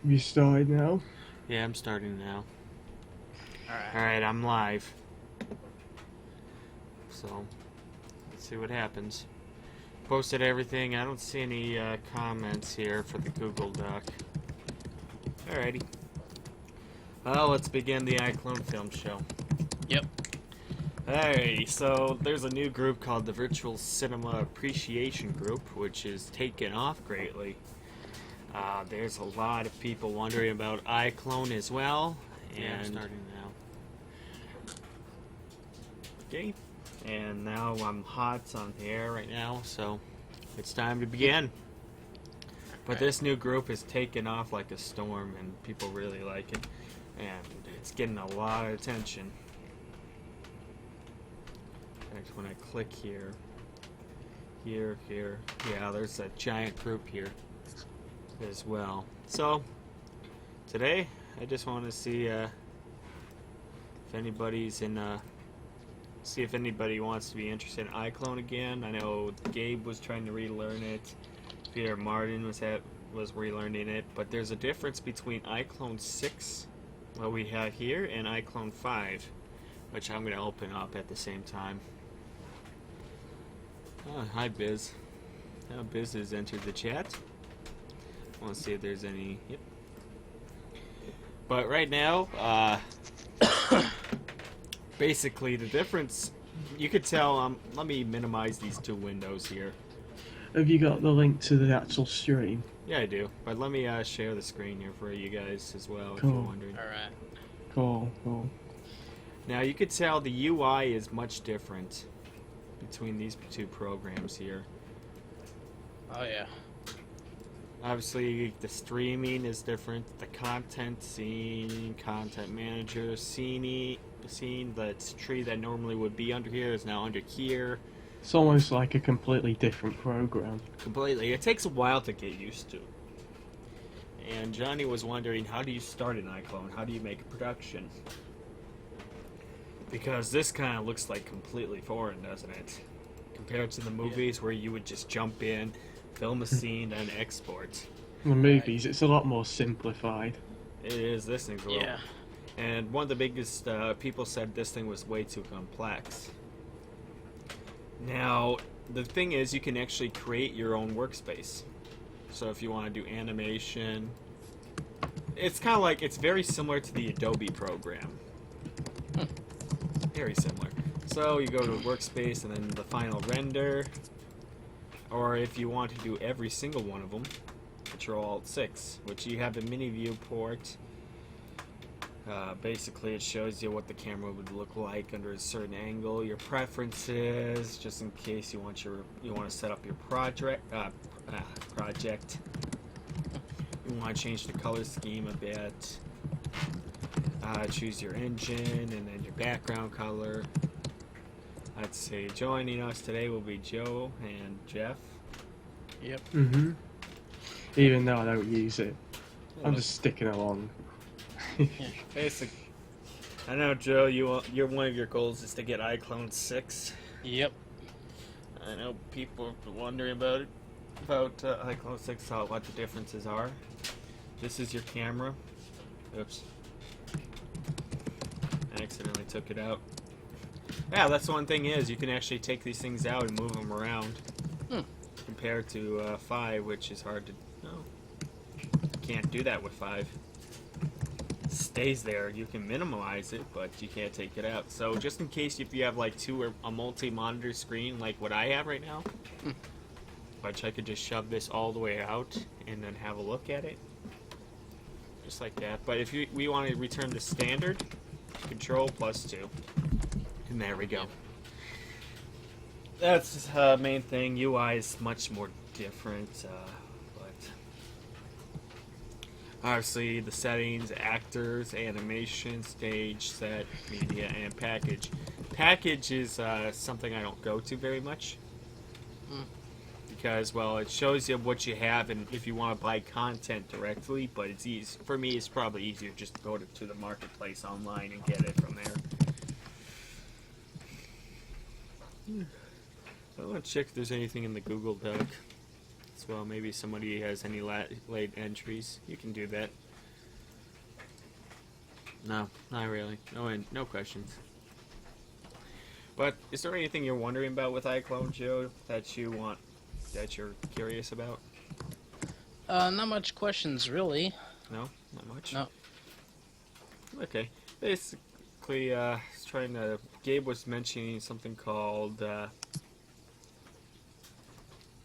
You started now? Yeah, I'm starting now. Alright. Alright, I'm live. So, let's see what happens. Posted everything. I don't see any comments here for the Google Doc. Alrighty. Well, let's begin the iClone film show. Yep. Alrighty, so there's a new group called the Virtual Cinema Appreciation Group, which is taken off greatly. There's a lot of people wondering about iClone as well. Yeah, I'm And starting now. okay, and now I'm hot on the air right now, so it's time to begin. But Right. this new group is taking off like a storm, and people really like it, and it's getting a lot of attention. In fact, when I click here, yeah, there's a giant group here as well. So today, I just want to see if anybody's in. See if anybody wants to be interested in iClone again. I know Gabe was trying to relearn it. Peter Martin was relearning it, but there's a difference between iClone 6, what we have here, and iClone 5, which I'm going to open up at the same time. Oh, hi Biz. Now Biz has entered the chat. I want to see if there's any. Yep. But right now, basically the difference, you could tell. Let me minimize these two windows here. Have you got the link to the actual stream? Yeah, I do. But let me share the screen here for you guys as well, if Cool. you're wondering. Alright. Cool. Now you could tell the UI is much different between these two programs here. Oh yeah. Obviously, the streaming is different. The content scene, content manager, scene, the tree that normally would be under here is now under here. It's almost like a completely different program. Completely. It takes a while to get used to. And Johnny was wondering, how do you start an iClone? How do you make a production? Because this kind of looks like completely foreign, doesn't it? Compared to the movies where you would just jump in, film a scene, and export. In the movies, it's a lot more simplified. It is. This thing's a little... Yeah. And one of the biggest people said this thing was way too complex. Now, the thing is, you can actually create your own workspace. So if you want to do animation, it's kind of like, it's very similar to the Adobe program. Very similar. So you go to workspace and then the final render. Or if you want to do every single one of them, Control-Alt-6, which you have a mini viewport. Basically, it shows you what the camera would look like under a certain angle, your preferences, just in case you want to set up your project. You want to change the color scheme a bit. Choose your engine and then your background color. Let's see. Joining us today will be Joe and Jeff. Yep. Even though I don't use it, I'm just sticking along. Basic. I know, Joe. You're one of your goals is to get iClone 6. Yep. I know people are wondering about it, iClone 6, what the differences are. This is your camera. Oops. I accidentally took it out. Yeah, that's one thing is you can actually take these things out and move them around. Compared to 5, which is hard to... No. You can't do that with 5. It stays there. You can minimize it, but you can't take it out. So just in case if you have like a multi-monitor screen like what I have right now, which I could just shove this all the way out and then have a look at it. Just like that. But if we want to return to standard, Control+2. And there we go. That's the main thing. UI is much more different, but obviously the settings, actors, animation, stage, set, media, and package. Package is something I don't go to very much because, well, it shows you what you have and if you want to buy content directly, but it's easy. For me, it's probably easier just to go to the marketplace online and get it from there. I want to check if there's anything in the Google Doc as well. Maybe somebody has any late entries. You can do that. No, not really. No questions. But is there anything you're wondering about with iClone, Joe, that you're curious about? Not much questions, really. No, not much. No. Okay. Basically, Gabe was mentioning something called,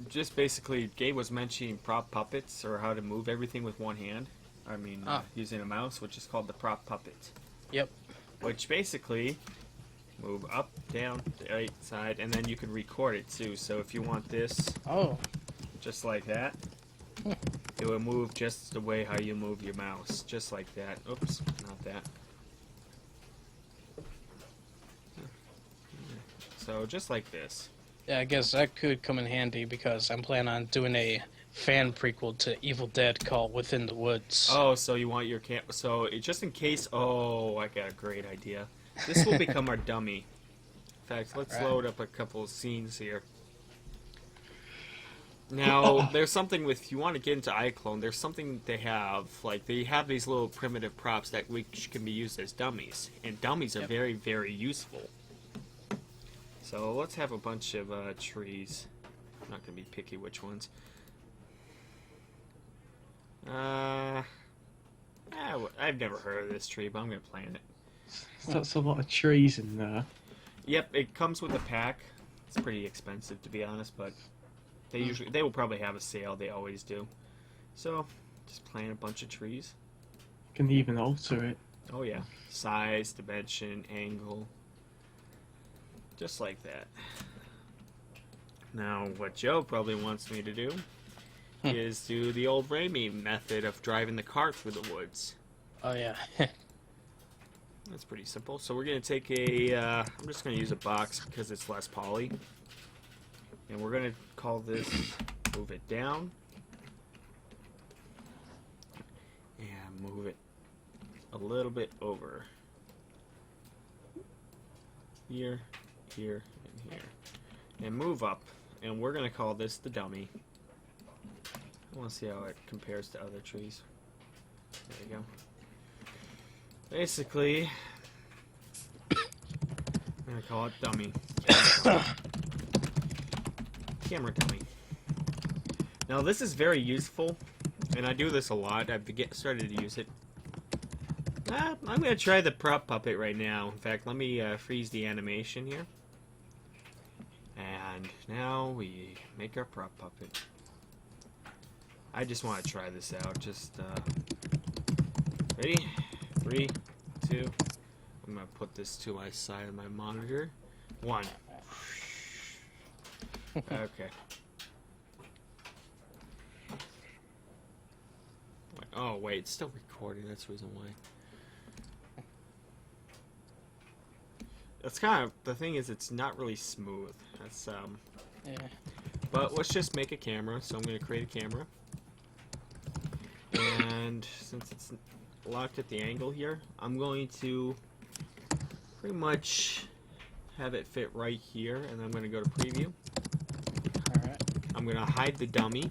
just basically, Gabe was mentioning prop puppets, or how to move everything with one hand. I mean, using a mouse, which is called the prop puppet. Yep. Which basically, move up, down, right side, and then you can record it too. So if you want this, Oh. just like that, it will move just the way how you move your mouse, just like that. Oops, not that. So just like this. Yeah, I guess that could come in handy because I'm planning on doing a fan prequel to Evil Dead called Within the Woods. Oh, so you want your just in case. Oh, I got a great idea. This will become our dummy. In fact, let's load up a couple of scenes here. Now, there's something with, you want to get into iClone, there's something they have, like, they have these little primitive props that which can be used as dummies. And dummies are very, very useful. So, let's have a bunch of trees. I'm not going to be picky which ones. I've never heard of this tree, but I'm going to plant it. That's a lot of trees in there. Yep, it comes with a pack. It's pretty expensive, to be honest, but they will probably have a sale. They always do. So, just plant a bunch of trees. You can even alter it. Oh yeah, size, dimension, angle, just like that. Now, what Joe probably wants me to do is do the old Raimi method of driving the cart through the woods. Oh, yeah. That's pretty simple. So we're going to take I'm just going to use a box because it's less poly. And we're going to call this, move it down. And move it a little bit over. Here, here, and here. And move up. And we're going to call this the dummy. I want to see how it compares to other trees. There you go. Basically, I'm gonna call it dummy. Camera dummy. Now this is very useful, and I do this a lot. I've started to use it. I'm gonna try the prop puppet right now. In fact, let me freeze the animation here. And now we make our prop puppet. I just want to try this out. Just ready? 3, 2. I'm gonna put this to my side of my monitor. 1. Okay. Oh wait, it's still recording. That's the reason why. That's kind of the thing. Is it's not really smooth. That's Yeah. But let's just make a camera. So I'm gonna create a camera. And since it's locked at the angle here, I'm going to pretty much have it fit right here, and I'm going to go to preview. Alright. I'm going to hide the dummy.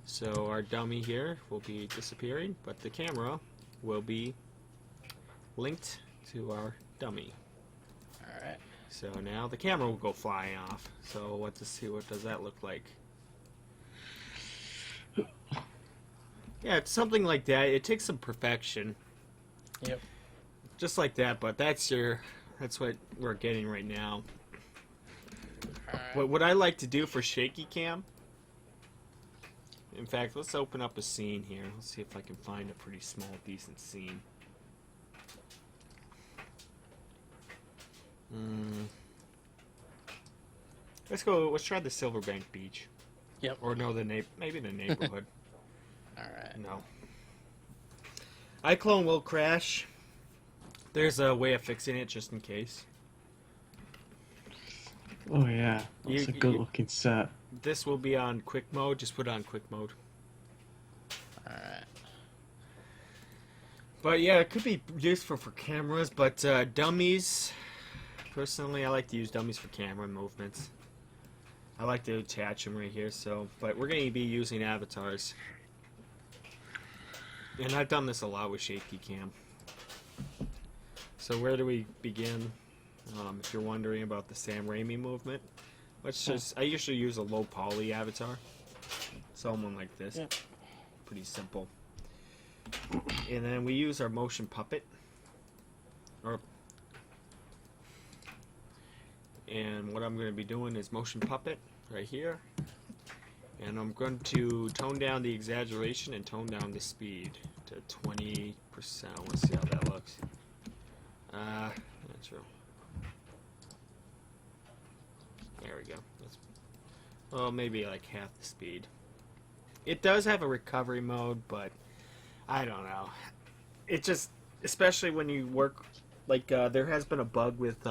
So our dummy here will be disappearing, but the camera will be linked to our dummy. Alright. So now the camera will go flying off. So let's see, what does that look like? Yeah, it's something like that. It takes some perfection. Yep. Just like that, but that's what we're getting right now. Alright. What I like to do for shaky cam, in fact, let's open up a scene here. Let's see if I can find a pretty small, decent scene. Let's try the Silverbank Beach. Yep. Or no, maybe the neighborhood. Alright. No. iClone will crash. There's a way of fixing it just in case. Oh yeah, that's a good looking set. This will be on quick mode. Just put it on quick mode. Alright. But yeah, it could be useful for cameras, but dummies, personally, I like to use dummies for camera movements. I like to attach them right here, but we're going to be using avatars. And I've done this a lot with shaky cam. So where do we begin? If you're wondering about the Sam Raimi movement, let's just, I usually use a low poly avatar. Someone like this. Yeah. Pretty simple. And then we use our motion puppet. And what I'm going to be doing is motion puppet right here. And I'm going to tone down the exaggeration and tone down the speed to 20%. Let's see how that looks. That's true. There we go. Well, maybe like half the speed. It does have a recovery mode, but I don't know. It just, especially when you work, like there has been a bug with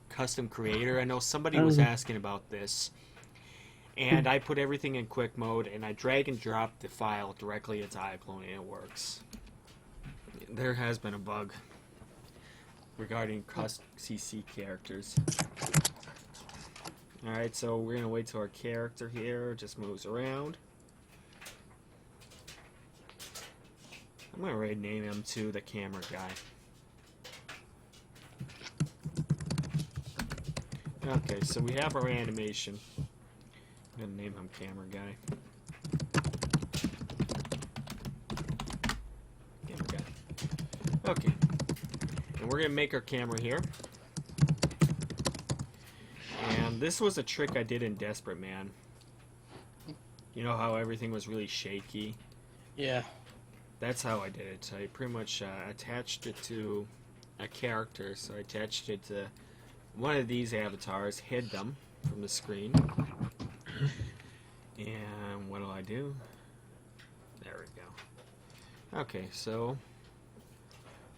custom creator. I know somebody was asking about this. And I put everything in quick mode, and I drag and drop the file directly into iClone, and it works. There has been a bug regarding custom CC characters. Alright, so we're going to wait till our character here just moves around. I'm going to rename him to the camera guy. Okay, so we have our animation. I'm going to name him camera guy. Camera guy. Okay. And we're going to make our camera here. And this was a trick I did in Desperate Man. You know how everything was really shaky? Yeah. That's how I did it. So I pretty much attached it to a character. So I attached it to one of these avatars, hid them from the screen. And what do? There we go. Okay, so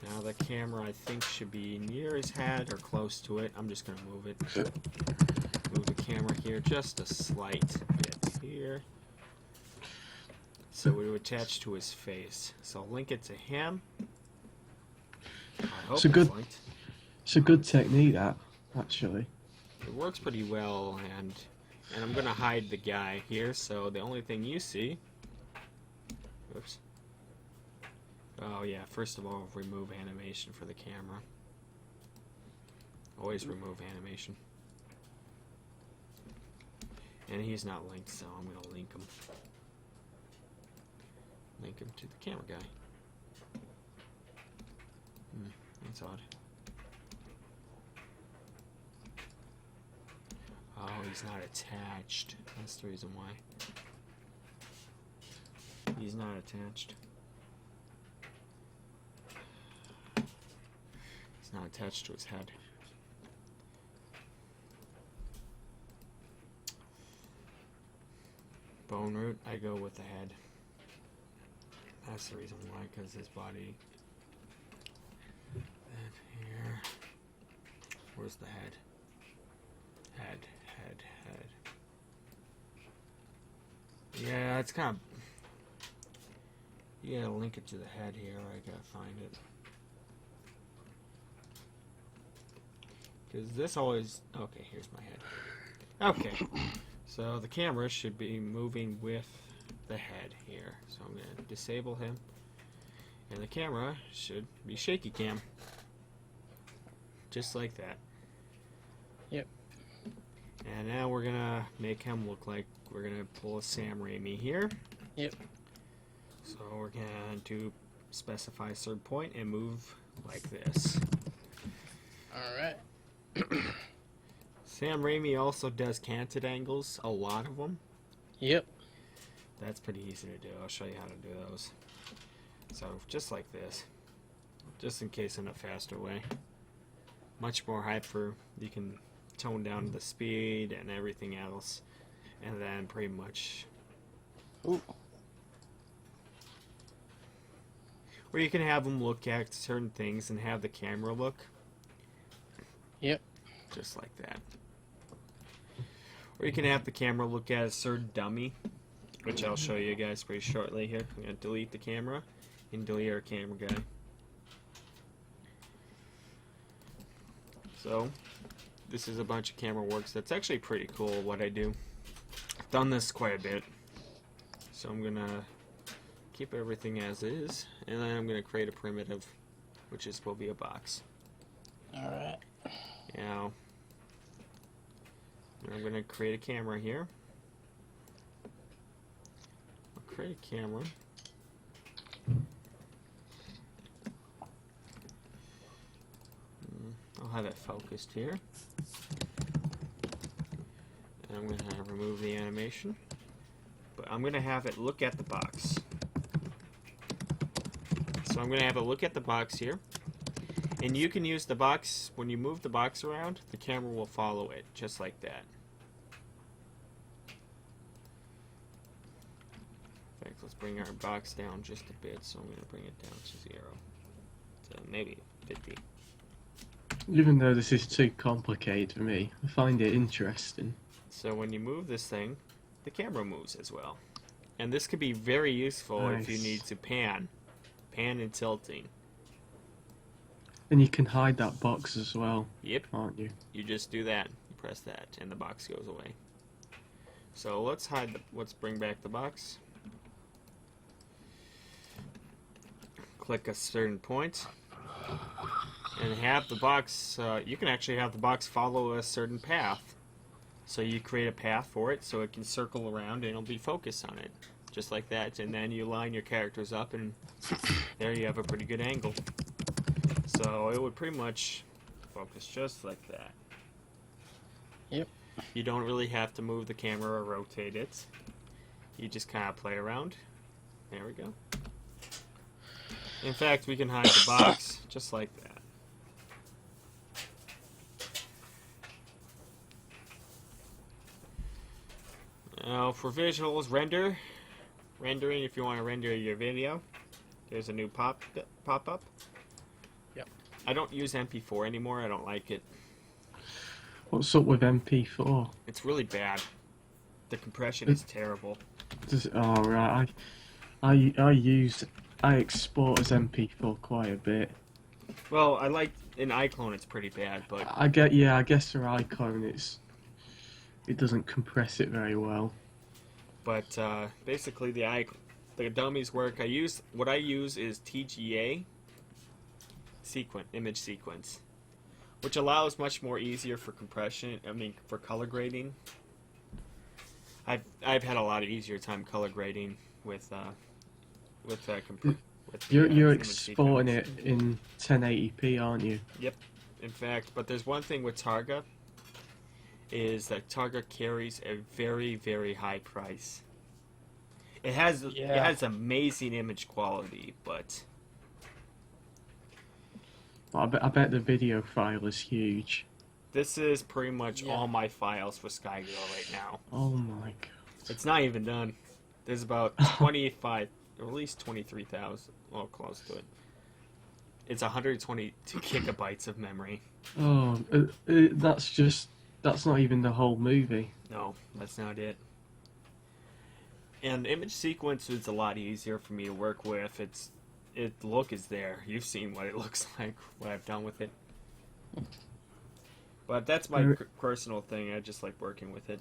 now the camera I think should be near his head or close to it. I'm just going to move it. Move the camera here just a slight bit here. So we would attach to his face. So I'll link it to him. I hope It's a good- linked. It's a good technique, that, actually. It works pretty well, and I'm going to hide the guy here, so the only thing you see... Oops. Oh yeah, first of all, remove animation for the camera. Always remove animation. And he's not linked, so I'm going to link him. Link him to the camera guy. That's odd. Oh, he's not attached. That's the reason why. He's not attached. He's not attached to his head. Bone root, I go with the head. That's the reason why, because his body. And here. Where's the head? Head. Yeah, it's kind of. You gotta link it to the head here. I gotta find it. Because this always. Okay, here's my head. Okay. So the camera should be moving with the head here. So I'm going to disable him. And the camera should be shaky cam. Just like that. Yep. And now we're going to make him look like we're going to pull a Sam Raimi here. Yep. So we're going to specify a certain point and move like this. Alright. Sam Raimi also does canted angles, a lot of them. Yep. That's pretty easy to do. I'll show you how to do those. So just like this, just in case in a faster way. Much more hyper. You can tone down the speed and everything else, and then pretty much. Ooh. Or you can have them look at certain things and have the camera look. Yep. Just like that. Or you can have the camera look at a certain dummy, which I'll show you guys pretty shortly here. I'm going to delete the camera and delete our camera guy. So, this is a bunch of camera works. That's actually pretty cool what I do. I've done this quite a bit. So I'm going to keep everything as is, and then I'm going to create a primitive, which will be a box. Alright. Now, I'm going to create a camera here. I'll create a camera. I'll have it focused here. And I'm going to remove the animation. But I'm going to have it look at the box. So I'm going to have it look at the box here. And you can use the box, when you move the box around, the camera will follow it, just like that. In fact, let's bring our box down just a bit, so I'm going to bring it down to 0. So maybe 50. Even though this is too complicated for me, I find it interesting. So when you move this thing, the camera moves as well. And this could be very useful if you Nice. need to pan and tilting. And you can hide that box as well, Yep, can't you? you just do that. You press that, and the box goes away. So let's let's bring back the box. Click a certain point, and have the box. You can actually have the box follow a certain path. So you create a path for it, so it can circle around, and it'll be focused on it, just like that. And then you line your characters up, and there you have a pretty good angle. So it would pretty much focus just like that. Yep. You don't really have to move the camera or rotate it. You just kind of play around. There we go. In fact, we can hide the box just like that. Now for visuals, rendering if you want to render your video. There's a new pop-up. Yep. I don't use MP4 anymore. I don't like it. What's up with MP4? It's really bad. The compression is terrible. Oh right, I export as MP4 quite a bit. Well, I like in iClone it's pretty bad, but I guess for iClone it doesn't compress it very well. But basically the dummies work. What I use is TGA image sequence, which allows much more easier for compression. I mean for color grading. I've had a lot of easier time color grading with You're image exporting sequence. it in 1080p, aren't you? Yep. In fact, but there's one thing with Targa is that Targa carries a very, very high price. It has amazing image quality, but I bet the video file is huge. this is pretty much all my files for Skygirl right now. Oh my god. It's not even done. There's about 25, or at least 23,000, well, close to it. It's 122 gigabytes of memory. Oh, that's not even the whole movie. No, that's not it. And image sequence is a lot easier for me to work with. The look is there. You've seen what it looks like, what I've done with it. But that's my personal thing. I just like working with it.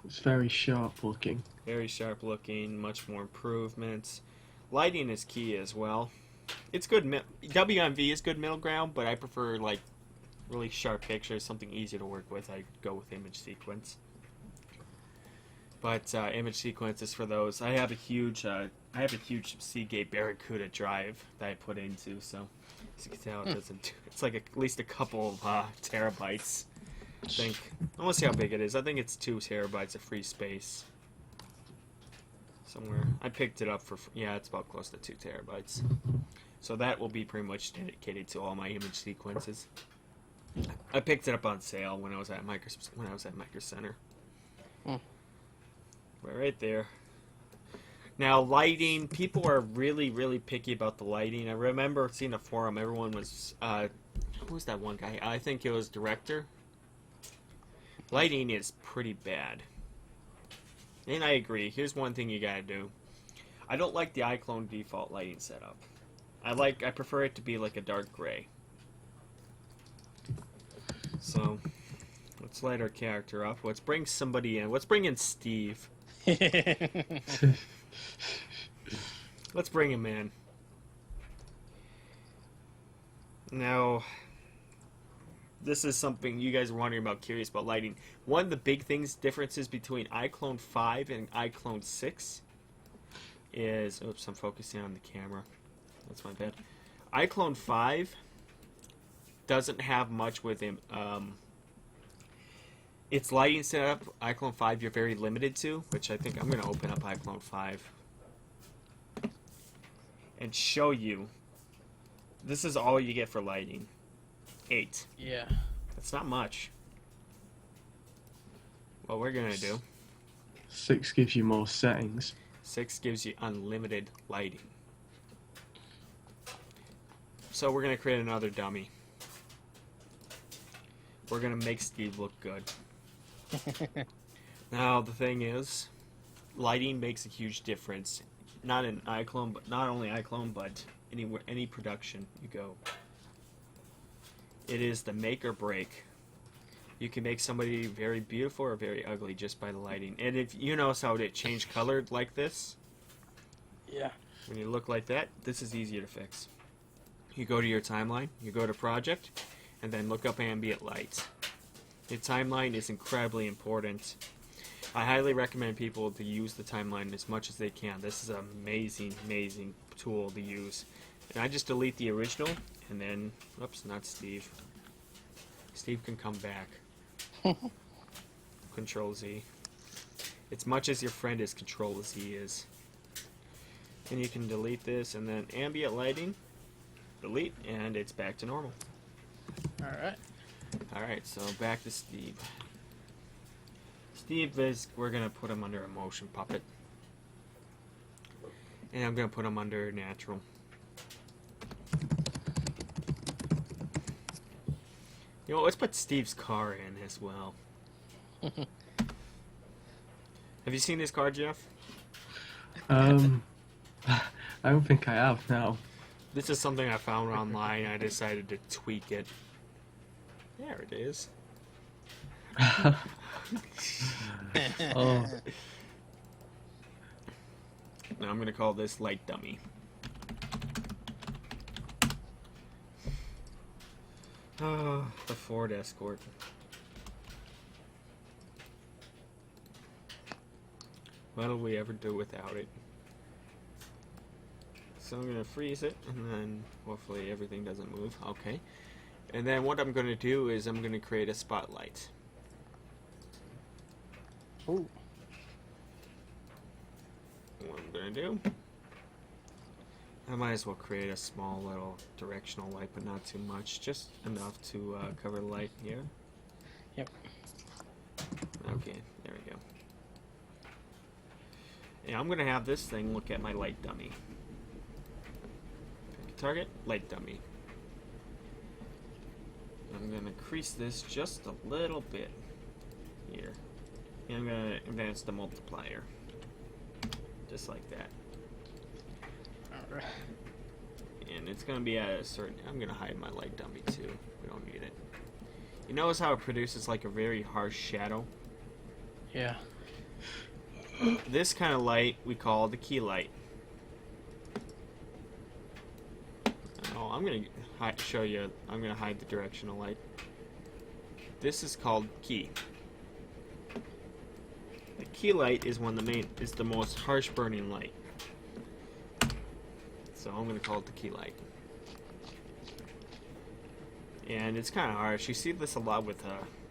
It's very sharp looking. Very sharp looking, much more improvements. Lighting is key as well. It's good. WMV is good middle ground, but I prefer like really sharp pictures, something easy to work with. I go with image sequence. But image sequence is for those. I have a huge Seagate Barracuda drive that I put into, so as you can tell, it doesn't. It's like at least a couple of terabytes. I think. I want to see how big it is. I think it's 2 terabytes of free space. Somewhere. I picked it up for. Yeah, it's about close to 2 terabytes. So that will be pretty much dedicated to all my image sequences. I picked it up on sale when I was at Micro Center. Right there. Now, lighting. People are really, really picky about the lighting. I remember seeing a forum. Everyone was. Who was that one guy? I think it was Director. Lighting is pretty bad. And I agree. Here's one thing you gotta do. I don't like the iClone default lighting setup. I prefer it to be like a dark gray. So, let's light our character up. Let's bring somebody in. Let's bring in Steve. Let's bring him in. Now, this is something you guys are wondering about, curious about lighting. One of the big differences between iClone 5 and iClone 6 is... Oops, I'm focusing on the camera. That's my bad. iClone 5 doesn't have much with him. Its lighting setup, iClone 5, you're very limited to, which I think I'm going to open up iClone 5 and show you. This is all you get for lighting. 8. Yeah. That's not much. What we're going to do, 6 gives you more settings. 6 gives you unlimited lighting. So we're going to create another dummy. We're going to make Steve look good. Now the thing is, lighting makes a huge difference. Not in iClone, but not only iClone, but anywhere, any production you go. It is the make or break. You can make somebody very beautiful or very ugly just by the lighting. And if you notice how it changed color like this, Yeah. when you look like that, this is easier to fix. You go to your timeline, you go to project, and then look up ambient light. The timeline is incredibly important. I highly recommend people to use the timeline as much as they can. This is an amazing, amazing tool to use. And I just delete the original, and then, oops, not Steve. Steve can come back. Control Z. As much as your friend is, Control Z is. And you can delete this, and then ambient lighting, delete, and it's back to normal. Alright. Alright, so back to Steve. Steve is, we're going to put him under a motion puppet. And I'm going to put him under natural. You know, let's put Steve's car in as well. Have you seen his car, Jeff? I don't think I have now. This is something I found online. I decided to tweak it. There it is. Oh, Now I'm going to call this Light Dummy. Oh, the Ford Escort. What'll we ever do without it? So I'm going to freeze it, and then hopefully everything doesn't move. Okay. And then what I'm going to do is I'm going to create a spotlight. Ooh. What I'm going to do, I might as well create a small little directional light, but not too much, just enough to cover the light here. Yep. Okay, there we go. And I'm going to have this thing look at my light dummy. Pick a target, light dummy. I'm going to crease this just a little bit here. And I'm going to advance the multiplier. Just like that. Alright. And it's going to be at a certain... I'm going to hide my light dummy too. We don't need it. You notice how it produces like a very harsh shadow? Yeah. This kind of light we call the key light. Oh, I'm going to show you. I'm going to hide the directional light. This is called key. The key light is the most harsh burning light. So I'm going to call it the key light. And it's kind of harsh. You see this a lot with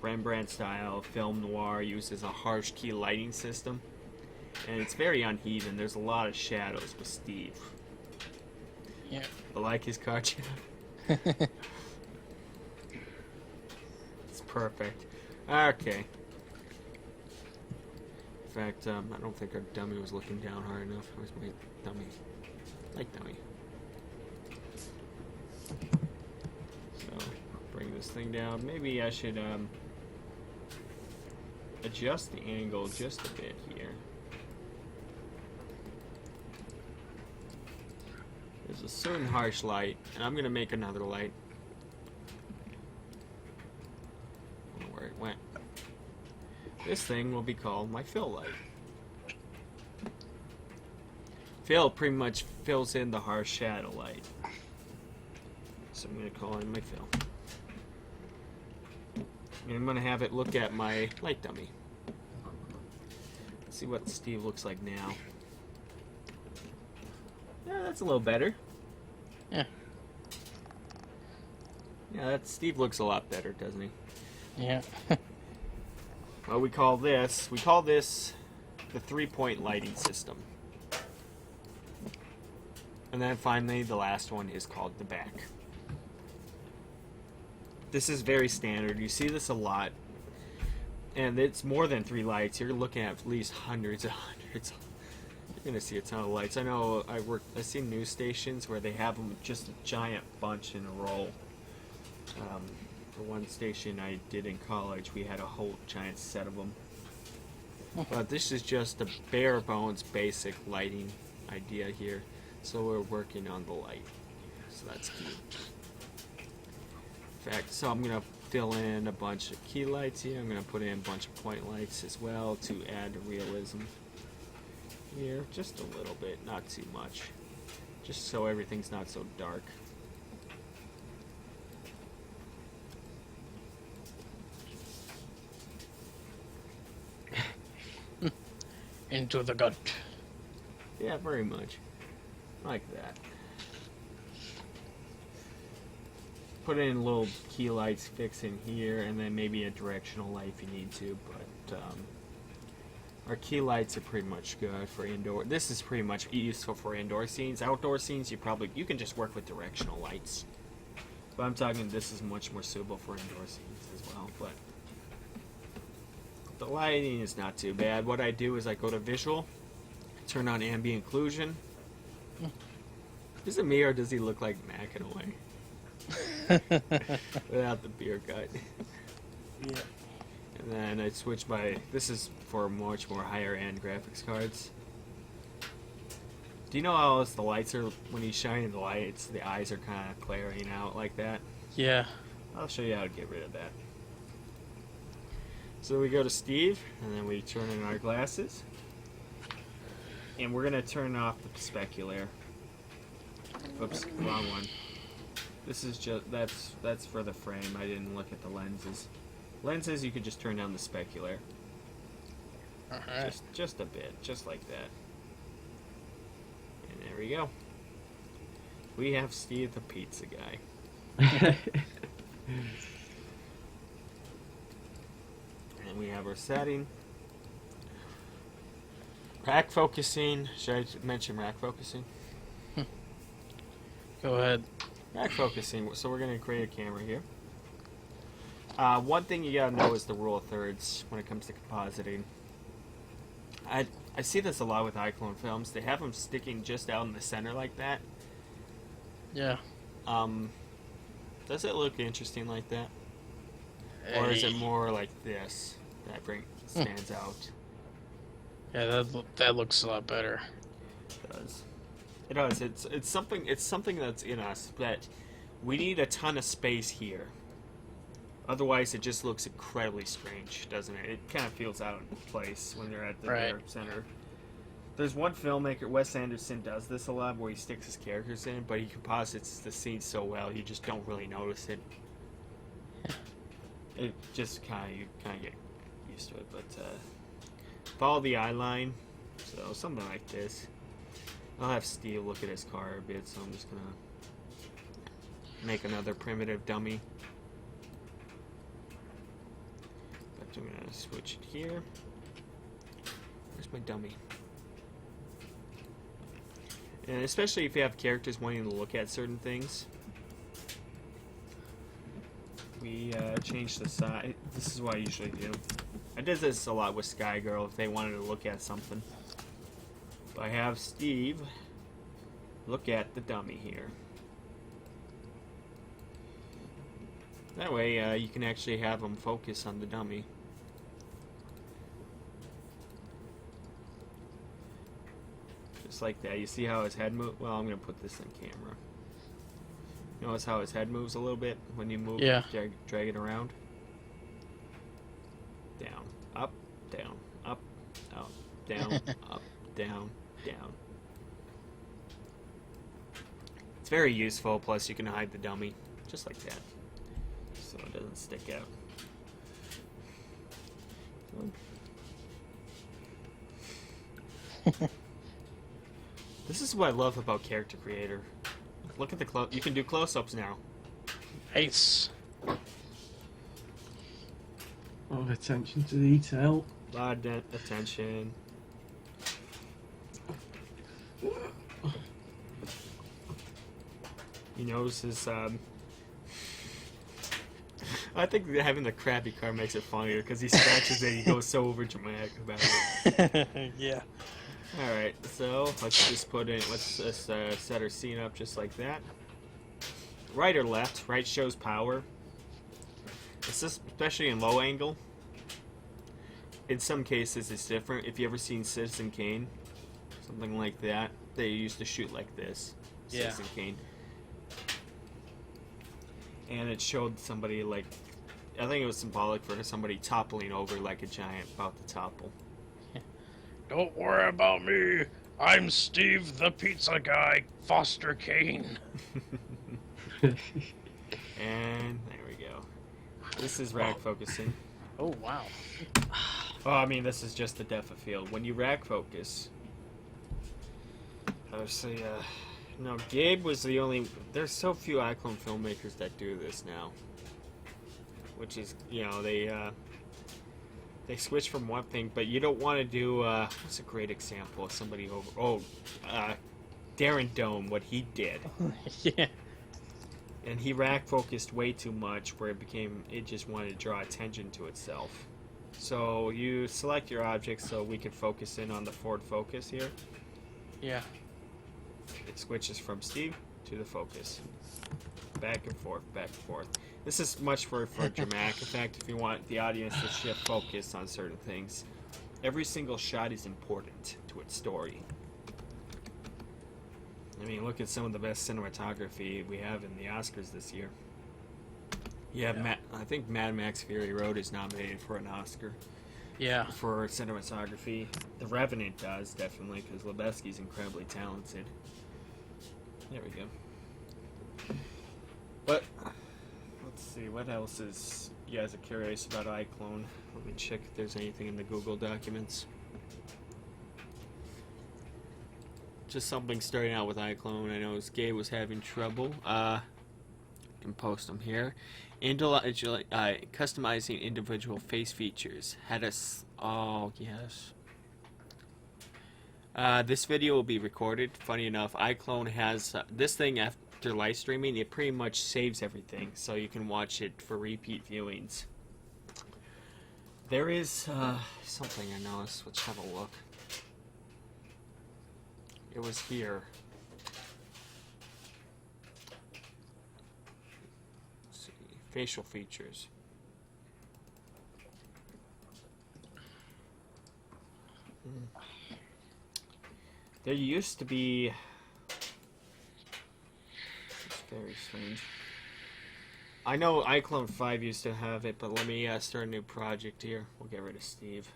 Rembrandt style film noir uses a harsh key lighting system. And it's very uneven. There's a lot of shadows with Steve. Yeah. I like his car. It's perfect. Okay. In fact, I don't think our dummy was looking down hard enough. Where's my dummy? Like dummy. So, bring this thing down. Maybe I should adjust the angle just a bit here. There's a certain harsh light, and I'm going to make another light. I don't know where it went. This thing will be called my fill light. Fill pretty much fills in the harsh shadow light. So I'm going to call in my fill. And I'm going to have it look at my light dummy. Let's see what Steve looks like now. Yeah, that's a little better. Yeah. Yeah, Steve looks a lot better, doesn't he? Yeah. Well, we call this the 3-point lighting system. And then finally, the last one is called the back. This is very standard. You see this a lot. And it's more than 3 lights. You're looking at least hundreds and hundreds. You're going to see a ton of lights. I know I've seen news stations where they have them just a giant bunch in a row. For one station I did in college, we had a whole giant set of them. But this is just a bare bones basic lighting idea here. So we're working on the light. So that's key. In fact, so I'm going to fill in a bunch of key lights here. I'm going to put in a bunch of point lights as well to add realism here. Just a little bit, not too much. Just so everything's not so dark. Into the gut. Yeah, very much. Like that. Put in little key lights fix in here, and then maybe a directional light if you need to, but our key lights are pretty much good for indoor. This is pretty much useful for indoor scenes. Outdoor scenes, you can just work with directional lights. But I'm talking this is much more suitable for indoor scenes as well, but the lighting is not too bad. What I do is I go to visual, turn on ambient occlusion. Is it me or does he look like Mac in a way? Without the beer gut. Yeah. And then I switch this is for much more higher end graphics cards. Do you know how the lights are, when he's shining the lights, the eyes are kind of glaring out like that? Yeah. I'll show you how to get rid of that. So we go to Steve, and then we turn in our glasses. And we're going to turn off the specular. Oops, wrong one. This is just, that's for the frame. I didn't look at the lenses. Lenses, you can just turn down the specular. Alright. Just a bit, just like that. And there we go. We have Steve the pizza guy. And we have our setting. Rack focusing. Should I mention rack focusing? Go ahead. Rack focusing. So we're going to create a camera here. One thing you gotta know is the rule of thirds when it comes to compositing. I see this a lot with iClone films. They have them sticking just out in the center like that. Yeah. Does it look interesting like that? Or is it more like this that stands out? Yeah, that looks a lot better. It does. It does. It's something that's in us that we need a ton of space here. Otherwise, it just looks incredibly strange, doesn't it? It kind of feels out of place when you're at the dark center. There's one filmmaker, Wes Anderson, does this a lot, where he sticks his characters in, but he composites the scene so well, you just don't really notice it. It just you kind of get used to it. But follow the eye line, so something like this. I'll have Steve look at his car a bit, so I'm just gonna make another primitive dummy. I'm gonna switch it here. Where's my dummy? And especially if you have characters wanting to look at certain things, we change the size. This is what I usually do. I did this a lot with Sky Girl if they wanted to look at something. But I have Steve look at the dummy here. That way you can actually have them focus on the dummy. Just like that. You see how his head moves? Well, I'm going to put this in camera. Notice how his head moves a little bit when you move, yeah. drag it around? Down, up, down, up, up, down, up, down, down. It's very useful, plus you can hide the dummy, just like that, so it doesn't stick out. This is what I love about Character Creator. Look at the you can do close-ups now. Nice. A lot of attention to detail. A lot of attention. He knows his, I think that having the crappy car makes it funnier, because he scratches it, he goes so over dramatic about it. Yeah. Alright, so let's just set our scene up just like that. Right or left? Right shows power. It's just, especially in low angle. In some cases it's different. If you ever seen Citizen Kane, something like that, they used to shoot like this. Yeah. Citizen Kane. And it showed somebody, like, I think it was symbolic for somebody toppling over like a giant about to topple. Don't worry about me. I'm Steve the Pizza Guy, Foster Kane. And there we go. This is rack focusing. Oh, wow. Oh, I mean, this is just the depth of field. When you rack focus, obviously, no, Gabe was the only. There's so few iClone filmmakers that do this now, which is, you know, they switch from one thing, but you don't want to do. What's a great example of somebody over? Oh, Darren Dome, what he did. Yeah. And he rack focused way too much, where it just wanted to draw attention to itself. So you select your object so we can focus in on the forward focus here. Yeah. It switches from Steve to the focus. Back and forth, back and forth. This is much for dramatic effect if you want the audience to shift focus on certain things. Every single shot is important to its story. I mean, look at some of the best cinematography we have in the Oscars this year. Yeah. I think Mad Max Fury Road is nominated for an Oscar. Yeah. For cinematography. The Revenant does, definitely, because Lebowski's incredibly talented. There we go. But, let's see, what else is you guys are curious about iClone? Let me check if there's anything in the Google documents. Just something starting out with iClone. I know Gabe was having trouble. Can post them here. Customizing individual face features. Oh, yes. This video will be recorded. Funny enough, iClone has this thing after live streaming. It pretty much saves everything, so you can watch it for repeat viewings. There is something I noticed. Let's have a look. It was here. Let's see. Facial features. There used to be. It's very strange. I know iClone 5 used to have it, but let me start a new project here. We'll get rid of Steve.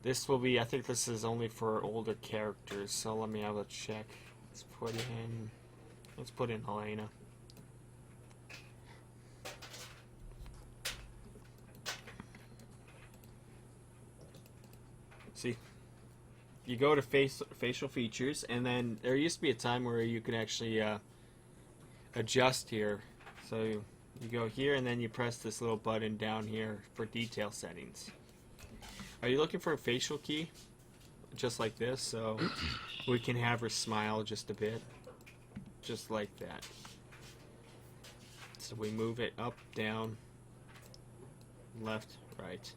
This will be, I think this is only for older characters, so let me have a check. Let's put in Helena. See, you go to facial features, and then there used to be a time where you could actually adjust here. So you go here, and then you press this little button down here for detail settings. Are you looking for a facial key? Just like this, so we can have her smile just a bit. Just like that. So we move it up, down, left, right.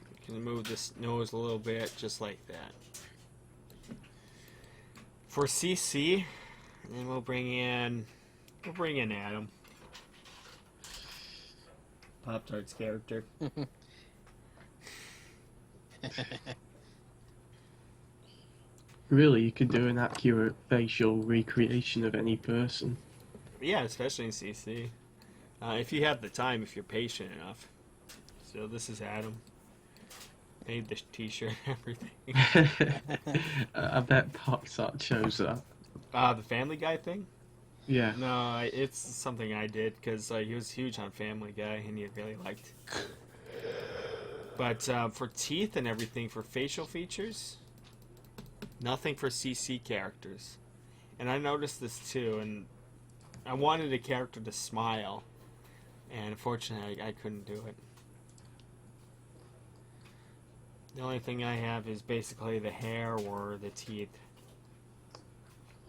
We can move this nose a little bit, just like that. For CC, and we'll bring in Adam. Pop-Tart's character. Really, you could do an accurate facial recreation of any person. Yeah, especially in CC. If you have the time, if you're patient enough. So this is Adam. made the t-shirt and everything. I bet Poxart chose that. The Family Guy thing? Yeah. No, it's something I did because he was huge on Family Guy and he really liked. But for teeth and everything, for facial features, nothing for CC characters. And I noticed this too, and I wanted a character to smile, and unfortunately I couldn't do it. The only thing I have is basically the hair or the teeth.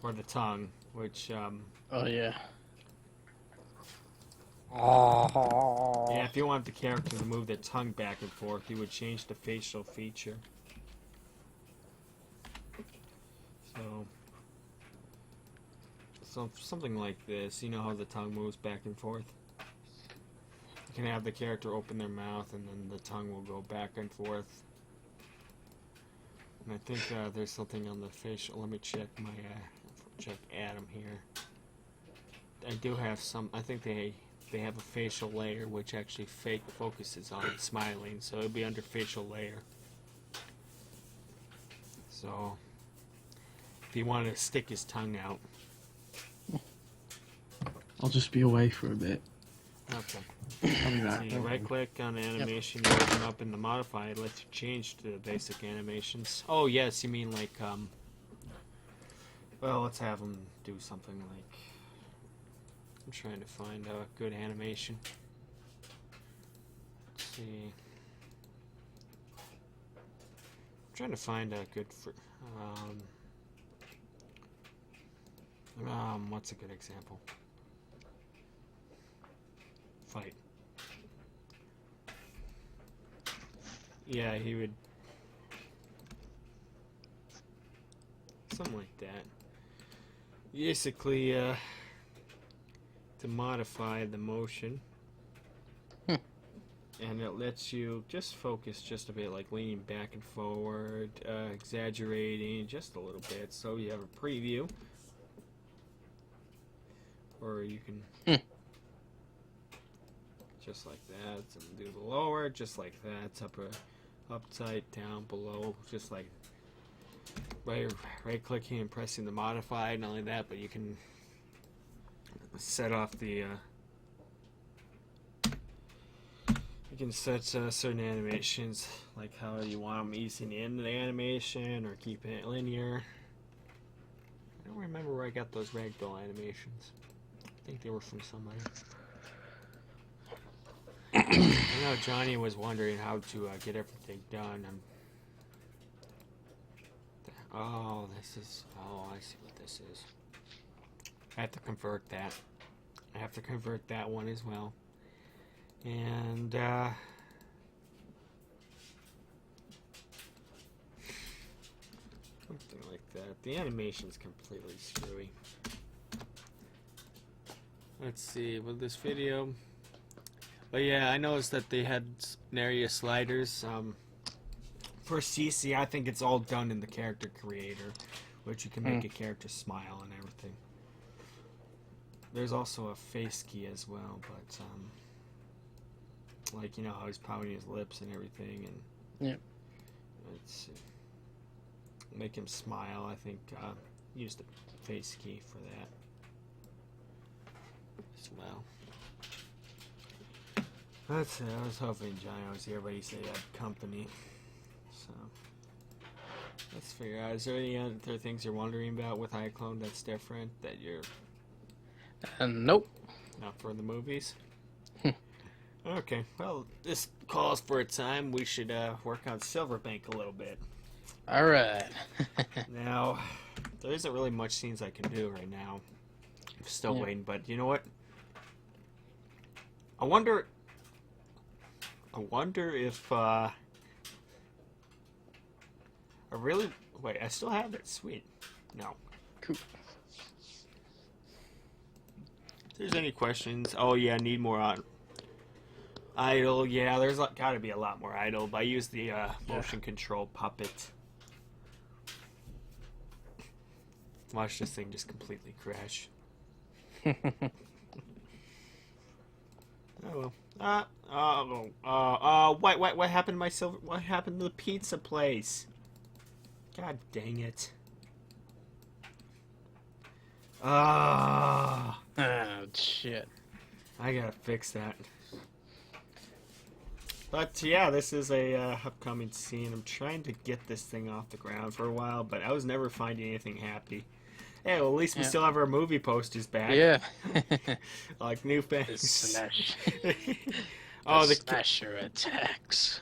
Or the tongue, which, Oh yeah. yeah, if you want the character to move their tongue back and forth, you would change the facial feature. So something like this, you know how the tongue moves back and forth? You can have the character open their mouth and then the tongue will go back and forth. And I think there's something on the facial. Let me check my, check Adam here. I do have some, I think they have a facial layer which actually focuses on smiling, so it'll be under facial layer. So if you want to stick his tongue out. I'll just be away for a bit. Okay. I'll be back. So you right click on the animation, you open up in the modify, it lets you change to the basic animations. Oh yes, you mean like well, let's have them do something like, I'm trying to find a good animation. Let's see. I'm trying to find a good what's a good example? Fight. Yeah, he would. Something like that. Basically, to modify the motion. And it lets you just focus just a bit, like leaning back and forward, exaggerating just a little bit, so you have a preview. Or you can just like that, and do the lower, just like that, up tight, down, below, just like right clicking and pressing the modify. Not only that, but you can set off the you can set certain animations, like how you want them easing into the animation or keeping it linear. I don't remember where I got those ragdoll animations. I think they were from somebody. I know Johnny was wondering how to get everything done. Oh, this is. Oh, I see what this is. I have to convert that. I have to convert that one as well. And something like that. The animation's completely screwy. Let's see. With this video. But yeah, I noticed that they had area sliders. For CC, I think it's all done in the character creator, which you can make a character smile and everything. There's also a face key as well, but like, you know how he's pouting his lips and everything, and let's see. Make him smile. I think use the face key for that as well. That's it. I was hoping Johnny was here, but he said he had company. So let's figure out. Is there any other things you're wondering about with iClone that's different that you're Nope. not for the movies? Okay. Well, this calls for a time. We should work on Silverbank a little bit. All right. Now, there isn't really much scenes I can do right now. I'm still waiting, but you know what? I wonder if I really wait. I still have it. Sweet. No. Cool. If there's any questions, oh yeah, I need more on idle. Yeah, there's got to be a lot more idle. But I use the motion control puppet. Watch this thing just completely crash. Oh well. What happened to my silver? What happened to the pizza place? God dang it. Ah, Oh, shit. I gotta fix that. But yeah, this is a upcoming scene. I'm trying to get this thing off the ground for a while, but I was never finding anything happy. Hey, well, at least we Yeah. still have our movie posters back. Yeah. Like new The fans. slash. Oh, the the slasher attacks.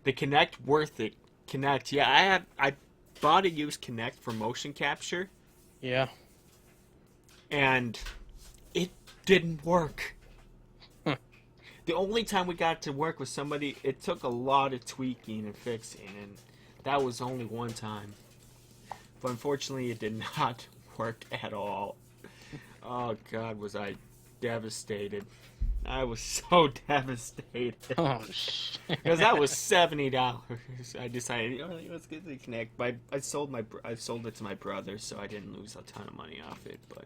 the Kinect worth it. Kinect, yeah, I bought a used Kinect for motion capture, Yeah. and it didn't work. Huh. The only time we got it to work was somebody. It took a lot of tweaking and fixing, and that was only one time. But unfortunately, it did not work at all. Oh God, was I devastated! I was so devastated. Oh, shit. Because that was $70. I decided, let's get the Kinect. But I sold it to my brother, so I didn't lose a ton of money off it. But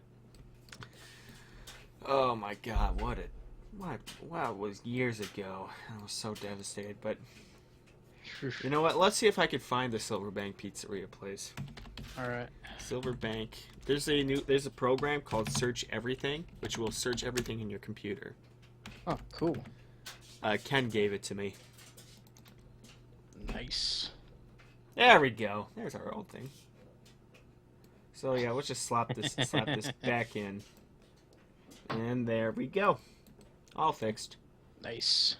oh my God, what was years ago? I was so devastated. But you know what? Let's see if I could find the Silverbank Pizzeria place. All right. Silverbank. There's a program called Search Everything, which will search everything in your computer. Oh, cool. Ken gave it to me. Nice. There we go. There's our old thing. So yeah, let's just slap this back in. And there we go. All fixed. Nice.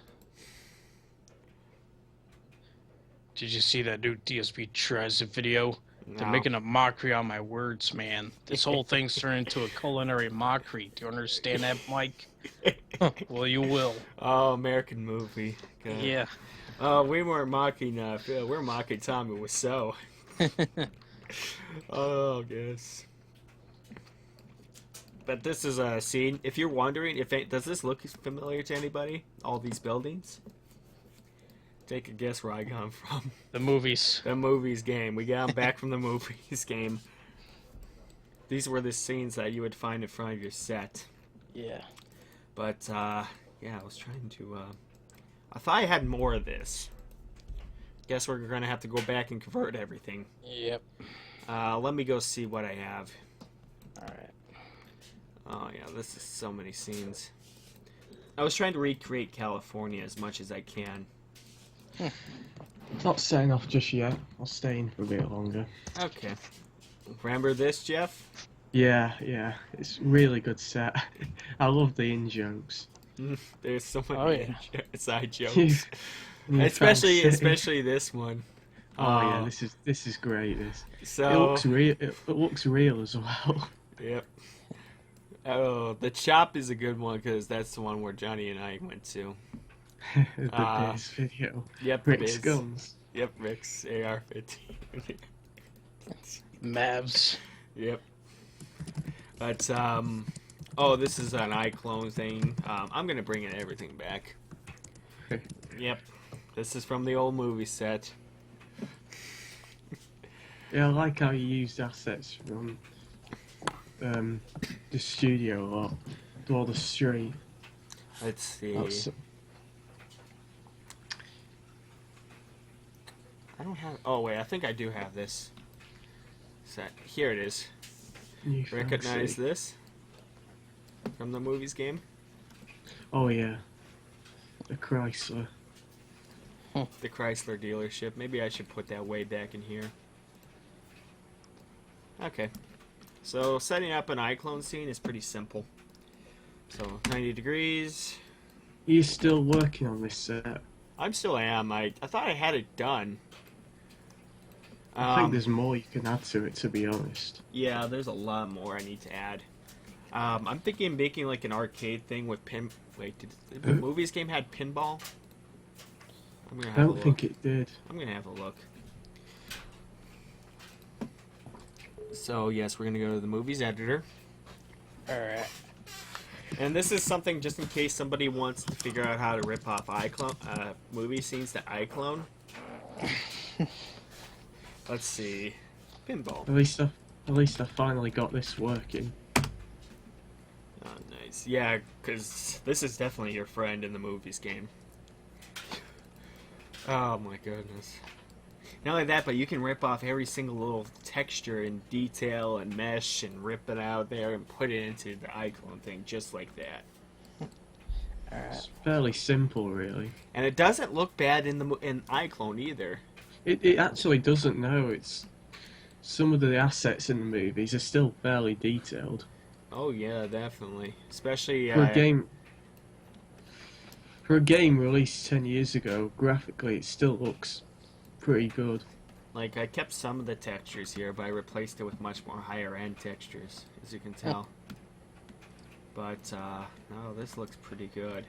Did you see that new DSP Trez video? They're No. making a mockery on my words, man. This whole thing's turned into a culinary mockery. Do you understand that, Mike? Well, you will. Oh, American movie. God. Yeah. We weren't mocking Phil. We're mocking Tommy Wiseau. Oh, yes. But this is a scene. If you're wondering, does this look familiar to anybody? All these buildings? Take a guess where I come from. The movies. The movies game. We got them back from the movies game. These were the scenes that you would find in front of your set. Yeah. But, yeah, I was trying to, I thought I had more of this. Guess we're gonna have to go back and convert everything. Yep. Let me go see what I have. Alright. Oh, yeah, this is so many scenes. I was trying to recreate California as much as I can. Not setting off just yet. I'll stay in for a bit longer. Okay. Remember this, Jeff? Yeah, it's really good set. I love the in jokes. There's so many Oh, yeah. side jokes. Yeah, especially this one. Oh yeah, this is great. This So it looks real. It looks real as well. Yep. Oh, the chop is a good one because that's the one where Johnny and I went to. The Biz video. Yep, Rick's Biz. guns. Yep, Rick's AR-15. Mavs. Yep. But oh, this is an iClone thing. I'm gonna bring everything back. Yep. This is from the old movie set. Yeah, I like how you used assets from the studio a lot. Do all the street. Let's see. I don't have. Oh wait, I think I do have this set. Here it is. New Recognize fancy. this from the movies game? Oh yeah, the Chrysler. The Chrysler dealership. Maybe I should put that way back in here. Okay. So setting up an iClone scene is pretty simple. So 90 degrees. You're still working on this set. I still am. I thought I had it done. I think there's more you can add to it, to be honest. Yeah, there's a lot more I need to add. I'm thinking of making like an arcade thing with pin. Wait, did the movies game had pinball? I'm gonna I have a don't look. think it did. I'm gonna have a look. So yes, we're gonna go to the movies editor, Alright. and this is something just in case somebody wants to figure out how to rip off iClone movie scenes to iClone. Let's see, pinball. At least I finally got this working. Oh, Nice. Yeah, because this is definitely your friend in the movies game. Oh my goodness. Not only that, but you can rip off every single little texture and detail and mesh and rip it out there and put it into the iClone thing just like that. It's fairly simple, really. And it doesn't look bad in iClone either. It actually doesn't know. It's some of the assets in the movies are still fairly detailed. Oh yeah, definitely. Especially For a game released 10 years ago, graphically it still looks pretty good. like I kept some of the textures here, but I replaced it with much more higher end textures, as you can tell. But no, this looks pretty good.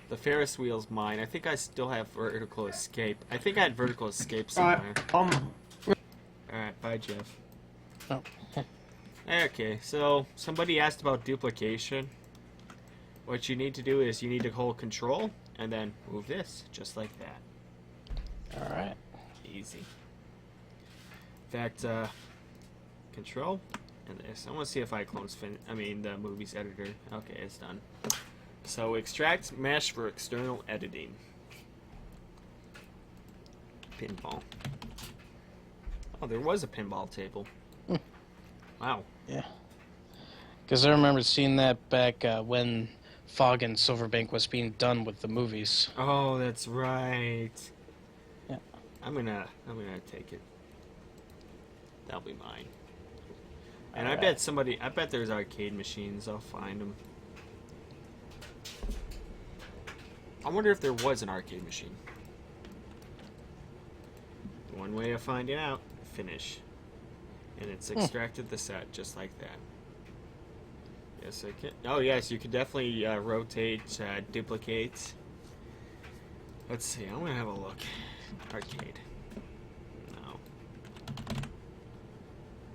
The Ferris wheel's mine. I think I still have vertical escape. I think I had vertical escape somewhere. Alright, bye Jeff. Oh. Okay, so somebody asked about duplication. What you need to do is you need to hold control and then move this, just like that. Alright. Easy. In fact, control and this. I want to see if iClone's the movies editor. Okay, it's done. So extract mesh for external editing. Pinball. Oh, there was a pinball table. Wow. Yeah. Because I remember seeing that back when Fog and Silverbank was being done with the movies. Oh, that's right. Yeah. I'm gonna take it. That'll be mine. And I bet there's arcade machines. I'll find them. I wonder if there was an arcade machine. One way of finding out, finish. And it's extracted the set just like that. Yes, I can. Oh, yes, you can definitely rotate, duplicate. Let's see, I'm gonna have a look. Arcade. No.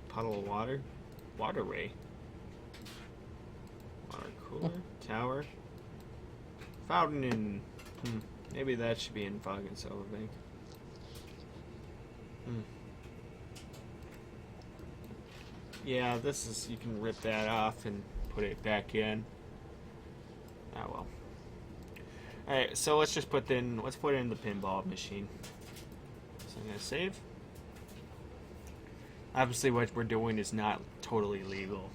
Puddle of water. Water ray. Water cooler. Tower. Fountain in. Maybe that should be in Fog and Silverbank. Yeah, this is. You can rip that off and put it back in. Oh well. Alright, so let's just put in. Let's put it in the pinball machine. So I'm gonna save. Obviously, what we're doing is not totally legal.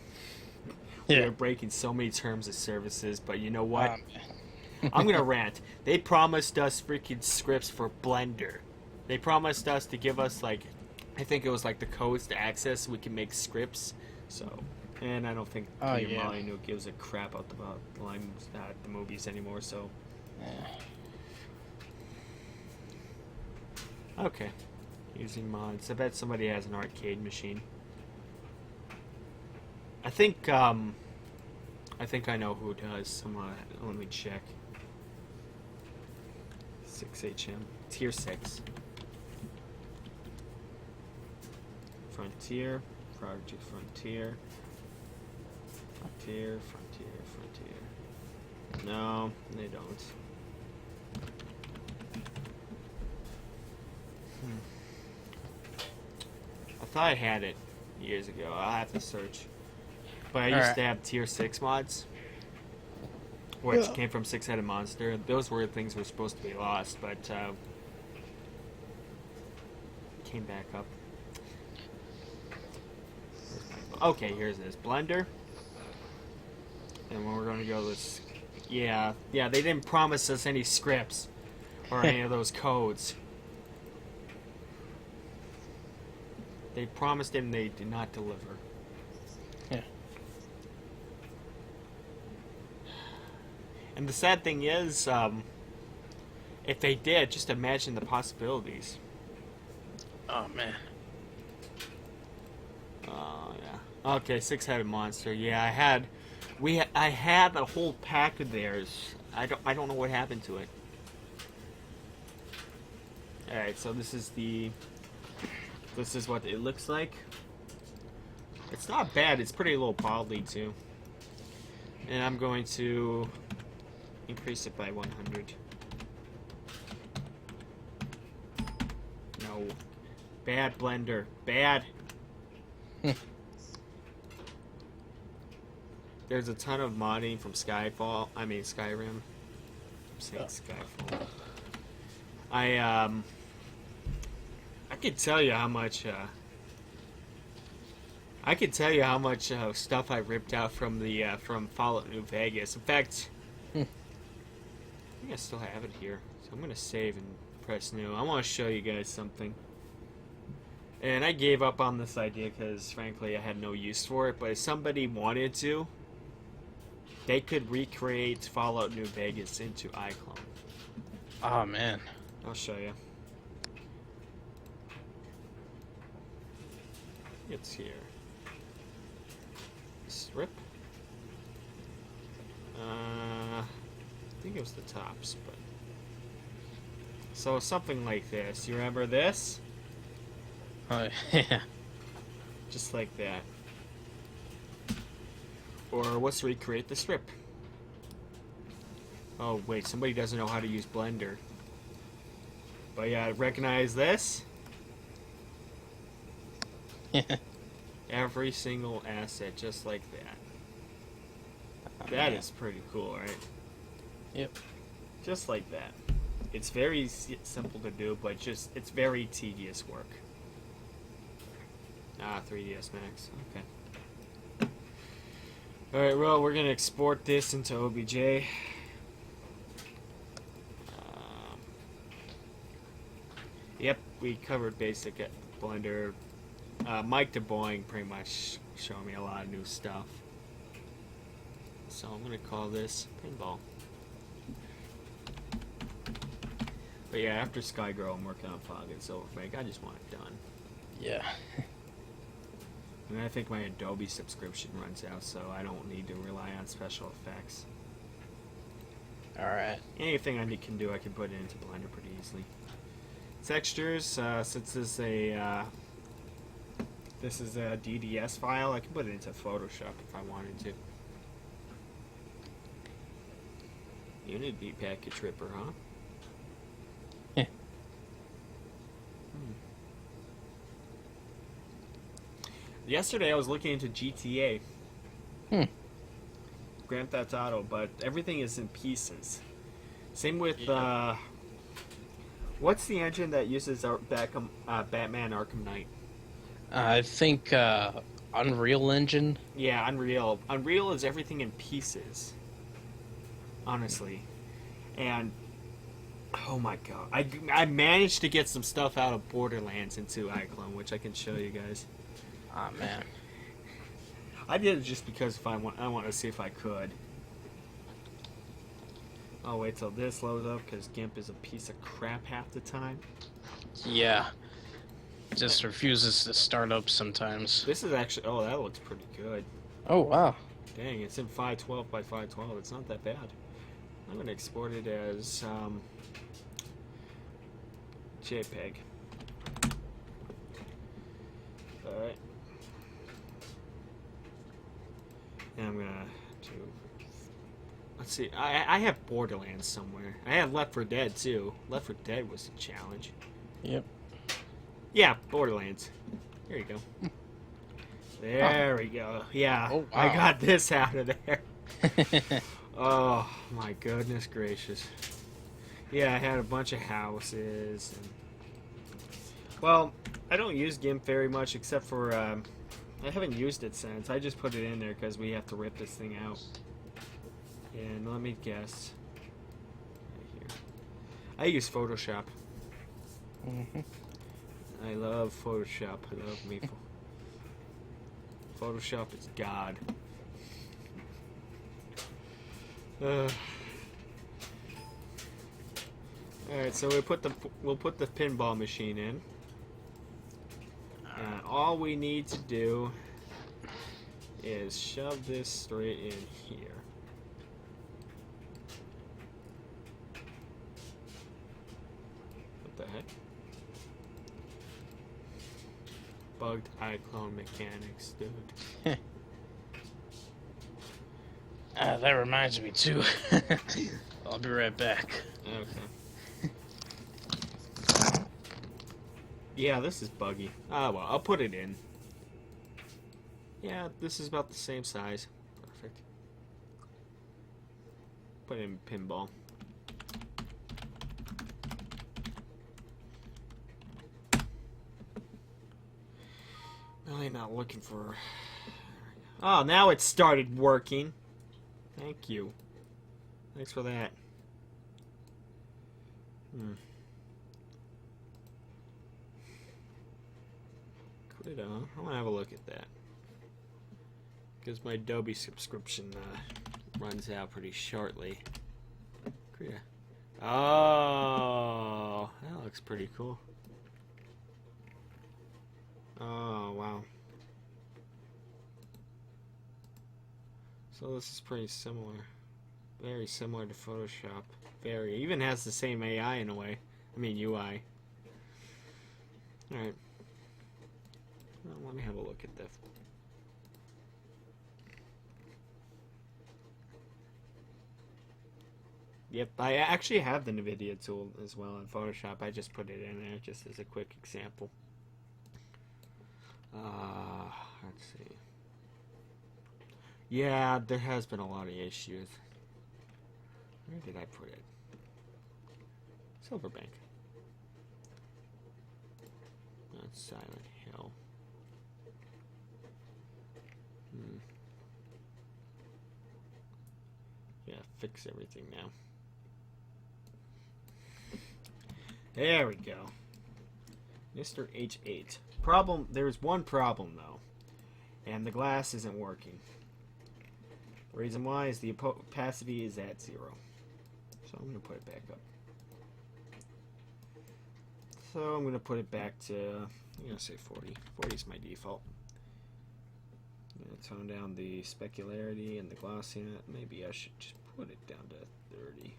Yeah. We're breaking so many terms of services, but you know what? I'm gonna rant. They promised us freaking scripts for Blender. They promised us to give us like, I think it was like the codes to access so we can make scripts. So, and I don't think Peter Molyneux gives a crap about the movies anymore. So, okay, using mods. I bet somebody has an arcade machine. I think I know who does. Let me check. 6HM Tier 6. Frontier, Project Frontier, Frontier. No, they don't. I thought I had it years ago. I'll have to search. But I used to have Tier 6 mods, which came from Six Headed Monster. Those were things were supposed to be lost, but came back up. Okay, here's this Blender, and when we're going to go this, yeah, they didn't promise us any scripts or any of those codes. They promised and they did not deliver. Yeah. And the sad thing is, if they did, just imagine the possibilities. Oh man. Oh yeah. Okay, Six-Headed Monster. Yeah, I had a whole pack of theirs. I don't know what happened to it. All right, so this is what it looks like. It's not bad. It's pretty low poly too. And I'm going to increase it by 100. No. Bad Blender. Bad. there's a ton of modding from Skyrim. I'm saying Skyfall. I could tell you how much. I could tell you how much stuff I ripped out from the from Fallout New Vegas. In fact, I think I still have it here. So I'm gonna save and press new. I want to show you guys something. And I gave up on this idea because, frankly, I had no use for it. But if somebody wanted to, they could recreate Fallout New Vegas into iClone. Oh man. I'll show you. It's here. Strip. I think it was the tops, but so something like this. You remember this? Oh yeah. Just like that. Or let's recreate the strip. Oh wait, somebody doesn't know how to use Blender. But yeah, recognize this? Every single asset, just like that. That is pretty cool, right? Yep. Just like that. It's very simple to do, but it's very tedious work. 3ds Max. Okay. Alright, well, we're going to export this into OBJ. Yep, we covered basic at Blender. Mike DeBoing pretty much showed me a lot of new stuff. So I'm going to call this Pinball. But yeah, after Skygirl, I'm working on Fog and Silverbank. I just want it done. Yeah. And I think my Adobe subscription runs out, so I don't need to rely on special effects. Alright. Anything I can do, I can put it into Blender pretty easily. Textures, since this is a DDS file, I can put it into Photoshop if I wanted to. Unity package ripper, huh? Yesterday I was looking into GTA. Grand Theft Auto, but everything is in pieces. Same with, what's the engine that uses our Batman Arkham Knight? I think Unreal Engine. Yeah, Unreal. Unreal is everything in pieces. Honestly. And, oh my god. I managed to get some stuff out of Borderlands into iClone, which I can show you guys. Oh man. I did it just because I want to see if I could. I'll wait till this loads up because GIMP is a piece of crap half the time. Yeah. Just refuses to start up sometimes. This is actually, oh, that looks pretty good. Oh wow. Dang, it's in 512 by 512. It's not that bad. I'm going to export it as JPEG. Alright. And I'm going to do... Let's see. I have Borderlands somewhere. I have Left 4 Dead, too. Left 4 Dead was a challenge. Yep. Yeah, Borderlands. There you go. There we go. Yeah, Oh, wow. I got this out of there. Oh, my goodness gracious. Yeah, I had a bunch of houses. And... Well, I don't use GIMP very much except for... I haven't used it since. I just put it in there because we have to rip this thing out. And let me guess. Right here. I use Photoshop. I love Photoshop. I love me. Photoshop is God. Alright, so we'll put the pinball machine in. And all we need to do is shove this straight in here. What the heck? Bugged iClone mechanics, dude. That reminds me too. I'll be right back. Okay. Yeah, this is buggy. Ah, well, I'll put it in. Yeah, this is about the same size. Perfect. Put in pinball. Really not looking for... Oh, now it started working. Thank you. Thanks for that. Quit on. I want to have a look at that. Because my Adobe subscription runs out pretty shortly. Korea. Oh, that looks pretty cool. Oh, wow. So this is pretty similar. Very similar to Photoshop. Very. It even has the same AI in a way. I mean UI. Alright. Well, let me have a look at that. Yep, I actually have the NVIDIA tool as well in Photoshop. I just put it in there just as a quick example. Let's see. Yeah, there has been a lot of issues. Where did I put it? Silverbank. That's Silent Hill. Yeah, fix everything now. There we go. Mr. H8. There's one problem though. And the glass isn't working. The reason why is the opacity is at 0. So I'm going to put it back up. So I'm going to put it back to, I'm going to say 40. 40 is my default. I'm going to tone down the specularity and the glossiness. Maybe I should just put it down to 30.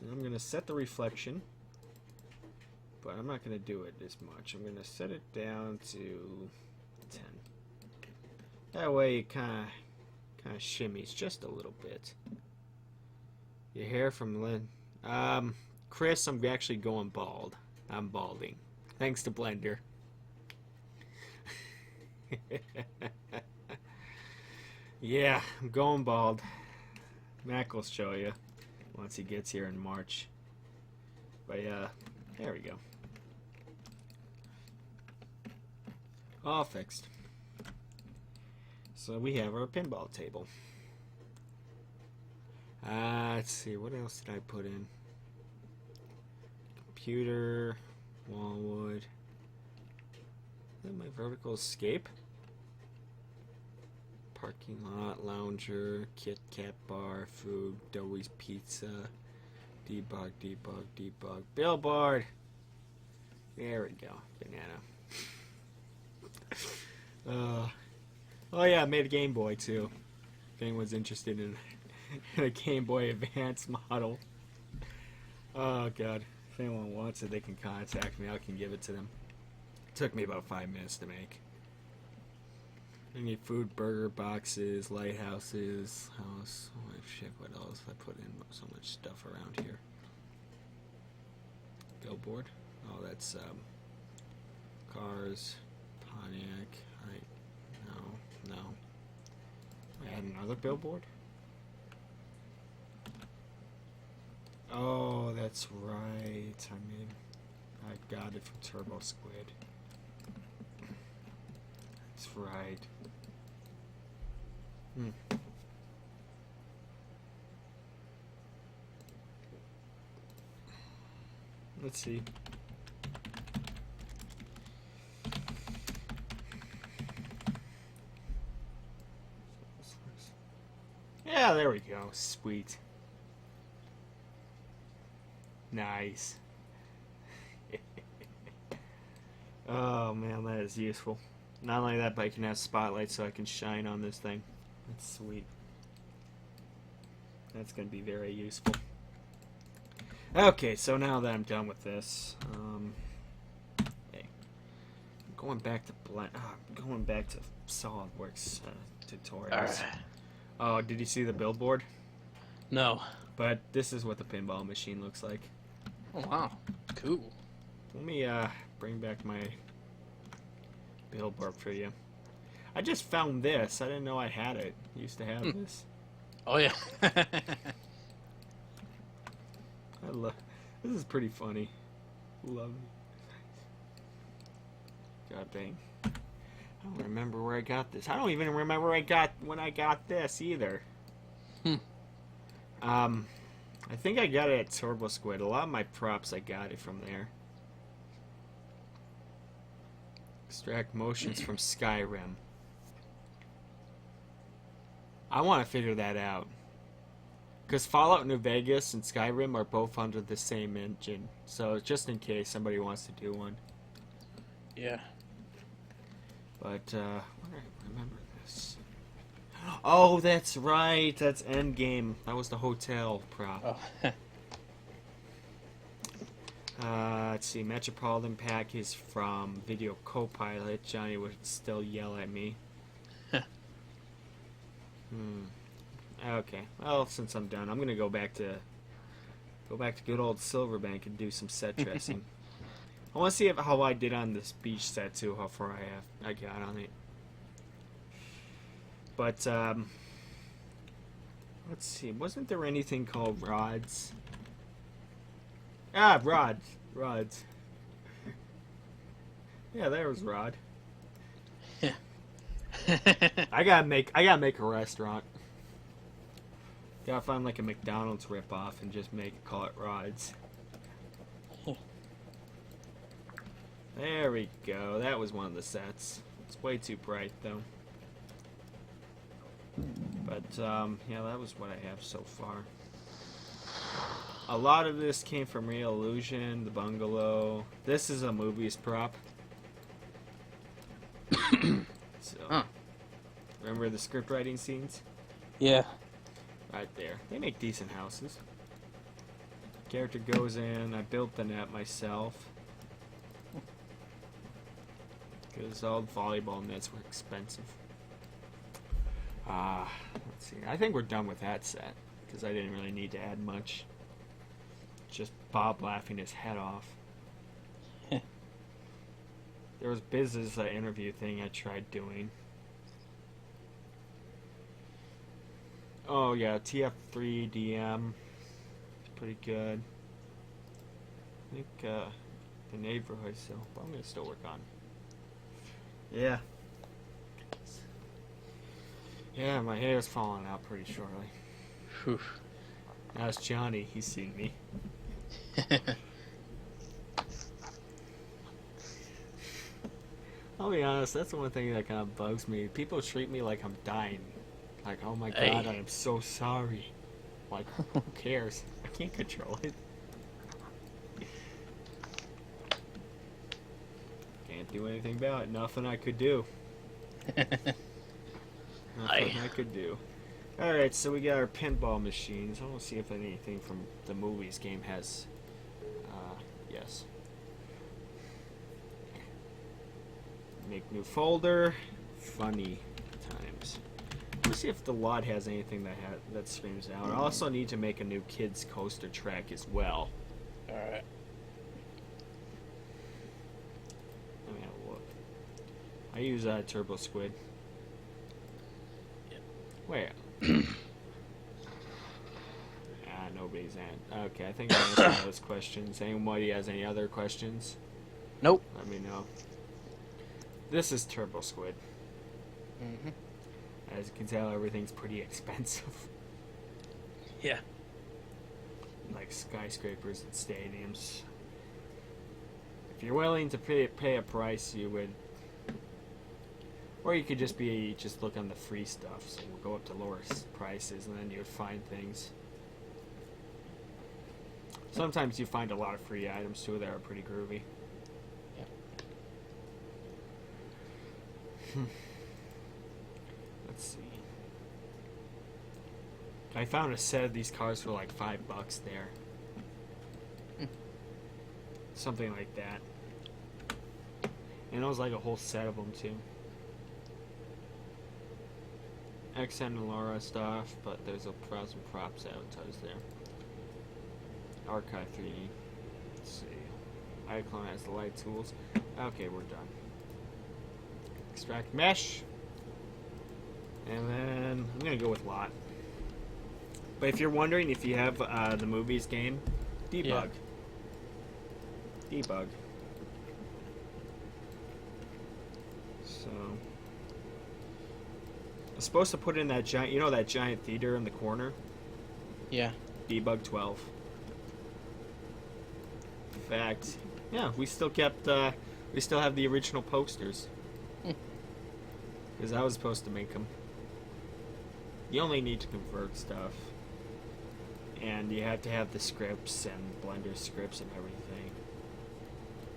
And I'm going to set the reflection. But I'm not going to do it as much. I'm going to set it down to 10. That way it kind of shimmies just a little bit. You hear from Lynn? Chris, I'm actually going bald. I'm balding. Thanks to Blender. Yeah, I'm going bald. Mac will show you once he gets here in March. But there we go. All fixed. So we have our pinball table. Let's see, what else did I put in? Computer, wallwood. Is that my vertical escape? Parking lot, lounger, Kit Kat bar, food, Doughie's pizza, debug, billboard. There we go, banana. Oh yeah, I made a Game Boy too. If anyone's interested in a Game Boy Advance model. Oh god, if anyone wants it, they can contact me. I can give it to them. It took me about 5 minutes to make. I need food, burger boxes, lighthouses, house. Oh shit, what else? I put in so much stuff around here. Billboard. Oh, that's cars. Pontiac. No. I had another billboard. Oh, that's right. I got it from Turbo Squid. That's right. Let's see. Yeah, there we go. Sweet. Nice. Oh man, that is useful. Not only that, but I can have spotlights so I can shine on this thing. That's sweet. That's going to be very useful. Okay, so now that I'm done with this, hey, I'm going back to SolidWorks tutorials. Alright. Oh, did you see the billboard? No. But this is what the pinball machine looks like. Oh, wow. Cool. Let me bring back my billboard for you. I just found this. I didn't know I had it. I used to have this. Oh yeah. I love. This is pretty funny. Love it. God dang. I don't remember where I got this. I don't even remember when I got this either. I think I got it at Turbo Squid. A lot of my props I got it from there. Extract motions from Skyrim. I want to figure that out. Because Fallout New Vegas and Skyrim are both under the same engine. So just in case somebody wants to do one. Yeah. But, I remember this. Oh, that's right. That's Endgame. That was the hotel prop. Oh. Let's see. Metropolitan Pack is from Video Copilot. Johnny would still yell at me. Okay. Well, since I'm done, I'm gonna go back to good old Silverbank and do some set dressing. I want to see how I did on this beach set too. How far I got on it. But let's see. Wasn't there anything called rods? Ah, rods. Yeah, there was Rod. I gotta make a restaurant. Gotta find like a McDonald's ripoff and just call it Rods. There we go. That was one of the sets. It's way too bright though. But yeah, that was what I have so far. A lot of this came from Real Illusion, the bungalow. This is a movie's prop. So, remember the script writing scenes? Yeah. Right there. They make decent houses. Character goes in. I built the net myself. Because all the volleyball nets were expensive. Let's see. I think we're done with that set. Because I didn't really need to add much. Just Bob laughing his head off. There was business interview thing I tried doing. Oh yeah, TF3 DM. It's pretty good. I think the neighborhood still, but I'm gonna still work on. Yeah. Yeah, my hair's falling out pretty shortly. Whew. Now it's Johnny. He's seen me. I'll be honest, that's the one thing that kind of bugs me. People treat me like I'm dying. Like, oh my Hey. god, I am so sorry. Like, who cares? I can't control it. Can't do anything about it. Nothing I could do. Nothing I could do. Alright, so we got our pinball machines. I want to see if anything from the movies game has... yes. Make new folder. Funny times. Let's see if the lot has anything that screams out. I also need to make a new kids coaster track as well. Alright. Let me have a look. I use Turbo Squid. Yep. Wait. Nobody's in. Okay, I think I answered those questions. Anybody has any other questions? Nope. Let me know. This is Turbo Squid. Mm-hmm. As you can tell, everything's pretty expensive. Yeah. Like skyscrapers and stadiums. If you're willing to pay a price, you would... Or you could just look on the free stuff, so we'll go up to lower prices, and then you would find things. Sometimes you find a lot of free items, too, that are pretty groovy. Let's see. I found a set of these cars for like $5 there. Something like that. And it was like a whole set of them too. XN and Laura stuff, but there's a thousand props advertised there. Archive 3D. Let's see. iClone has the light tools. Okay, we're done. Extract mesh. And then I'm gonna go with lot. But if you're wondering if you have the movies game, debug. Debug. So I'm supposed to put in that giant, you know, that giant theater in the corner. Yeah. Debug 12. In fact, yeah, we still kept, we still have the original posters. Because I was supposed to make them. You only need to convert stuff. And you have to have the scripts and Blender scripts and everything.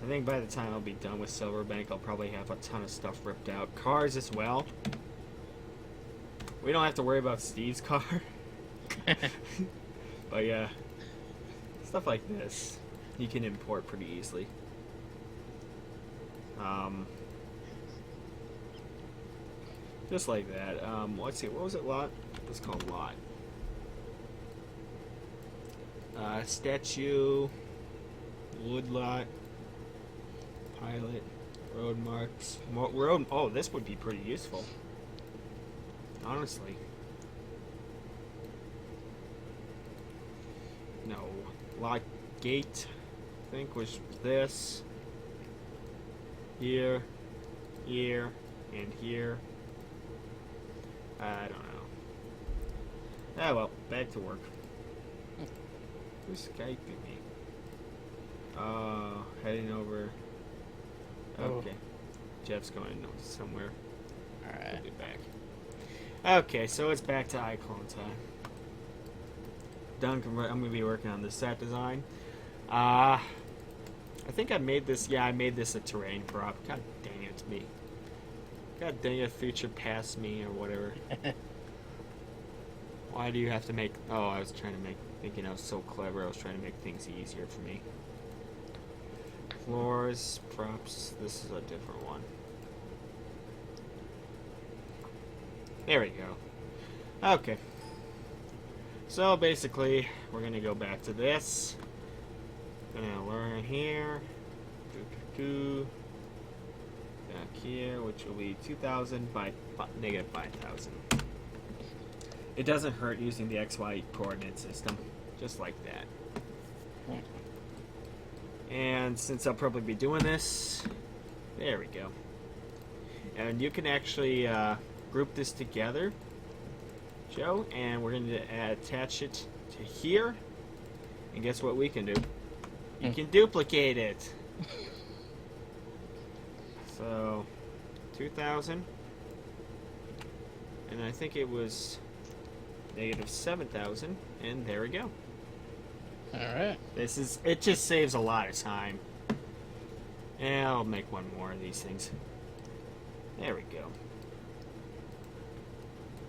I think by the time I'll be done with Silverbank, I'll probably have a ton of stuff ripped out. Cars as well. We don't have to worry about Steve's car. But yeah, stuff like this, you can import pretty easily. Just like that. Let's see, what was it, lot? It's called lot. Statue, wood lot, pilot, road marks, road. Oh, this would be pretty useful. Honestly. No. Lot gate, I think, was this. Here, here, and here. I don't know. Ah, well, back to work. Who's Skyping me? Heading over. Okay. Jeff's going somewhere. Alright. I'll be back. Okay, so it's back to iClone time. Done. I'm going to be working on the set design. I think I made this. Yeah, I made this a terrain prop. God dang it, it's me. God dang it, future past me or whatever. Why do you have to make... Oh, I was trying to make... Thinking I was so clever, I was trying to make things easier for me. Floors, props, this is a different one. There we go. Okay. So basically, we're going to go back to this. Gonna learn here. Back here, which will be 2,000 by negative 5,000. It doesn't hurt using the XY coordinate system, just like that. And since I'll probably be doing this, there we go. And you can actually group this together, Joe, and we're going to attach it to here. And guess what we can do? You can duplicate it. So, 2,000. And I think it was negative 7,000. And there we go. Alright. It just saves a lot of time. And I'll make one more of these things. There we go.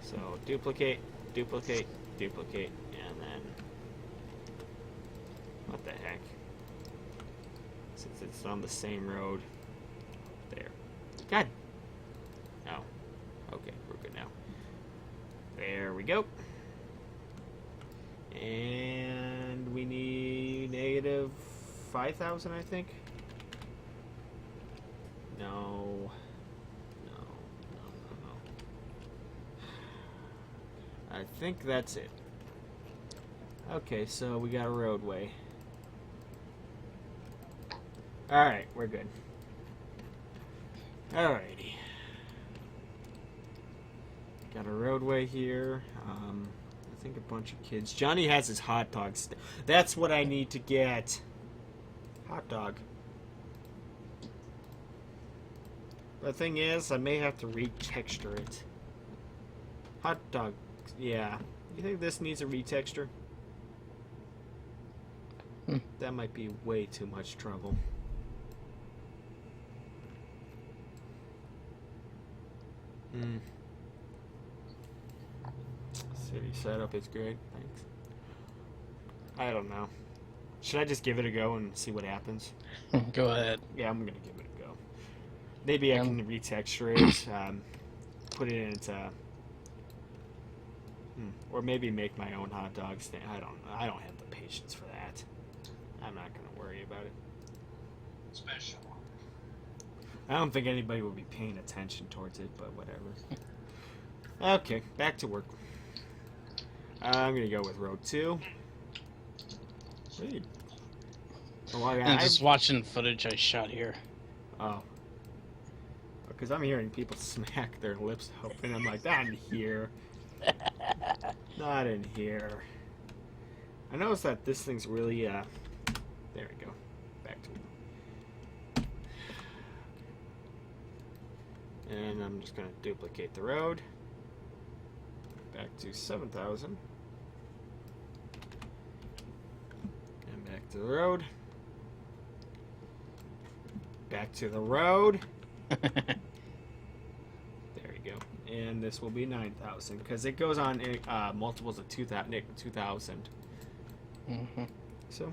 So, duplicate, duplicate, duplicate, and then... What the heck? Since it's on the same road. There. God! Oh. Okay, we're good now. There we go. And we need negative 5,000, I think. No. I think that's it. Okay, so we got a roadway. Alright, we're good. Alrighty. Got a roadway here. I think a bunch of kids. Johnny has his hot dog. That's what I need to get. Hot dog. The thing is, I may have to retexture it. Hot dog. Yeah. You think this needs a retexture? That might be way too much trouble. City setup is great. Thanks. I don't know. Should I just give it a go and see what happens? Go ahead. Yeah, I'm gonna give it a go. Maybe I can retexture it, put it into, or maybe make my own hot dog stand. I don't have the patience for that. I'm not gonna worry about it. Special. I don't think anybody will be paying attention towards it, but whatever. Okay, back to work. I'm gonna go with Road 2. Wait. Oh, And just watching footage I shot here. Oh. Because I'm hearing people smack their lips open. I'm like, not in here. Not in here. I noticed that this thing's really, there we go. Back to it. And I'm just going to duplicate the road. Back to 7,000. And back to the road. Back to the road. There we go. And this will be 9,000 because it goes on multiples of 2,000. Mm-hmm. So,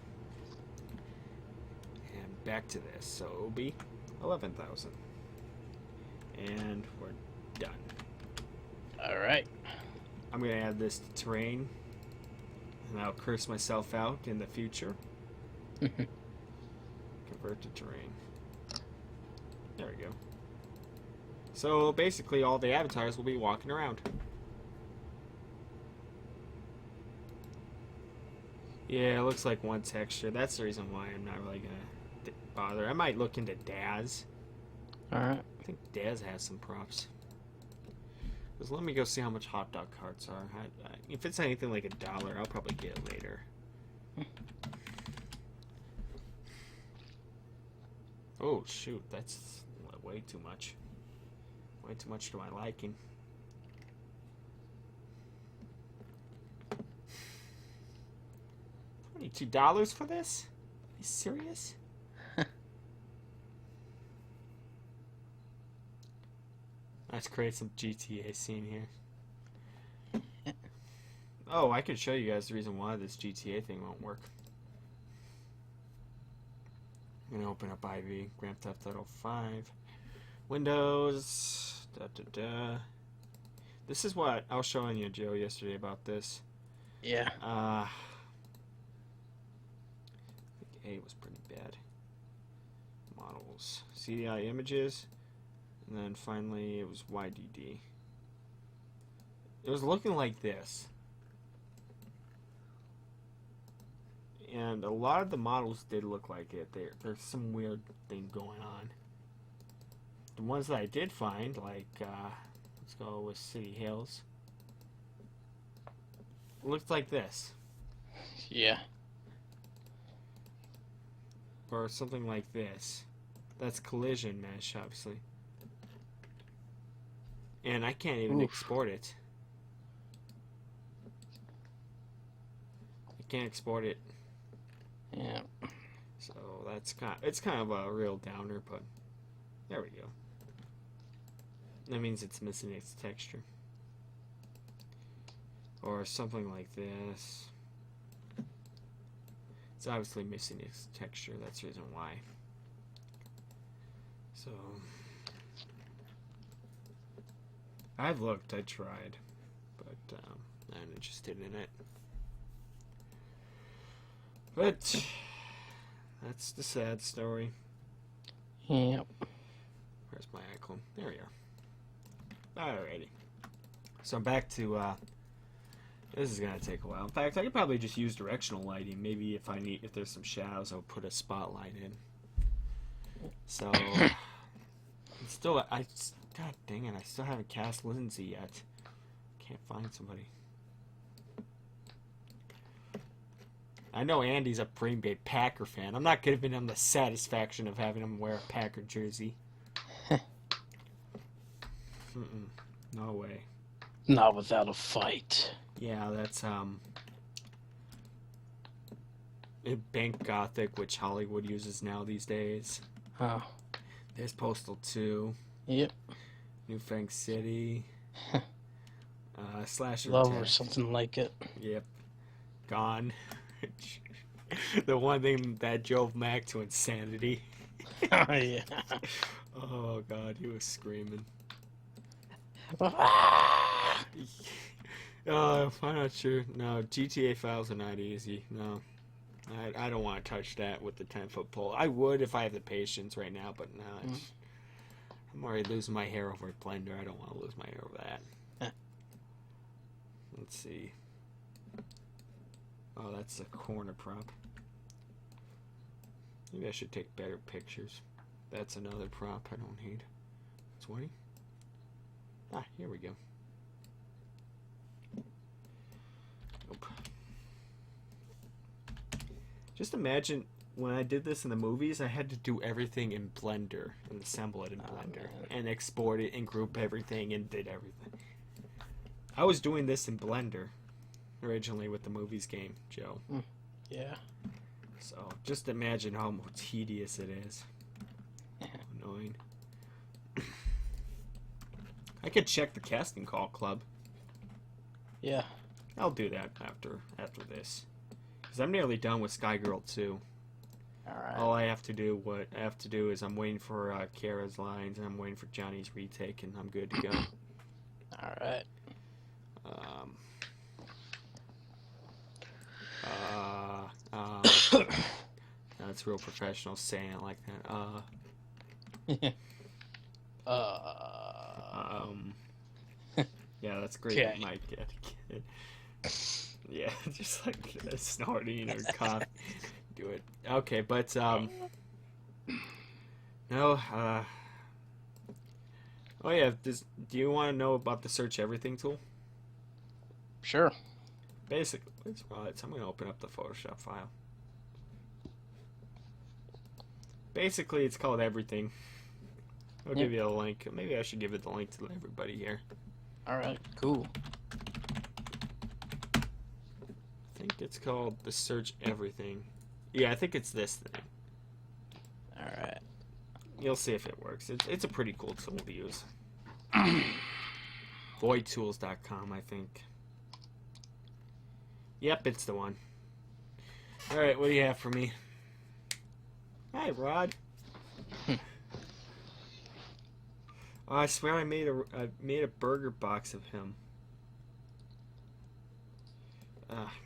and back to this. So it will be 11,000. And we're done. All right. I'm going to add this to terrain. And I'll curse myself out in the future. Convert to terrain. There we go. So basically all the avatars will be walking around. Yeah, it looks like one texture. That's the reason why I'm not really gonna bother. I might look into Daz. Alright. I think Daz has some props. Just let me go see how much hot dog carts are. If it's anything like $1, I'll probably get it later. Oh shoot, that's way too much. Way too much to my liking. $22 for this? Are you serious? Let's create some GTA scene here. Oh, I could show you guys the reason why this GTA thing won't work. I'm gonna open up IV, Grand Theft Auto 5, Windows. This is what I was showing you, Joe, yesterday about this. Yeah. I think A was pretty bad. Models, CDI images, and then finally it was YDD. It was looking like this. And a lot of the models did look like it. There's some weird thing going on. The ones that I did find, like, let's go with City Hills, looked like this. Yeah. Or something like this. That's collision mesh, obviously. And I can't even export it. I can't export it. Yeah. So that's it's kind of a real downer, but there we go. That means it's missing its texture. Or something like this. It's obviously missing its texture, that's the reason why. So I've looked, I tried, but I'm interested in it. But that's the sad story. Yep. Where's my iClone? There we are. Alrighty. So back to this is gonna take a while. In fact, I could probably just use directional lighting. Maybe if there's some shadows, I'll put a spotlight in. So God dang it, I still haven't cast Lindsay yet. Can't find somebody. I know Andy's a Green Bay Packer fan. I'm not giving him the satisfaction of having him wear a Packer jersey. No way. Not without a fight. Yeah, that's Bank Gothic, which Hollywood uses now these days. Oh. There's Postal 2. Yep. New Fang City. Slasher Love Attack. or something like it. Yep. Gone. The one thing that drove Mac to insanity. Oh, yeah. Oh, God, he was screaming. I'm not sure. No, GTA files are not easy. No. I don't want to touch that with the 10-foot pole. I would if I have the patience right now, but no. I'm already losing my hair over Blender. I don't want to lose my hair over that. Let's see. Oh, that's a corner prop. Maybe I should take better pictures. That's another prop I don't need. 20? Ah, here we go. Nope. Just imagine when I did this in the movies, I had to do everything in Blender and assemble it in Blender and export it and group everything and did everything. I was doing this in Blender originally with the movies game, Joe. Yeah. So just imagine how tedious it is. Annoying. I could check the casting call club. Yeah. I'll do that after this, because I'm nearly done with Skygirl 2. All right. All I have to do, is I'm waiting for Kara's lines, and I'm waiting for Johnny's retake, and I'm good to go. All right. That's real professional saying it like that. Yeah, that's great. Okay. Mike, yeah, just like snorting or cough. Do it. Okay, but no. Oh yeah. Do you want to know about the search everything tool? Sure. Basically, I'm going to open up the Photoshop file. Basically, it's called everything. I'll give you a link. Maybe I should give it the link to everybody here. All right. Cool. I think it's called the search everything. Yeah, I think it's this thing. All right. You'll see if it works. It's a pretty cool tool to use. Voidtools.com, I think. Yep, it's the one. All right, what do you have for me? Hi, Rod. Oh, I swear I made a burger box of him.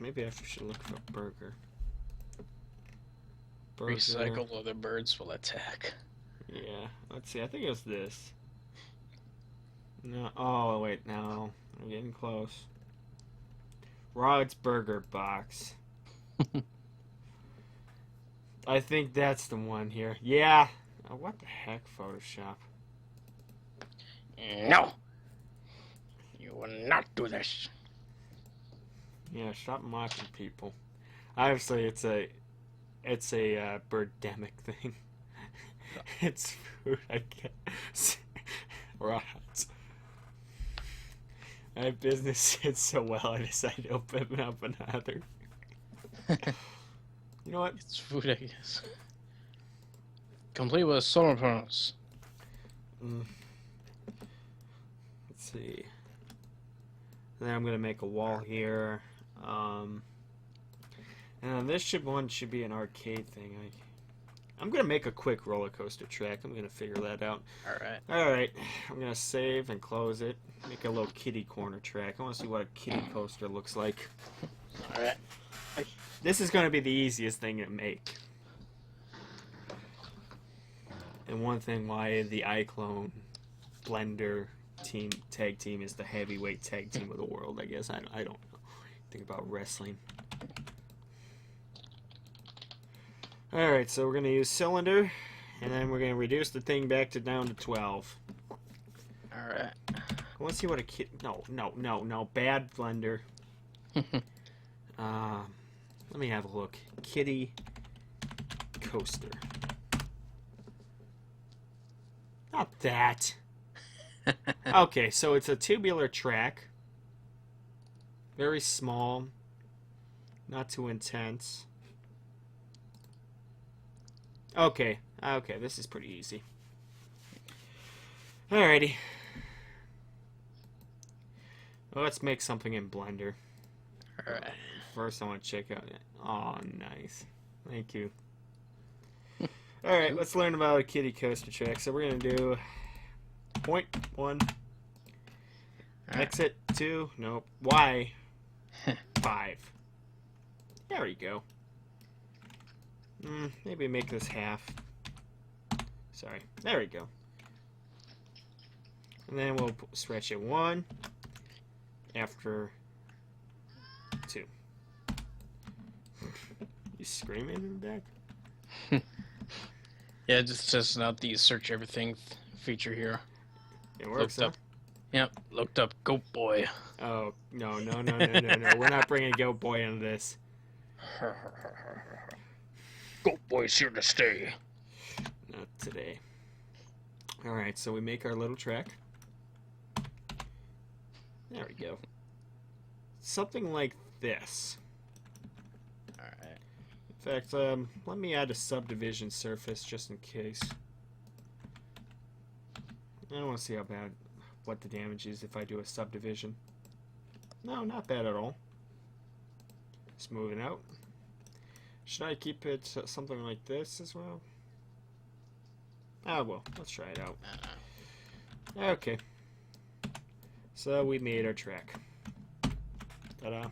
Maybe I should look for a burger. Recycle other birds will attack. Yeah, let's see. I think it was this. No. Oh wait, no. I'm getting close. Rod's burger box. I think that's the one here. Yeah. Oh, what the heck, Photoshop? No. You will not do this. Yeah, stop mocking people. Obviously, it's a birdemic thing. It's food, I guess. Right. My business did so well, I decided to open up another. You know what? It's food, I guess. Complete with solar panels. Let's see. And then I'm gonna make a wall here. And this one should be an arcade thing. I'm gonna make a quick roller coaster track. I'm gonna figure that out. All right. I'm gonna save and close it. Make a little kitty corner track. I want to see what a kitty coaster looks like. All right. This is gonna be the easiest thing to make. And one thing why the iClone Blender tag team is the heavyweight tag team of the world, I guess. I don't know. Think about wrestling. Alright, so we're going to use cylinder, and then we're going to reduce the thing back to down to 12. Alright. I want to see what a kid... No. Bad Blender. Let me have a look. Kitty coaster. Not that. Okay, so it's a tubular track. Very small. Not too intense. Okay, this is pretty easy. Alrighty. Well, let's make something in Blender. Alright. First, I want to check out... Oh, nice. Thank you. Alright, let's learn about a kitty coaster track. So we're going to do... Point 1. Exit 2. Nope. Y. 5. There we go. Maybe make this half. Sorry. There we go. And then we'll stretch it 1. After too. You screaming in the back? Yeah, just testing out the search everything feature here. It works, huh? Looked up. Yep, looked up Goat Boy. Oh, no. We're not bringing Goat Boy into this. Goat Boy's here to stay. Not today. Alright, so we make our little track. There we go. Something like this. Alright. In fact, let me add a subdivision surface just in case. I don't want to see how bad, what the damage is if I do a subdivision. No, not bad at all. Smooth it out. Should I keep it something like this as well? Ah, well, let's try it out. Okay. So we made our track. Ta-da.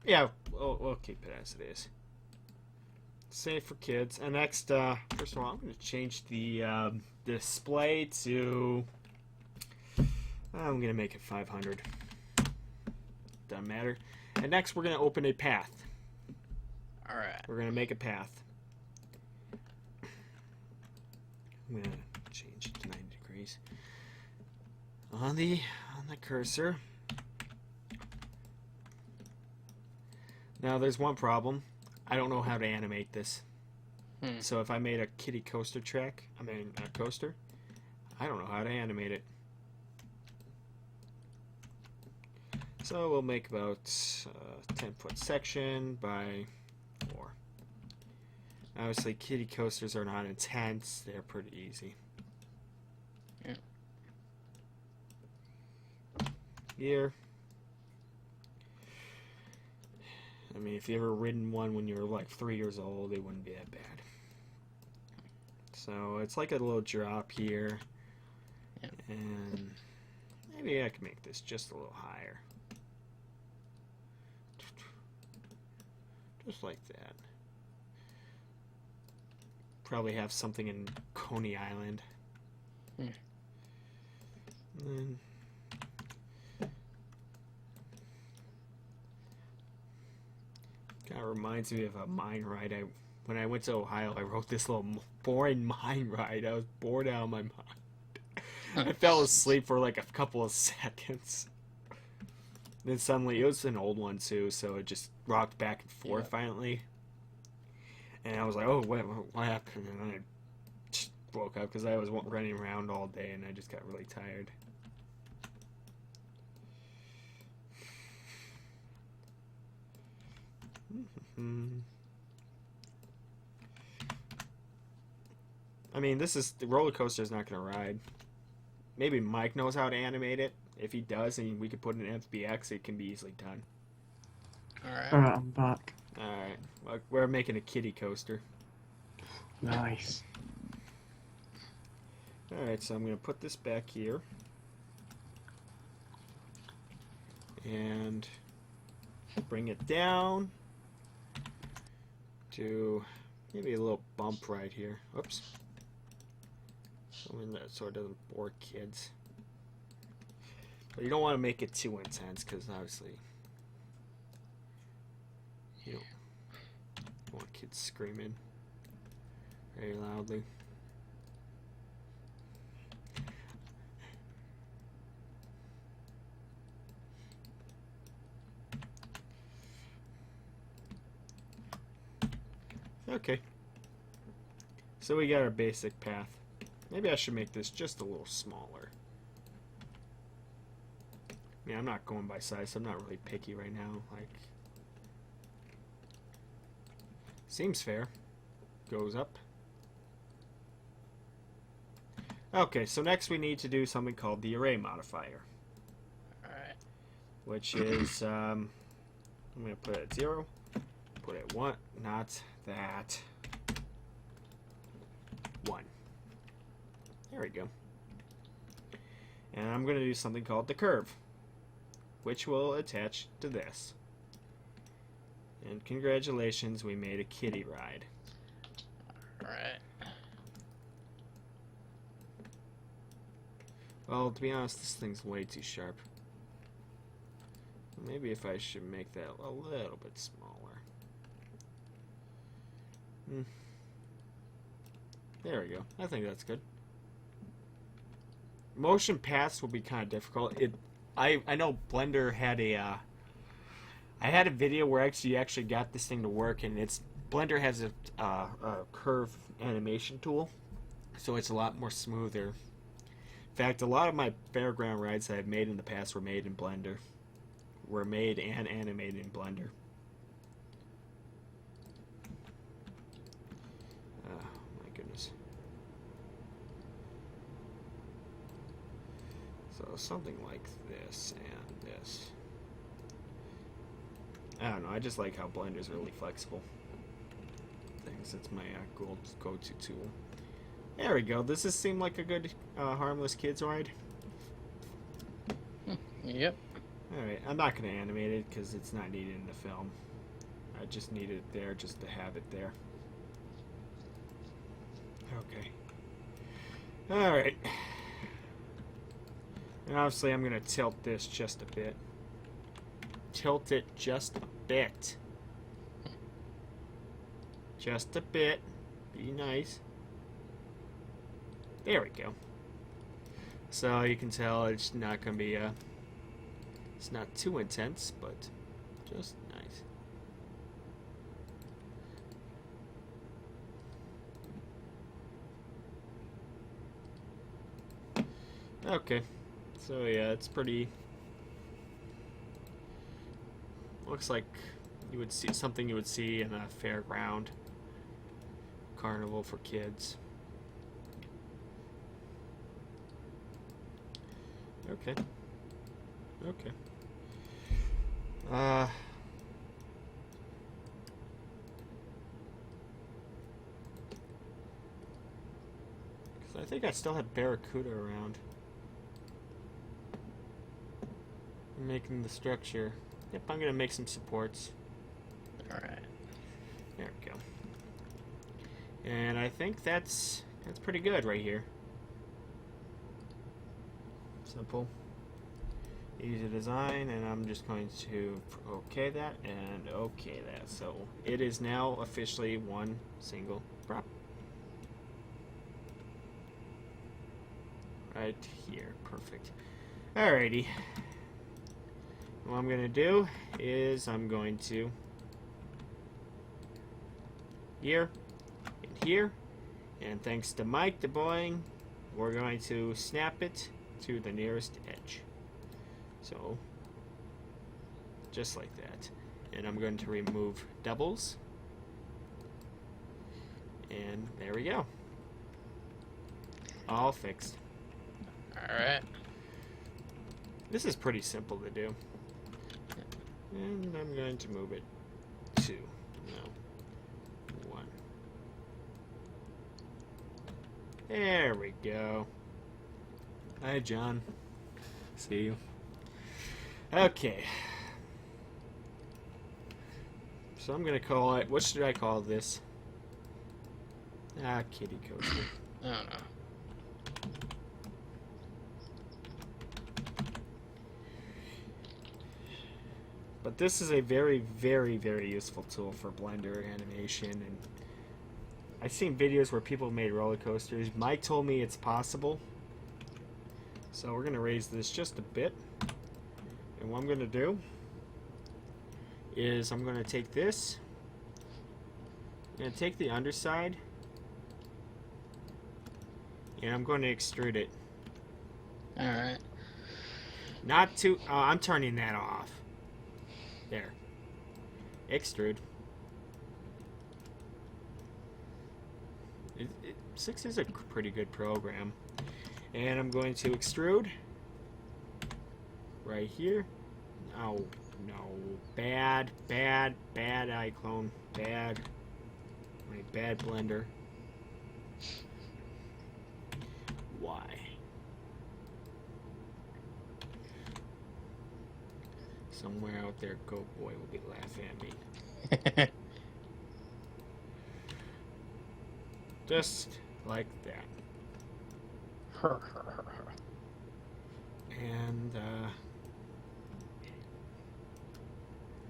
Yeah, we'll keep it as it is. Safe for kids. And next, first of all, I'm going to change the display to... I'm going to make it 500. Doesn't matter. And next, we're going to open a path. Alright. We're going to make a path. I'm going to change it to 90 degrees. On the cursor. Now, there's one problem. I don't know how to animate this. So if I made a kitty coaster track, a coaster, I don't know how to animate it. So we'll make about a 10-foot section by 4. Obviously, kitty coasters are not intense. They're pretty easy. Yeah. Here. I mean, if you ever ridden one when you were like 3 years old, it wouldn't be that bad. So it's like a little drop here. Yeah. And maybe I can make this just a little higher. Just like that. Probably have something in Coney Island. Hmm. And then kind of reminds me of a mine ride. When I went to Ohio, I wrote this little boring mine ride. I was bored out of my mind. I fell asleep for like a couple of seconds. Then suddenly, it was an old one too, so it just rocked back and forth finally. And I was like, oh, what happened? And then I just woke up because I was running around all day and I just got really tired. I mean, the roller coaster is not going to ride. Maybe Mike knows how to animate it. If he does, and we could put it in FBX, it can be easily done. Alright. Alright, I'm back. Alright, well, we're making a kitty coaster. Nice. Alright, so I'm going to put this back here. And bring it down to maybe a little bump right here. Oops. So it doesn't bore kids. But you don't want to make it too intense because obviously you don't want kids screaming very loudly. Okay. So we got our basic path. Maybe I should make this just a little smaller. I mean, I'm not going by size. I'm not really picky right now. Like, seems fair. Goes up. Okay, so next we need to do something called the array modifier. Alright. Which is, I'm going to put it at 0. Put it 1. Not that. 1. There we go. And I'm going to do something called the curve, which will attach to this. And congratulations, we made a kitty ride. Alright. Well, to be honest, this thing's way too sharp. Maybe if I should make that a little bit smaller. There we go. I think that's good. Motion paths will be kind of difficult. I know Blender had a I had a video where you actually got this thing to work, and Blender has a curve animation tool, so it's a lot more smoother. In fact, a lot of my fairground rides that I've made in the past were made in Blender. Were made and animated in Blender. Oh my goodness. So something like this and this. I don't know, I just like how Blender's really flexible. Things, it's my go-to tool. There we go. Does this seem like a good, harmless kids ride? Yep. Alright, I'm not going to animate it because it's not needed in the film. I just need it there just to have it there. Okay. Alright. And obviously I'm going to tilt this just a bit. Tilt it just a bit. Just a bit. Be nice. There we go. So you can tell it's not going to be it's not too intense, but just nice. Okay. So yeah, it's pretty. Looks like you would see something you would see in a fairground carnival for kids. Okay. Okay. Cause I think I still had Barracuda around. I'm making the structure. Yep, I'm gonna make some supports. Alright. There we go. And I think that's pretty good right here. Simple. Easy design, and I'm just going to okay that and okay that. So it is now officially one single prop. Right here. Perfect. Alrighty. What I'm going to do is I'm going to here and here, and thanks to Mike the Boeing, we're going to snap it to the nearest edge. So just like that. And I'm going to remove doubles, and there we go. All fixed. Alright. This is pretty simple to do. And I'm going to move it 2. No. 1. There we go. Hi, John. See you. Okay. So I'm going to call it... What should I call this? Kitty coaster. I don't know. But this is a very, very, very useful tool for Blender animation, and I've seen videos where people made roller coasters. Mike told me it's possible, so we're going to raise this just a bit. And what I'm going to do is I'm going to take this, I'm going to take the underside, and I'm going to extrude it. Alright. Not too... I'm turning that off. There. Extrude. 6 is a pretty good program. And I'm going to extrude right here. Oh, no. Bad, bad, bad iClone. Bad. My bad Blender. Why? Somewhere out there, Goat Boy will be laughing at me. Just like that. And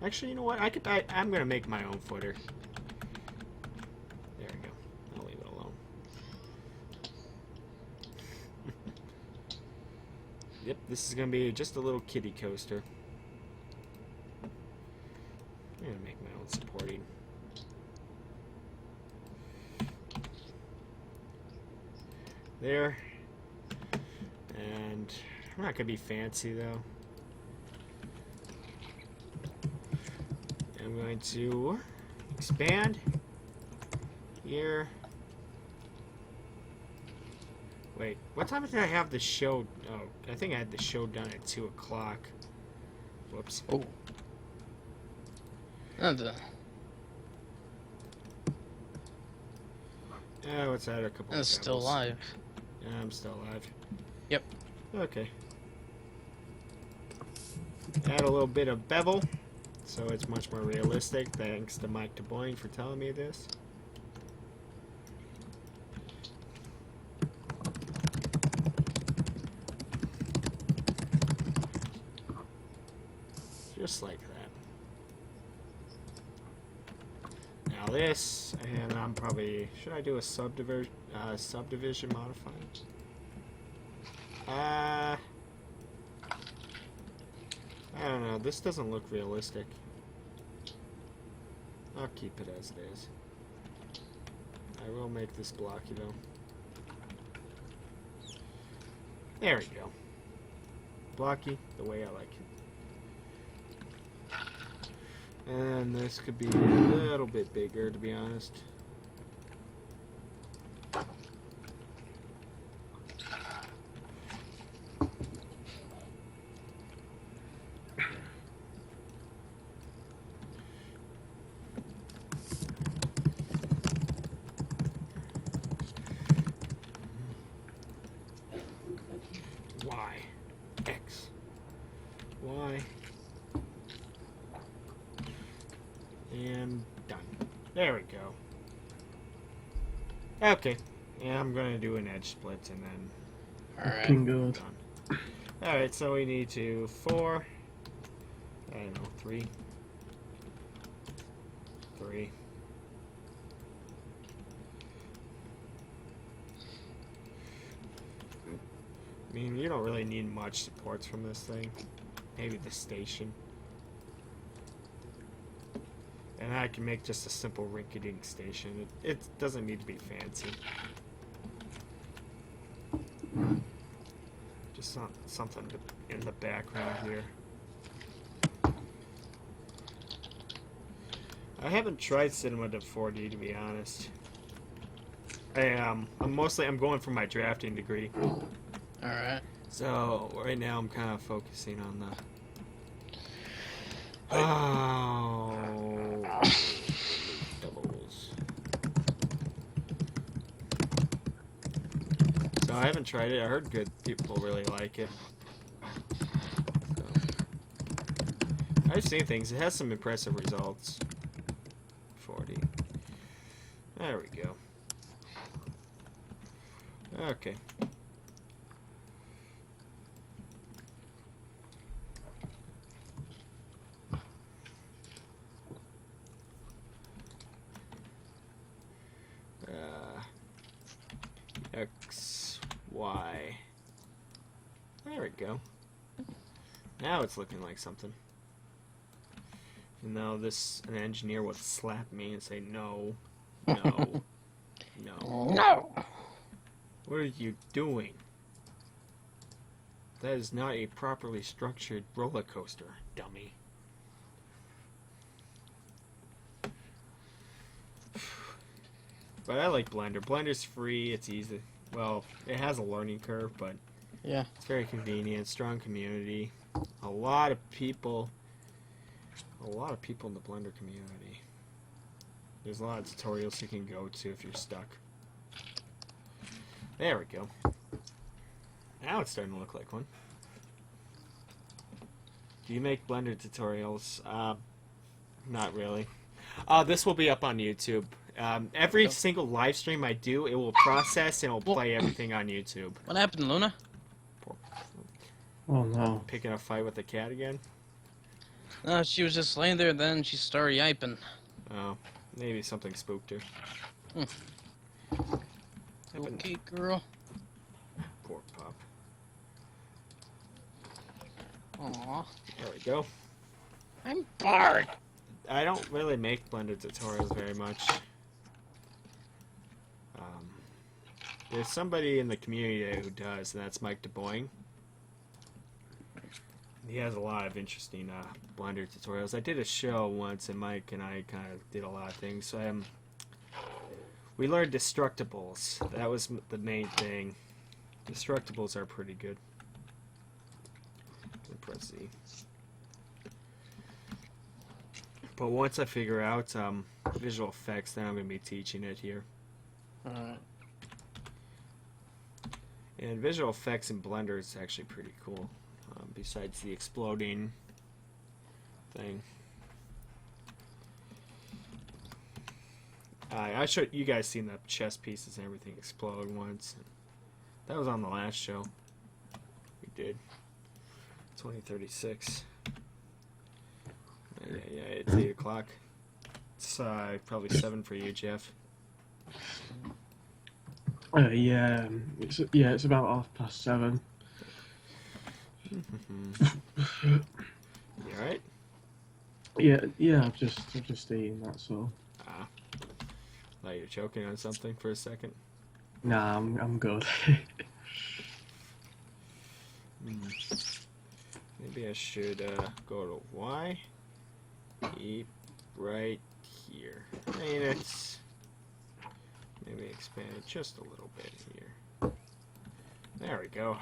actually, you know what? I'm gonna make my own footer. There we go. I'll leave it alone. Yep, this is gonna be just a little kiddie coaster. I'm gonna make my own supporting. There. And I'm not gonna be fancy though. I'm going to expand here. Wait, what time did I have the show? Oh, I think I had the show done at 2 o'clock. Whoops. Oh. And, Oh, what's that? A couple. it's of still pebbles. live. Yeah, I'm still alive. Yep. Okay. Add a little bit of bevel, so it's much more realistic. Thanks to Mike DeBoyne for telling me this. Just like that. Now this, and I'm probably, should I do a subdivision modifier? I don't know. This doesn't look realistic. I'll keep it as it is. I will make this blocky though. There we go. Blocky, the way I like it. And this could be a little bit bigger, to be honest. Y, X, Y, and done. There we go. Okay, and I'm gonna do an edge split and then Alright. Looking good. done. Alright, so we need to 4, I don't know, 3. I mean, you don't really need much supports from this thing. Maybe the station. And I can make just a simple rinky-dink station. It doesn't need to be fancy. Just something in the background here. I haven't tried Cinema to 4D, to be honest. I'm going for my drafting degree. Alright. So right now I'm kind of focusing on the. Oh, doubles. So I haven't tried it. I heard good people really like it. So, I've seen things. It has some impressive results. 40. There we go. Okay. X, Y. There we go. Now it's looking like something. And now an engineer would slap me and say, no, no, no. No! What are you doing? That is not a properly structured roller coaster, dummy. But I like Blender. Blender's free, it's easy. Well, it has a learning curve, but Yeah. it's very convenient, strong community. A lot of people in the Blender community. There's a lot of tutorials you can go to if you're stuck. There we go. Now it's starting to look like one. Do you make Blender tutorials? Not really. This will be up on YouTube. Every single live stream I do, it will process and it'll play everything on YouTube. What happened, Luna? Oh no. Picking a fight with the cat again? No, she was just laying there, then she started yiping. Oh, maybe something spooked her. Okay, girl. Poor pup. Aw. There we go. I'm bored. I don't really make Blender tutorials very much. There's somebody in the community who does, and that's Mike DeBoing. He has a lot of interesting Blender tutorials. I did a show once, and Mike and I kind of did a lot of things. So we learned destructibles. That was the main thing. Destructibles are pretty good. Press Z. But once I figure out visual effects, then I'm going to be teaching it here. Alright. And visual effects in Blender is actually pretty cool. Besides the exploding thing. I showed you guys seen the chess pieces and everything explode once. That was on the last show we did. 2036. Yeah, it's 8 o'clock. It's probably 7 for you, Jeff. Yeah, it's about 7:30. You alright? Yeah, I've just eaten, that's all. Thought you were choking on something for a second. Nah, I'm good. Maybe I should go to Y. Eat right here. And it's maybe expand it just a little bit here. There we go.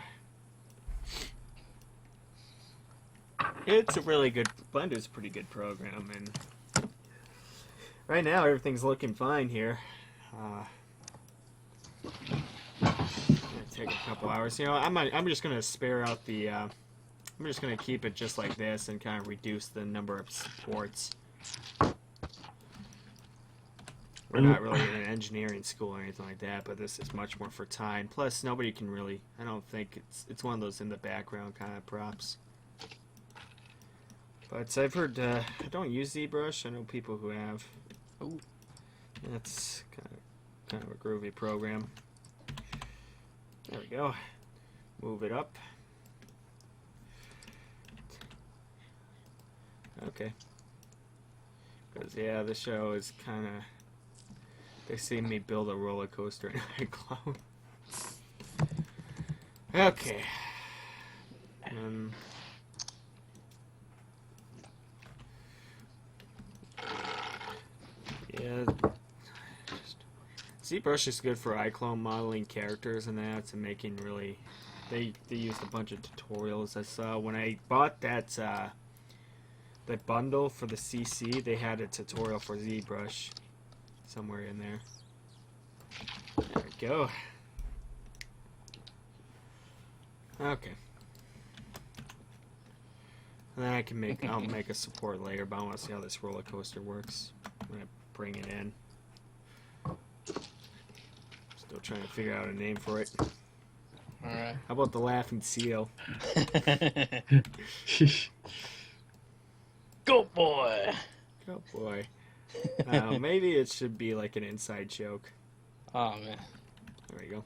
It's a really good Blender's a pretty good program, and right now everything's looking fine here. Gonna take a couple hours. You know, I'm just gonna spare out the. I'm just gonna keep it just like this and kind of reduce the number of supports. We're not really in an engineering school or anything like that, but this is much more for time. Plus, nobody can really. I don't think it's one of those in the background kind of props. But I've heard I don't use ZBrush. I know people who have. Ooh. That's kind of a groovy program. There we go. Move it up. Okay. Because yeah, the show is kind of. They see me build a roller coaster in iClone. Okay. Yeah. ZBrush is good for iClone modeling characters and that, and making really. They used a bunch of tutorials. I saw when I bought that bundle for the CC. They had a tutorial for ZBrush somewhere in there. There we go. Okay. And then I'll make a support layer, but I want to see how this roller coaster works. I'm gonna bring it in. Still trying to figure out a name for it. Alright. How about the laughing seal? Go boy! Oh boy. Maybe it should be like an inside joke. Oh man. There we go.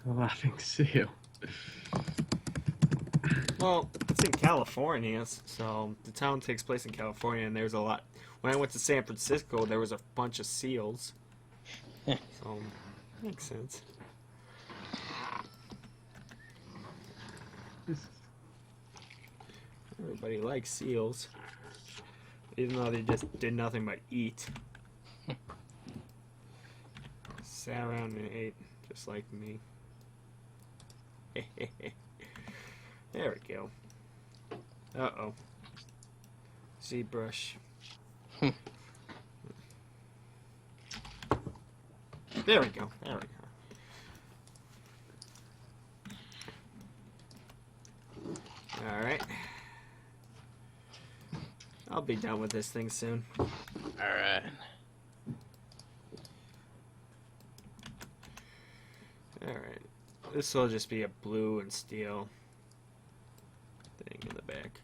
The laughing seal. Well, it's in California, so the town takes place in California, and there's a lot. When I went to San Francisco, there was a bunch of seals. So, makes sense. Everybody likes seals, even though they just did nothing but eat. Sat around and ate, just like me. There we go. Uh-oh. ZBrush. There we go. There we go. Alright. I'll be done with this thing soon. Alright. Alright. This will just be a blue and steel thing in the back.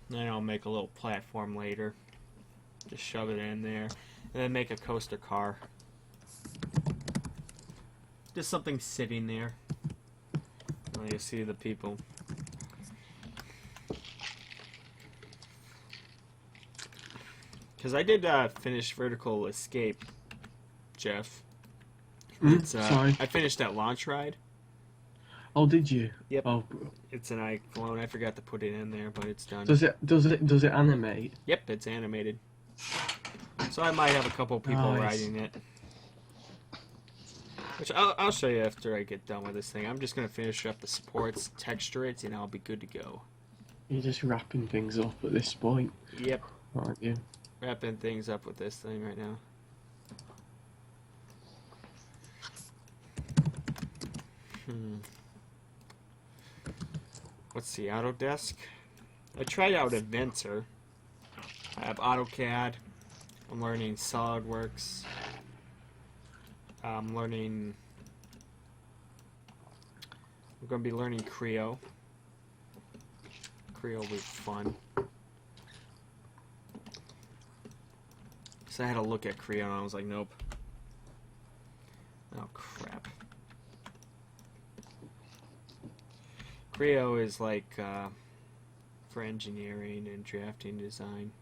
Then I'll make a little platform later. Just shove it in there. And then make a coaster car. Just something sitting there. Well, you see the people. Because I did finish Vertical Escape, Jeff. It's, sorry. I finished that launch ride. Oh, did you? Yep. Oh, It's an iClone. I forgot to put it in there, but it's done. does it animate? Yep, it's animated. So I might have a couple people Nice. riding it. Which I'll show you after I get done with this thing. I'm just going to finish up the supports, texture it, and I'll be good to go. You're just wrapping things up at this point, Yep. aren't you? Wrapping things up with this thing right now. What's the Autodesk? I tried out Inventor. I have AutoCAD. I'm learning SolidWorks. I'm going to be learning Creo. Creo will be fun. So I had to look at Creo and I was like, nope. Oh, crap. Creo is like for engineering and drafting design.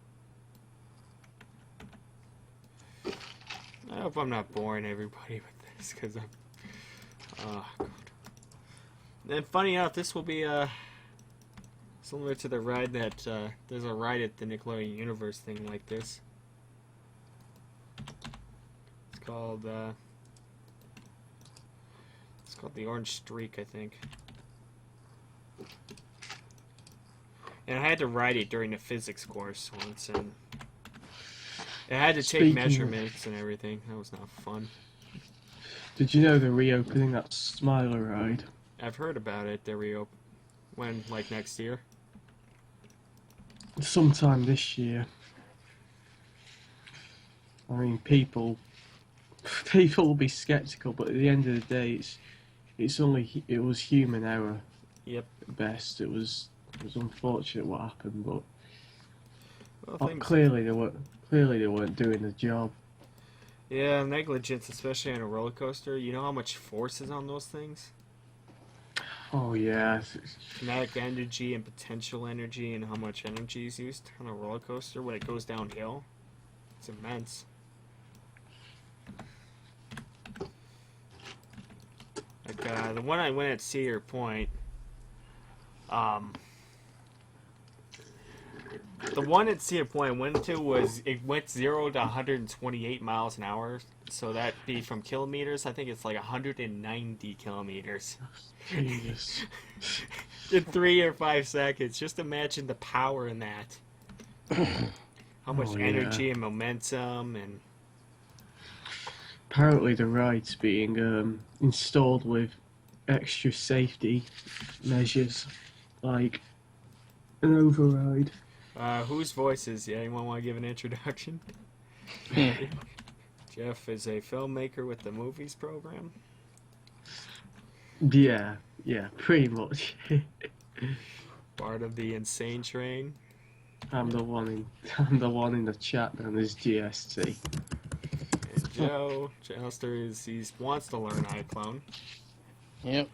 I hope I'm not boring everybody with this, because I'm... Oh, God. And funny enough, this will be similar to the ride that... there's a ride at the Nickelodeon Universe thing like this. It's called the Orange Streak, I think. And I had to ride it during the physics course once, and it had to take measurements and everything. That was not fun. Did you know they're reopening that Smiler ride? I've heard about it. They're reopen. When, like next year? Sometime this year. I mean, people will be skeptical, but at the end of the day, it was human error. Yep. At best, it was unfortunate what happened, but Well, clearly they weren't doing the job. Yeah, negligence, especially on a roller coaster. You know how much force is on those things? Oh yeah, Kinetic energy and potential energy, and how much energy is used on a roller coaster when it goes downhill. It's immense. Like the one I went at Cedar Point, the one at Cedar Point I went to it went 0 to 128 miles an hour. So that'd be from kilometers. I think it's like 190 kilometers. Jesus. In 3 or 5 seconds. Just imagine the power in that. How much energy and momentum and... Apparently the ride's being installed with extra safety measures, like an override. Whose voice is? Yeah, anyone want to give an introduction? Jeff is a filmmaker with the movies program. Yeah, pretty much. Part of the Insane Train. I'm the one in the chat known as GST. And Joe he wants to learn iClone. Yep.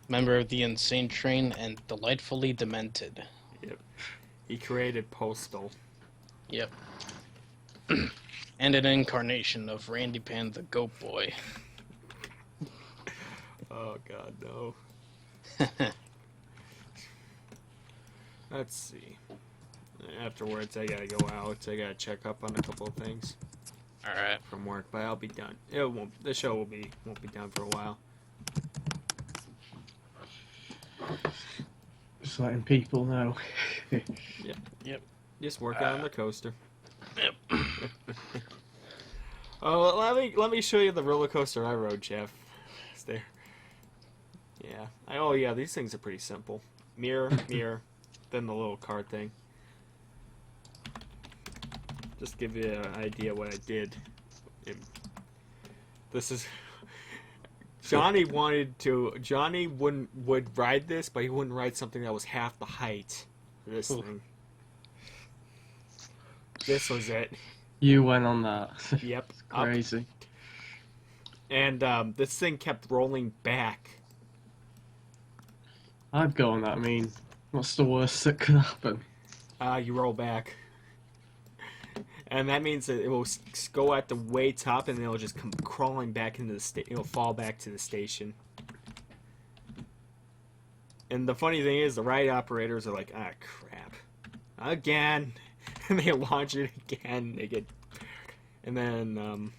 Member of the Insane Train and delightfully demented. Yep. He created Postal. Yep. And an incarnation of Randy Pan the Goat Boy. Oh God, no. Let's see. Afterwards, I gotta go out. I gotta check up on a couple of things. All right. From work, but I'll be done. The show won't be done for a while. Just letting people know. Yep. Just working on the coaster. Yep. Oh, let me show you the roller coaster I rode, Jeff. It's there. Yeah. Oh yeah, these things are pretty simple. Mirror, then the little card thing. Just give you an idea what I did. This is Johnny would ride this, but he wouldn't ride something that was half the height of this Ooh. thing. This was it. You went on that. Yep. It's crazy. And this thing kept rolling back. I'd go on that. I mean, what's the worst that could happen? You roll back. And that means that it will go at the way top, and then it'll just come crawling back into the station. It'll fall back to the station. And the funny thing is, the ride operators are like, ah, crap. Again. And they launch it again. They get... And then,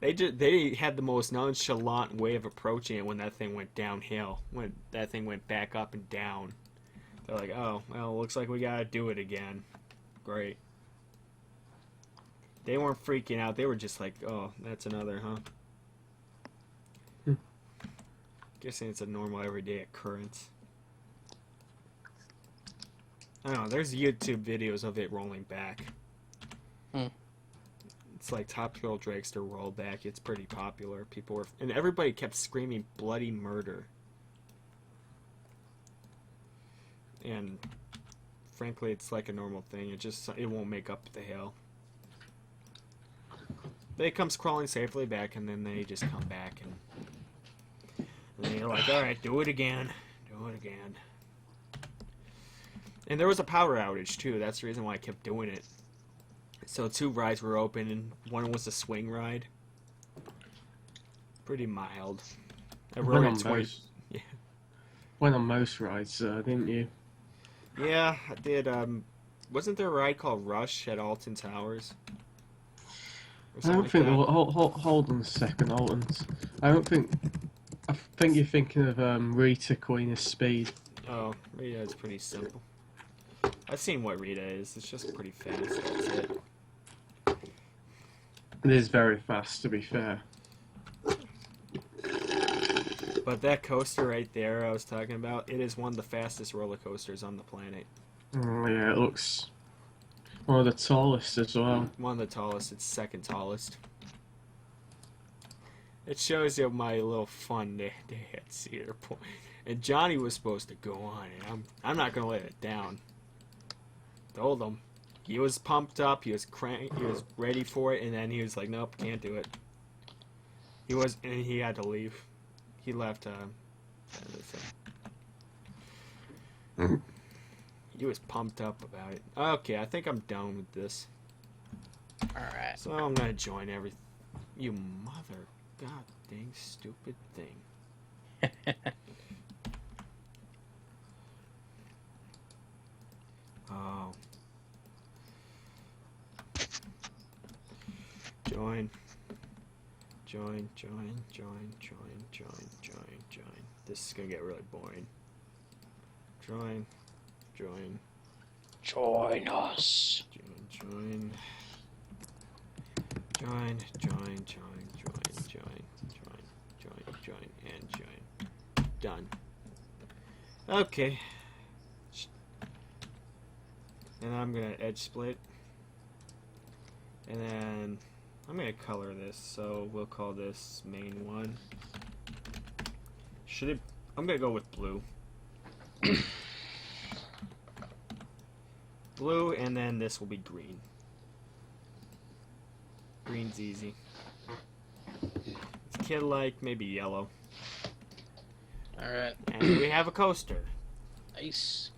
They had the most nonchalant way of approaching it when that thing went downhill. When that thing went back up and down. They're like, oh, well, looks like we gotta do it again. Great. They weren't freaking out. They were just like, oh, that's another, huh? Guessing it's a normal everyday occurrence. I don't know. There's YouTube videos of it rolling back. It's like Top Thrill Dragster rollback. It's pretty popular. People were, and everybody kept screaming bloody murder. And frankly, it's like a normal thing. It won't make up the hill. They comes crawling safely back, and then they just come back, and then you're like, all right, do it again, do it again. And there was a power outage too. That's the reason why I kept doing it. So 2 rides were open, and one was a swing ride. Pretty mild. I Went rode on it 20. most. Yeah. Went on most rides, didn't you? Yeah, I did. Wasn't there a ride called Rush at Alton Towers? I don't think. Hold on a second, Alton's. I don't think. I think you're thinking of Rita, Queen of Speed. Oh, Rita is pretty simple. I've seen what Rita is. It's just pretty fast. That's it. It is very fast, to be fair. But that coaster right there I was talking about, it is one of the fastest roller coasters on the planet. Yeah, it looks one of the tallest as well. One of the tallest. It's second tallest. It shows you my little fun day at Cedar Point. And Johnny was supposed to go on, and I'm not gonna let it down. Told him. He was pumped up. He was he was ready for it, and then he was like, "Nope, can't do it." And he had to leave. He left. He was pumped up about it. Okay, I think I'm done with this. Alright. So I'm gonna join everything. You mother, god dang stupid thing. Oh. Join. This is gonna get really boring. Join. Join us. Join. And join. Done. Okay. And I'm gonna edge split. And then I'm gonna color this, so we'll call this main 1. I'm gonna go with blue. Blue, and then this will be green. Green's easy. It's kid-like, maybe yellow. Alright. And we have a coaster. Nice.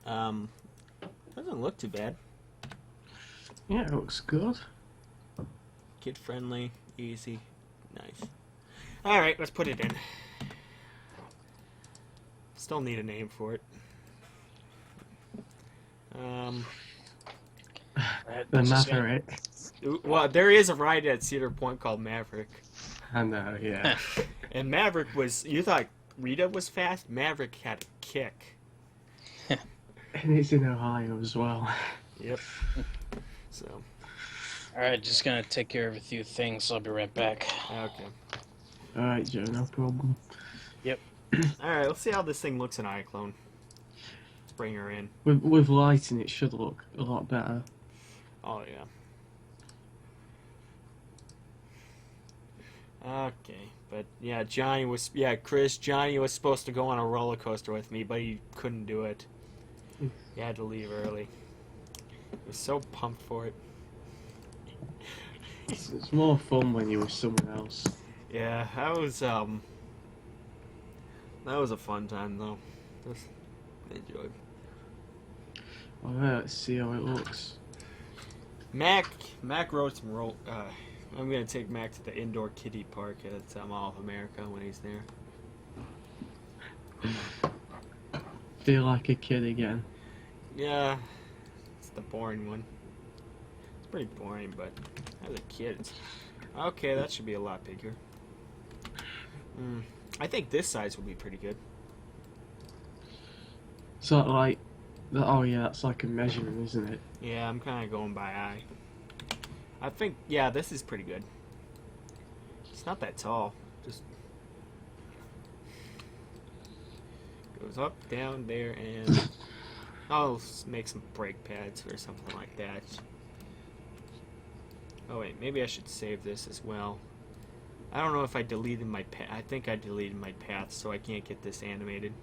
Doesn't look too bad. Yeah, it looks good. Kid friendly, easy, nice. Alright, let's put it in. Still need a name for it. The Maverick. Well, there is a ride at Cedar Point called Maverick. I know, yeah. And Maverick was, you thought Rita was fast? Maverick had a kick. And it's in Ohio as well. Yep. So. Alright, just gonna take care of a few things. I'll be right back. Okay. Alright, Joe, no problem. Yep. Alright, let's see how this thing looks in iClone. Let's bring her in. With lighting, it should look a lot better. Oh, yeah. Okay, but yeah, Johnny was supposed to go on a roller coaster with me, but he couldn't do it. He had to leave early. He was so pumped for it. It's more fun when you're with someone else. Yeah, that was a fun time though. Just enjoyed. Alright, let's see how it looks. Mac wrote some I'm gonna take Mac to the indoor kiddie park at Mall of America when he's there. Feel like a kid again. Yeah, it's the boring one. It's pretty boring, but as a kid, okay. That should be a lot bigger. I think this size will be pretty good. So like, oh yeah, that's like a measurement, isn't it? Yeah, I'm kind of going by eye. I think, yeah, this is pretty good. It's not that tall. Just goes up, down, there, and I'll make some brake pads or something like that. Oh wait, maybe I should save this as well. I don't know if I deleted my path. I think I deleted my path, so I can't get this animated.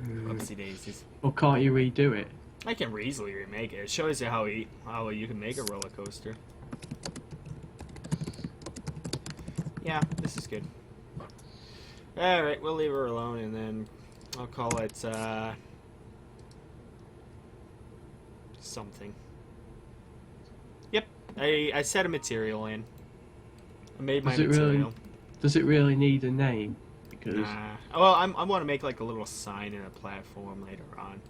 Whoopsie daisies. Or can't you redo it? I can easily remake it. It shows you how you can make a roller coaster. Yeah, this is good. Alright, we'll leave her alone, and then I'll call it, something. Yep, I set a material in. I made my material. Does it really need a name? Because well, I want to make like a little sign and a platform later on.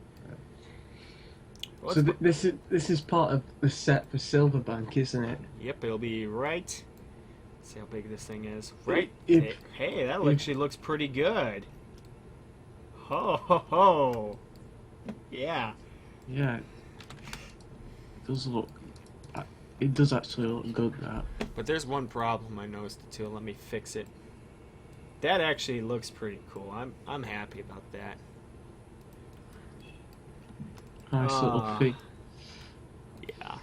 So this is part of the set for Silverbank, isn't it? Yep, it'll be right. See how big this thing is. Right. If- Hey, that actually looks pretty good. Ho ho ho. Yeah. Yeah. It does look. It does actually look good. That. But there's one problem I noticed too. Let me fix it. That actually looks pretty cool. I'm happy about that. Nice little thing. Yeah.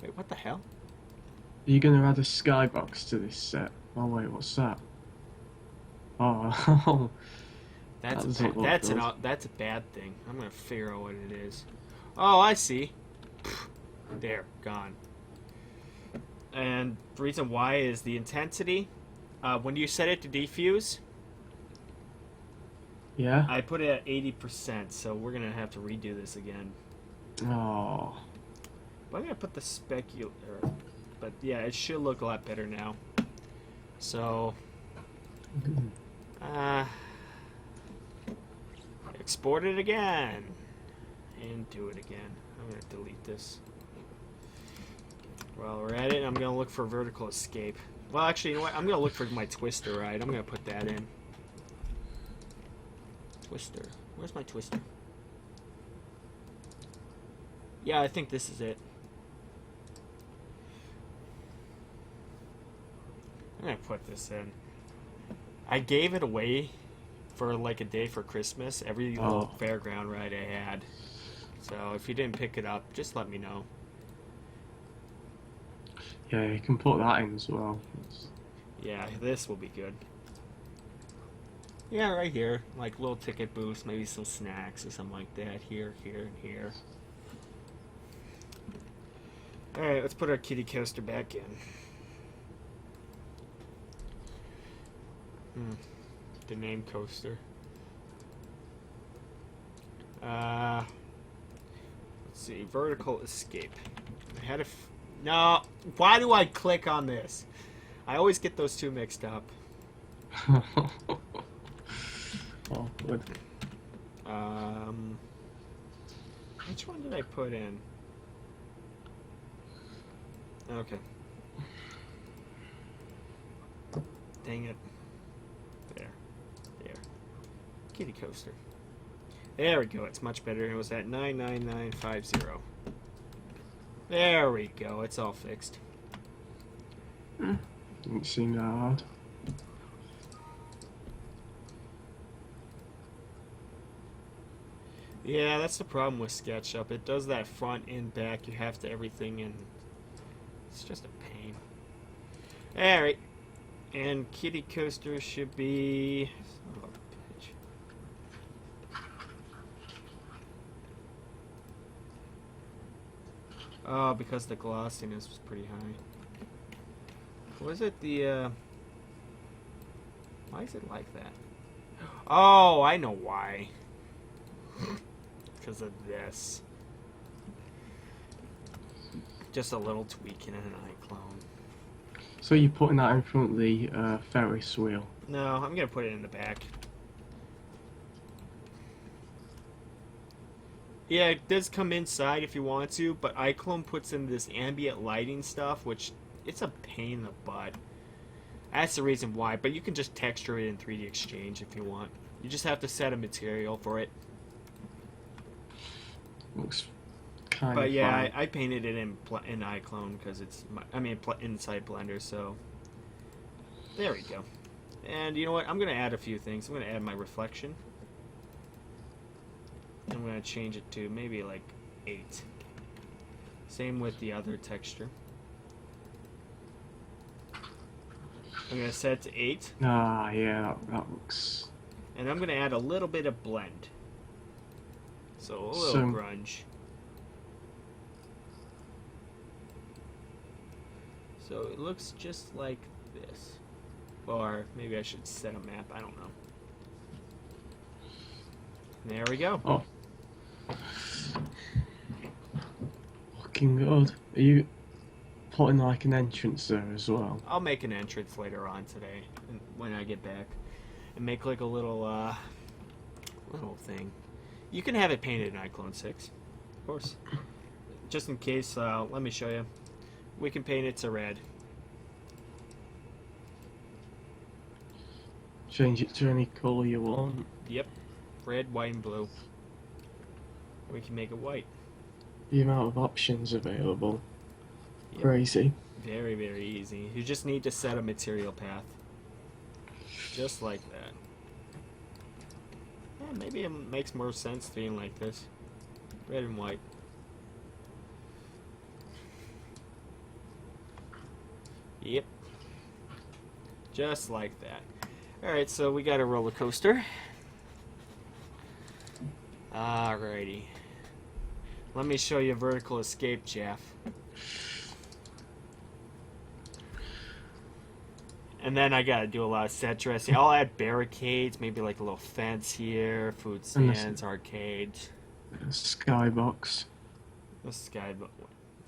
Wait, what the hell? Are you gonna add a skybox to this set? Oh wait, what's that? Oh, That's That doesn't look good. that's a bad thing. I'm gonna figure out what it is. Oh, I see. There, gone. And the reason why is the intensity. When you set it to defuse, yeah. I put it at 80%, so we're gonna have to redo this again. Oh, But I'm gonna put the specular. But yeah, it should look a lot better now. So, export it again, and do it again. I'm gonna delete this. While we're at it, I'm gonna look for vertical escape. Well, actually, you know what? I'm gonna look for my twister ride. I'm gonna put that in. Twister. Where's my twister? Yeah, I think this is it. I'm gonna put this in. I gave it away for like a day for Christmas. Every little fairground ride I had. So if you didn't pick it up, just let me know. yeah. You can put that in as well. Yeah, this will be good. Yeah, right here. Like little ticket booths, maybe some snacks or something like that. Here, here, and here. Alright, let's put our kitty coaster back in. The name coaster. Let's see. Vertical escape. I had a. No! Why do I click on this? I always get those two mixed up. Oh, good. Which one did I put in? Okay. Dang it. There. Kitty coaster. There we go. It's much better. It was at 99950. There we go. It's all fixed. Didn't seem that hard. Yeah, that's the problem with SketchUp. It does that front and back. You have to everything, and it's just a pain. Alright, And kitty coaster should be... son of a bitch. Oh, because the glossiness was pretty high. Was it the, why is it like that? Oh, I know why. Because of this. Just a little tweak in an iClone. So you're putting that in front of the Ferris wheel? No, I'm going to put it in the back. Yeah, it does come inside if you want to, but iClone puts in this ambient lighting stuff, which it's a pain in the butt. That's the reason why, but you can just texture it in 3D Exchange if you want. You just have to set a material for it. Looks kind of But yeah, fine. I painted it in iClone because it's inside Blender. So there we go. And you know what? I'm gonna add a few things. I'm gonna add my reflection. I'm gonna change it to maybe like 8. Same with the other texture. I'm gonna set it to 8. Ah, yeah, that looks... And I'm gonna add a little bit of blend. So a little grunge. So it looks just like this. Or maybe I should set a map, I don't know. There we go. Oh. Looking good. Are you putting like an entrance there as well? I'll make an entrance later on today when I get back. And make like a little thing. You can have it painted in iClone 6. Of course. Just in case, let me show you. We can paint it to red. Change it to any colour you want. Yep. Red, white, and blue. We can make it white. The amount of options available. Yep. Crazy. Very, very easy. You just need to set a material path. Just like that. Yeah, maybe it makes more sense being like this. Red and white. Yep. Just like that. Alright, so we got a roller coaster. Alrighty. Let me show you vertical escape, Jeff. And then I gotta do a lot of set dressing. I'll add barricades, maybe like a little fence here, food stands, arcades. Skybox. A skybox,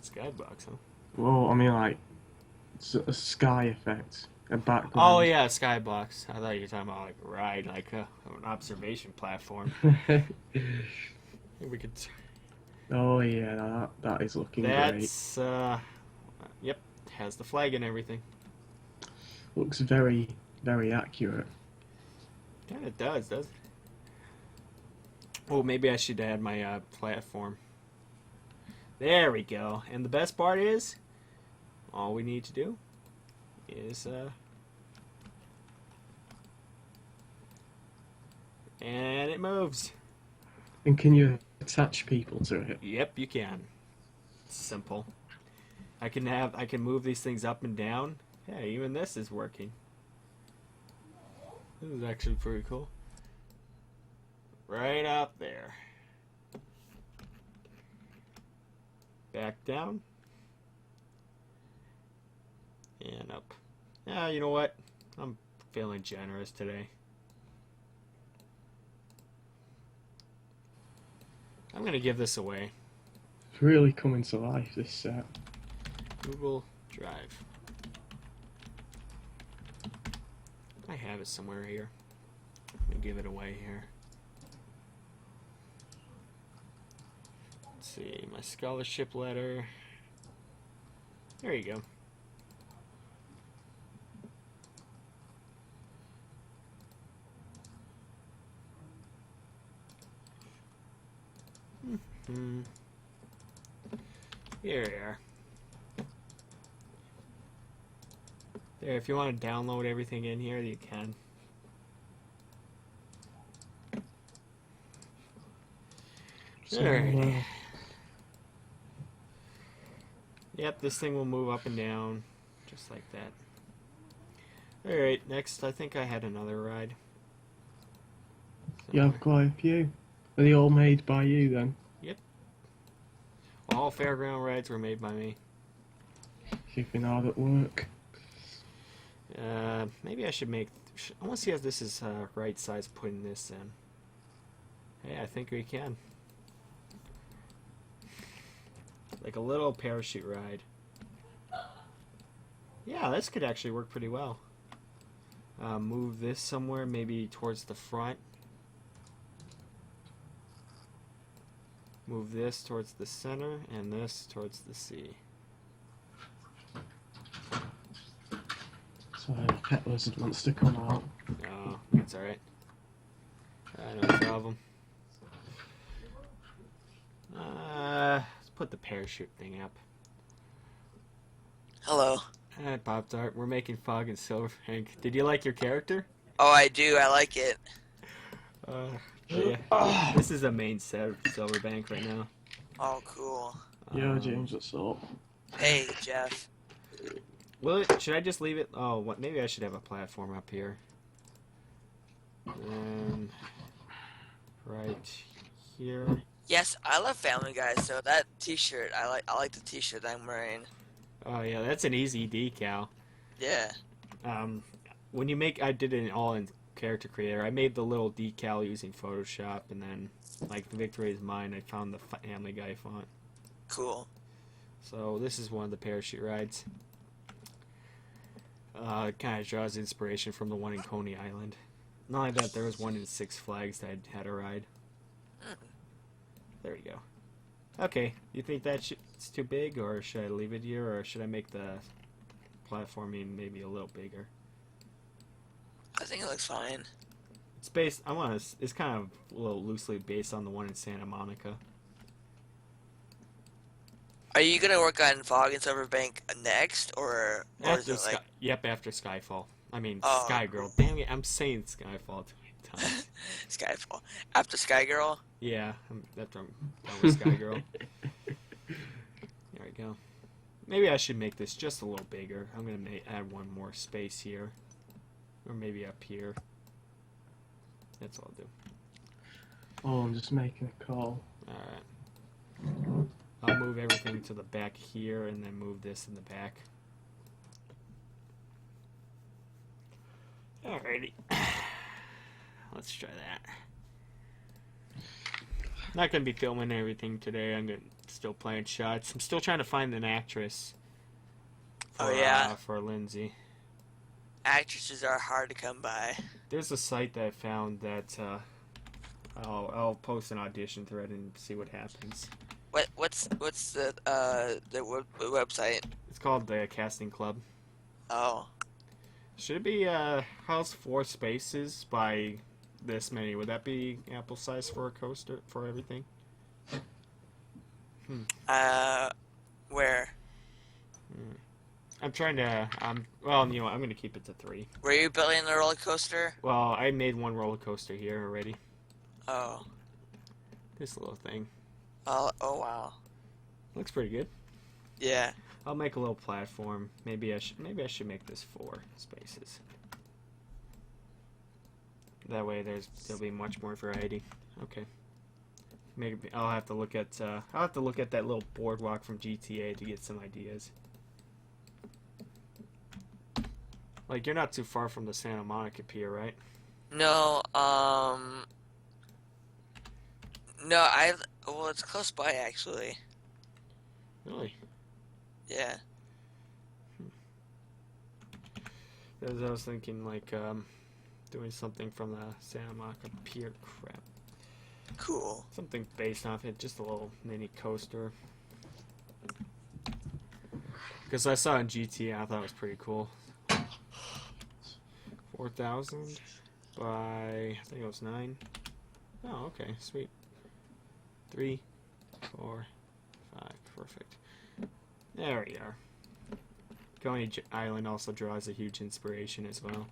huh? Well, I mean like a sky effect. A background. Oh yeah, a skybox. I thought you were talking about like a ride, like an observation platform. We could. Oh yeah, that is looking great. That's yep, has the flag and everything. Looks very, very accurate. Yeah, it does, doesn't it? Oh, maybe I should add my platform. There we go. And the best part is, all we need to do is and it moves. And can you attach people to it? Yep, you can. It's simple. I can move these things up and down. Yeah, even this is working. This is actually pretty cool. Right up there. Back down. And up. Yeah, you know what? I'm feeling generous today. I'm gonna give this away. It's really coming to life, this set. Google Drive. I have it somewhere here. I'm gonna give it away here. Let's see, my scholarship letter. There you go. Here we are. There, if you want to download everything in here, you can. So, Alright. Yep, this thing will move up and down, just like that. Alright, next, I think I had another ride. You have quite a few. Are they all made by you then? Yep. All fairground rides were made by me. You've been hard at work. Maybe I should make... I want to see if this is right size putting this in. Hey, I think we can. Like a little parachute ride. Yeah, this could actually work pretty well. Move this somewhere, maybe towards the front. Move this towards the center, and this towards the sea. So Pet Lizard wants to come out. Oh, that's alright. No problem. Let's put the parachute thing up. Hello. Hi, Pop Tart. We're making Fog and Silverbank. Did you like your character? Oh, I do. I like it. Yeah. This is the main set of Silverbank right now. Oh, cool. Yeah, James, what's up? Hey, Jeff. Should I just leave it? Oh, what? Maybe I should have a platform up here. And right here. Yes, I love Family Guy. So that T-shirt, I like the T-shirt I'm wearing. Oh yeah, that's an easy decal. Yeah. When you make, I did it all in Character Creator. I made the little decal using Photoshop, and then like the Victory is Mine, I found the Family Guy font. Cool. So this is one of the parachute rides. It kind of draws inspiration from the one in Coney Island. Not only that, there was one in Six Flags that had a ride. There we go. Okay, you think that's too big, or should I leave it here, or should I make the platforming maybe a little bigger? I think it looks fine. It's based. It's kind of a little loosely based on the one in Santa Monica. Are you gonna work on Fog and Silverbank next, or is After it like Yep, after Skyfall. I mean, Oh. Sky Girl. Damn it, I'm saying Skyfall too many times. Skyfall after Sky Girl? Yeah, after I'm done with Sky Girl. There we go. Maybe I should make this just a little bigger. I'm gonna add one more space here, or maybe up here. That's all I'll do. Oh, I'm just making a call. All right. I'll move everything to the back here, and then move this in the back. Alrighty. Let's try that. Not gonna be filming everything today. I'm still playing shots. I'm still trying to find an actress. Oh, yeah? For Lindsay. Actresses are hard to come by. There's a site that I found that I'll post an audition thread and see what happens. What's the website? It's called the Casting Club. Oh. Should it be house 4 spaces by this many? Would that be ample size for a coaster for everything? Where? I'm trying to. Well, you know, I'm gonna keep it to 3. Were you building the roller coaster? Well, I made one roller coaster here already. Oh. This little thing Oh wow. looks pretty good. Yeah. I'll make a little platform. Maybe I should make this 4 spaces. That way there'll be much more variety. Okay. Maybe I'll have to look at that little boardwalk from GTA to get some ideas. Like, you're not too far from the Santa Monica Pier, right? No, well, it's close by, actually. Really? Yeah. I was thinking, like, doing something from the Santa Monica Pier. Crap. Cool. Something based off it, just a little mini coaster. Because I saw it in GTA, I thought it was pretty cool. 4,000 by, I think it was 9. Oh, okay, sweet. 3, 4, 5, perfect. There we are. Coney Island also draws a huge inspiration as well.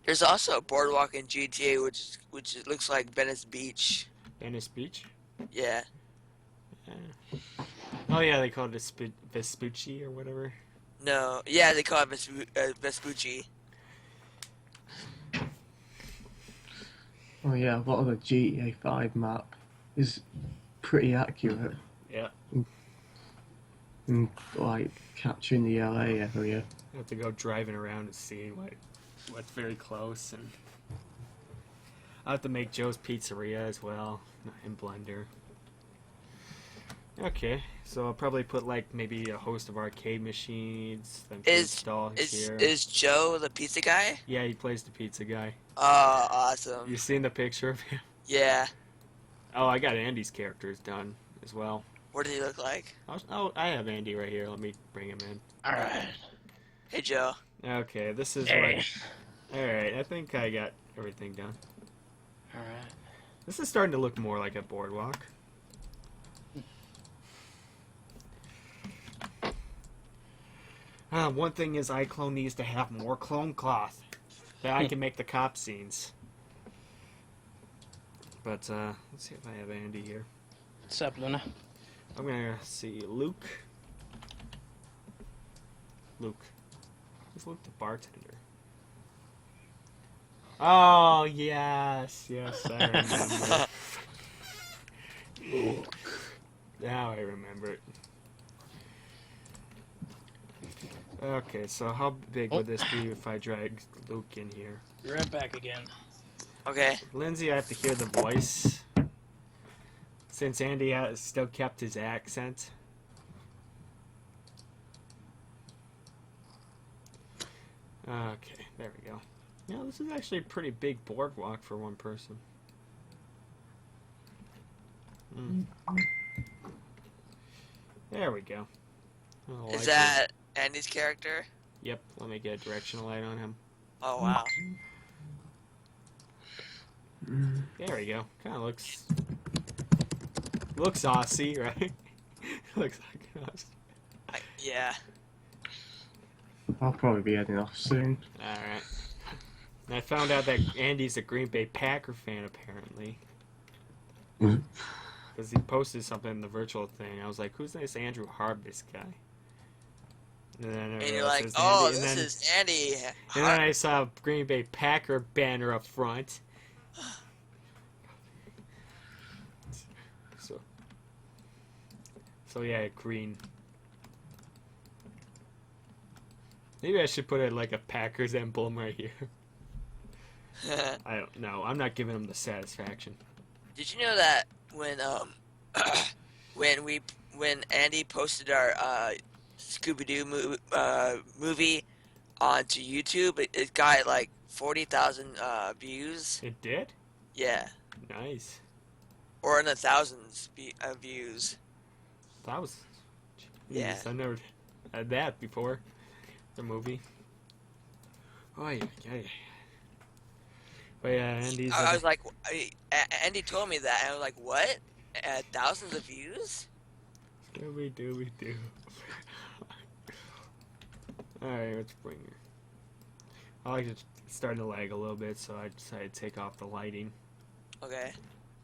There's also a boardwalk in GTA, which looks like Venice Beach. Venice Beach? Yeah. Yeah. Oh yeah, they call it Vespucci or whatever. No. Yeah, they call it Vespucci. Oh yeah, a lot of the GTA 5 map is pretty accurate Yeah. in like capturing the LA area. I have to go driving around and seeing what's very close, and I have to make Joe's Pizzeria as well in Blender. Okay, so I'll probably put like maybe a host of arcade machines, then install here. Is Joe the pizza guy? Yeah, he plays the pizza guy. Oh, awesome. You seen the picture of him? Yeah. Oh, I got Andy's characters done as well. What does he look like? Oh, I have Andy right here. Let me bring him in. All right. Hey, Joe. Okay, this is Hey. what. All right, I think I got everything done. All right. This is starting to look more like a boardwalk. One thing is iClone needs to have more clone cloth. That I can make the cop scenes. But, let's see if I have Andy here. What's up, Luna? I'm gonna see Luke. Luke. Who's Luke the bartender? Oh, yes, I remember. Now I remember it. Okay, so how big would this be if I drag Luke in here? You're right back again. Okay. Lindsay, I have to hear the voice. Since Andy has still kept his accent. Okay, there we go. Yeah, this is actually a pretty big boardwalk for one person. There we go. Oh, Is that Andy's character? Yep, let me get a directional light on him. Oh, wow. There we go. Kind of looks Aussie, right? Looks like an Aussie. Yeah. I'll probably be heading off soon. Alright. And I found out that Andy's a Green Bay Packer fan, apparently. Because he posted something in the virtual thing. I was like, who's this Andrew Harvest guy? And then And you're like, oh, this is Andy. And then I saw a Green Bay Packer banner up front. So yeah, green. Maybe I should put it like a Packers emblem right here. I don't know. I'm not giving them the satisfaction. Did you know that when Andy posted our Scooby-Doo movie onto YouTube, it got like 40,000 views? It did? Yeah. Nice. Or in the thousands views. That was... Yeah. I never had that before. The movie. Oh, yeah. But yeah, Andy's... I was like, Andy told me that, and I was like, what? Thousands of views? We do. Alright, let's bring her. I like it's starting to lag a little bit, so I decided to take off the lighting. Okay.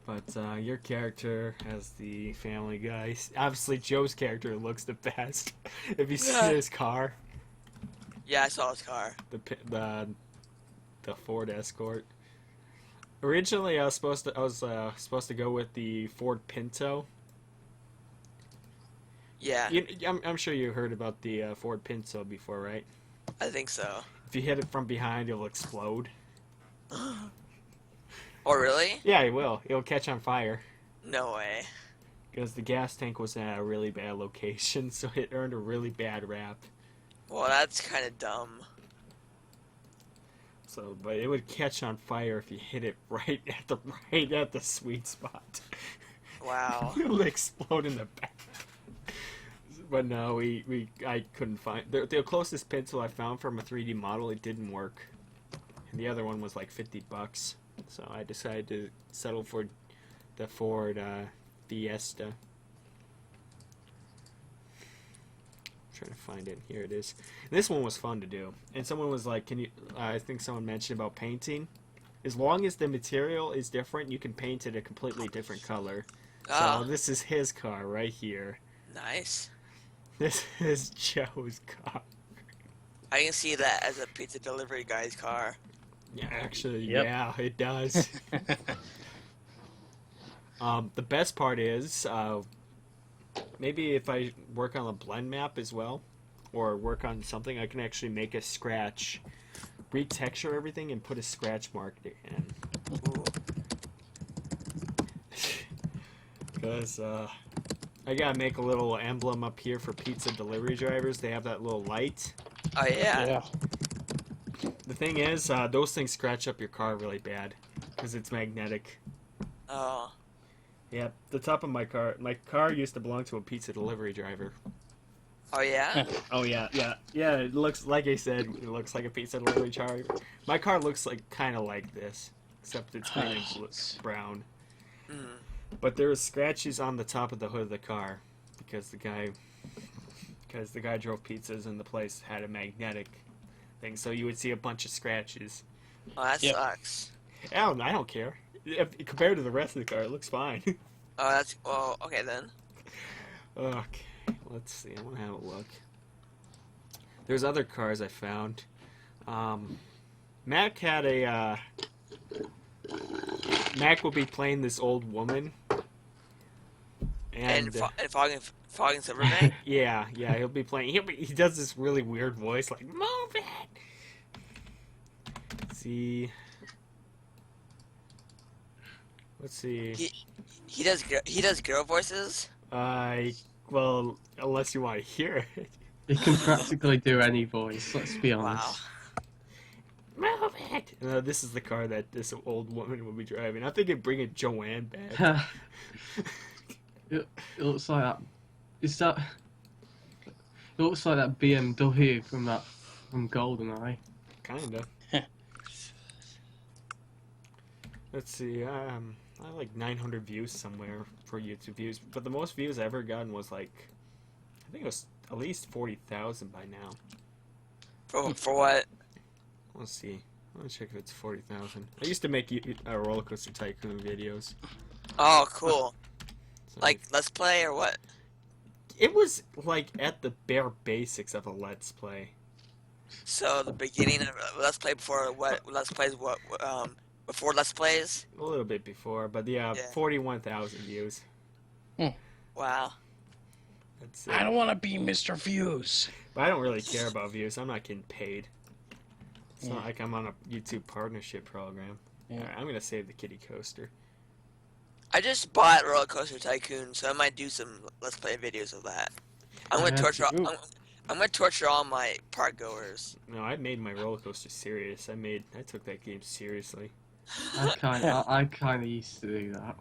But your character as the family guy. Obviously, Joe's character looks the best. If you see his car, Yeah, I saw his car. the Ford Escort. Originally, I was supposed to go with the Ford Pinto. Yeah, I'm sure you heard about the Ford Pinto before, right? I think so. If you hit it from behind, it'll explode. Oh, really? Yeah, it will. It'll catch on fire. No way. Because the gas tank was at a really bad location, so it earned a really bad rap. Well, that's kind of dumb. So, but it would catch on fire if you hit it right at the sweet spot. Wow. It would explode in the back. But no, I couldn't find the closest pencil I found from a 3D model. It didn't work, and the other one was like $50. So I decided to settle for the Ford Fiesta. Trying to find it. Here it is. This one was fun to do, and someone was like, "Can you?" I think someone mentioned about painting. As long as the material is different, you can paint it a completely different color. Oh, So this is his car right here. nice. This is Joe's car. I can see that as a pizza delivery guy's car. Yeah, actually, Yep. yeah, it does. The best part is maybe if I work on a blend map as well, or work on something, I can actually make a scratch, retexture everything, and put a scratch mark in. Ooh. Because I gotta make a little emblem up here for pizza delivery drivers. They have that little light. Oh yeah. Yeah. The thing is, those things scratch up your car really bad because it's magnetic. Oh. Yep, the top of my car used to belong to a pizza delivery driver. Oh yeah. Oh yeah. It looks like I said. It looks like a pizza delivery driver. My car looks like kind of like this, except it's kind of brown. Mm. But there was scratches on the top of the hood of the car because the guy drove pizzas and the place had a magnetic thing, so you would see a bunch of scratches. Oh, that Yep. sucks. I don't care. Compared to the rest of the car, it looks fine. Oh, that's. Oh, okay then. Okay, let's see. I want to have a look. There's other cars I found. Mac had a. Mac will be playing this old woman. And And fogging Silverbank. yeah, he'll be playing. He does this really weird voice, like move it. See, let's see. He does girl voices. Well, unless you want to hear it. He can practically do any voice. Let's be Wow. honest. Move it. This is the car that this old woman will be driving. I think it'd bring a Joanne back. It looks like that. Is that? It looks like that BMW from GoldenEye. Kinda. Let's see. I have like 900 views somewhere for YouTube views, but the most views I ever gotten was like, I think it was at least 40,000 by now. For what? Let's see. Let's check if it's 40,000. I used to make roller coaster tycoon videos. Oh, cool. So Like Let's Play or what? it was like at the bare basics of a Let's Play. So the beginning of Let's Play before what? Let's Plays what? Before Let's Plays? A little bit before, but yeah, Yeah. 41,000 views. Wow. That's I don't want to be Mr. Views. But I don't really care about views. I'm not getting paid. It's not Yeah. like I'm on a YouTube partnership program. Yeah. Alright, I'm gonna save the kitty coaster. I just bought Roller Coaster Tycoon, so I might do some Let's Play videos of that. I'm gonna Yeah, torture. ooh. I'm gonna torture all my park goers. No, I made my roller coaster serious. I took that game seriously. I kind of used to do that.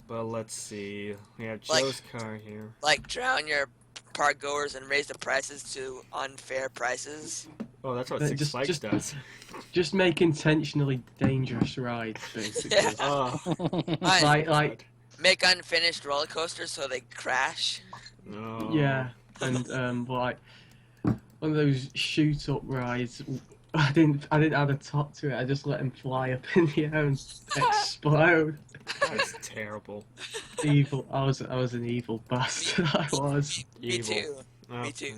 But let's see. We have Like- Joe's car here. Like drown your park goers and raise the prices to unfair prices. Oh, that's what Uh, Six just- Flags just- does. Just make intentionally dangerous rides, basically. Yeah. Oh, Fine. like Make unfinished roller coasters so they crash. no. yeah, and like one of those shoot up rides. I didn't add a top to it. I just let him fly up in the air and explode. That's terrible. Evil. I was an evil bastard. I was. Me Evil. too. Me Okay. too.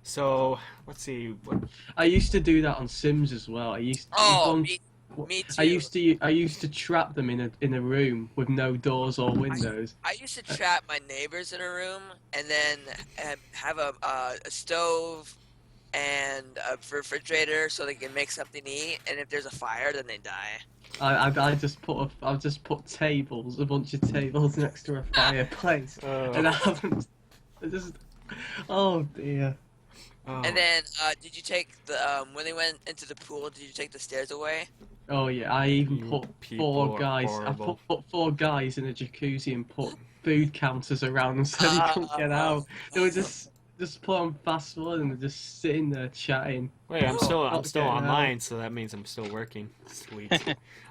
So, let's see. What, I used to do that on Sims as well. I used. Oh, on- me too. I used to trap them in a room with no doors or windows. I used to trap my neighbors in a room and then have a stove and a refrigerator so they can make something to eat. And if there's a fire, then they die. I just put tables, a bunch of tables next to a fireplace, and I haven't. I just. Oh dear. oh, And then, did you take the when they went into the pool? Did you take the stairs away? Oh yeah. I even You put people four are guys. horrible. I put 4 guys in a jacuzzi and put food counters around them so they couldn't get out. They were just put on fast forward and they're just sitting there chatting. Wait, I'm still Okay, online, so that means I'm still working. Sweet.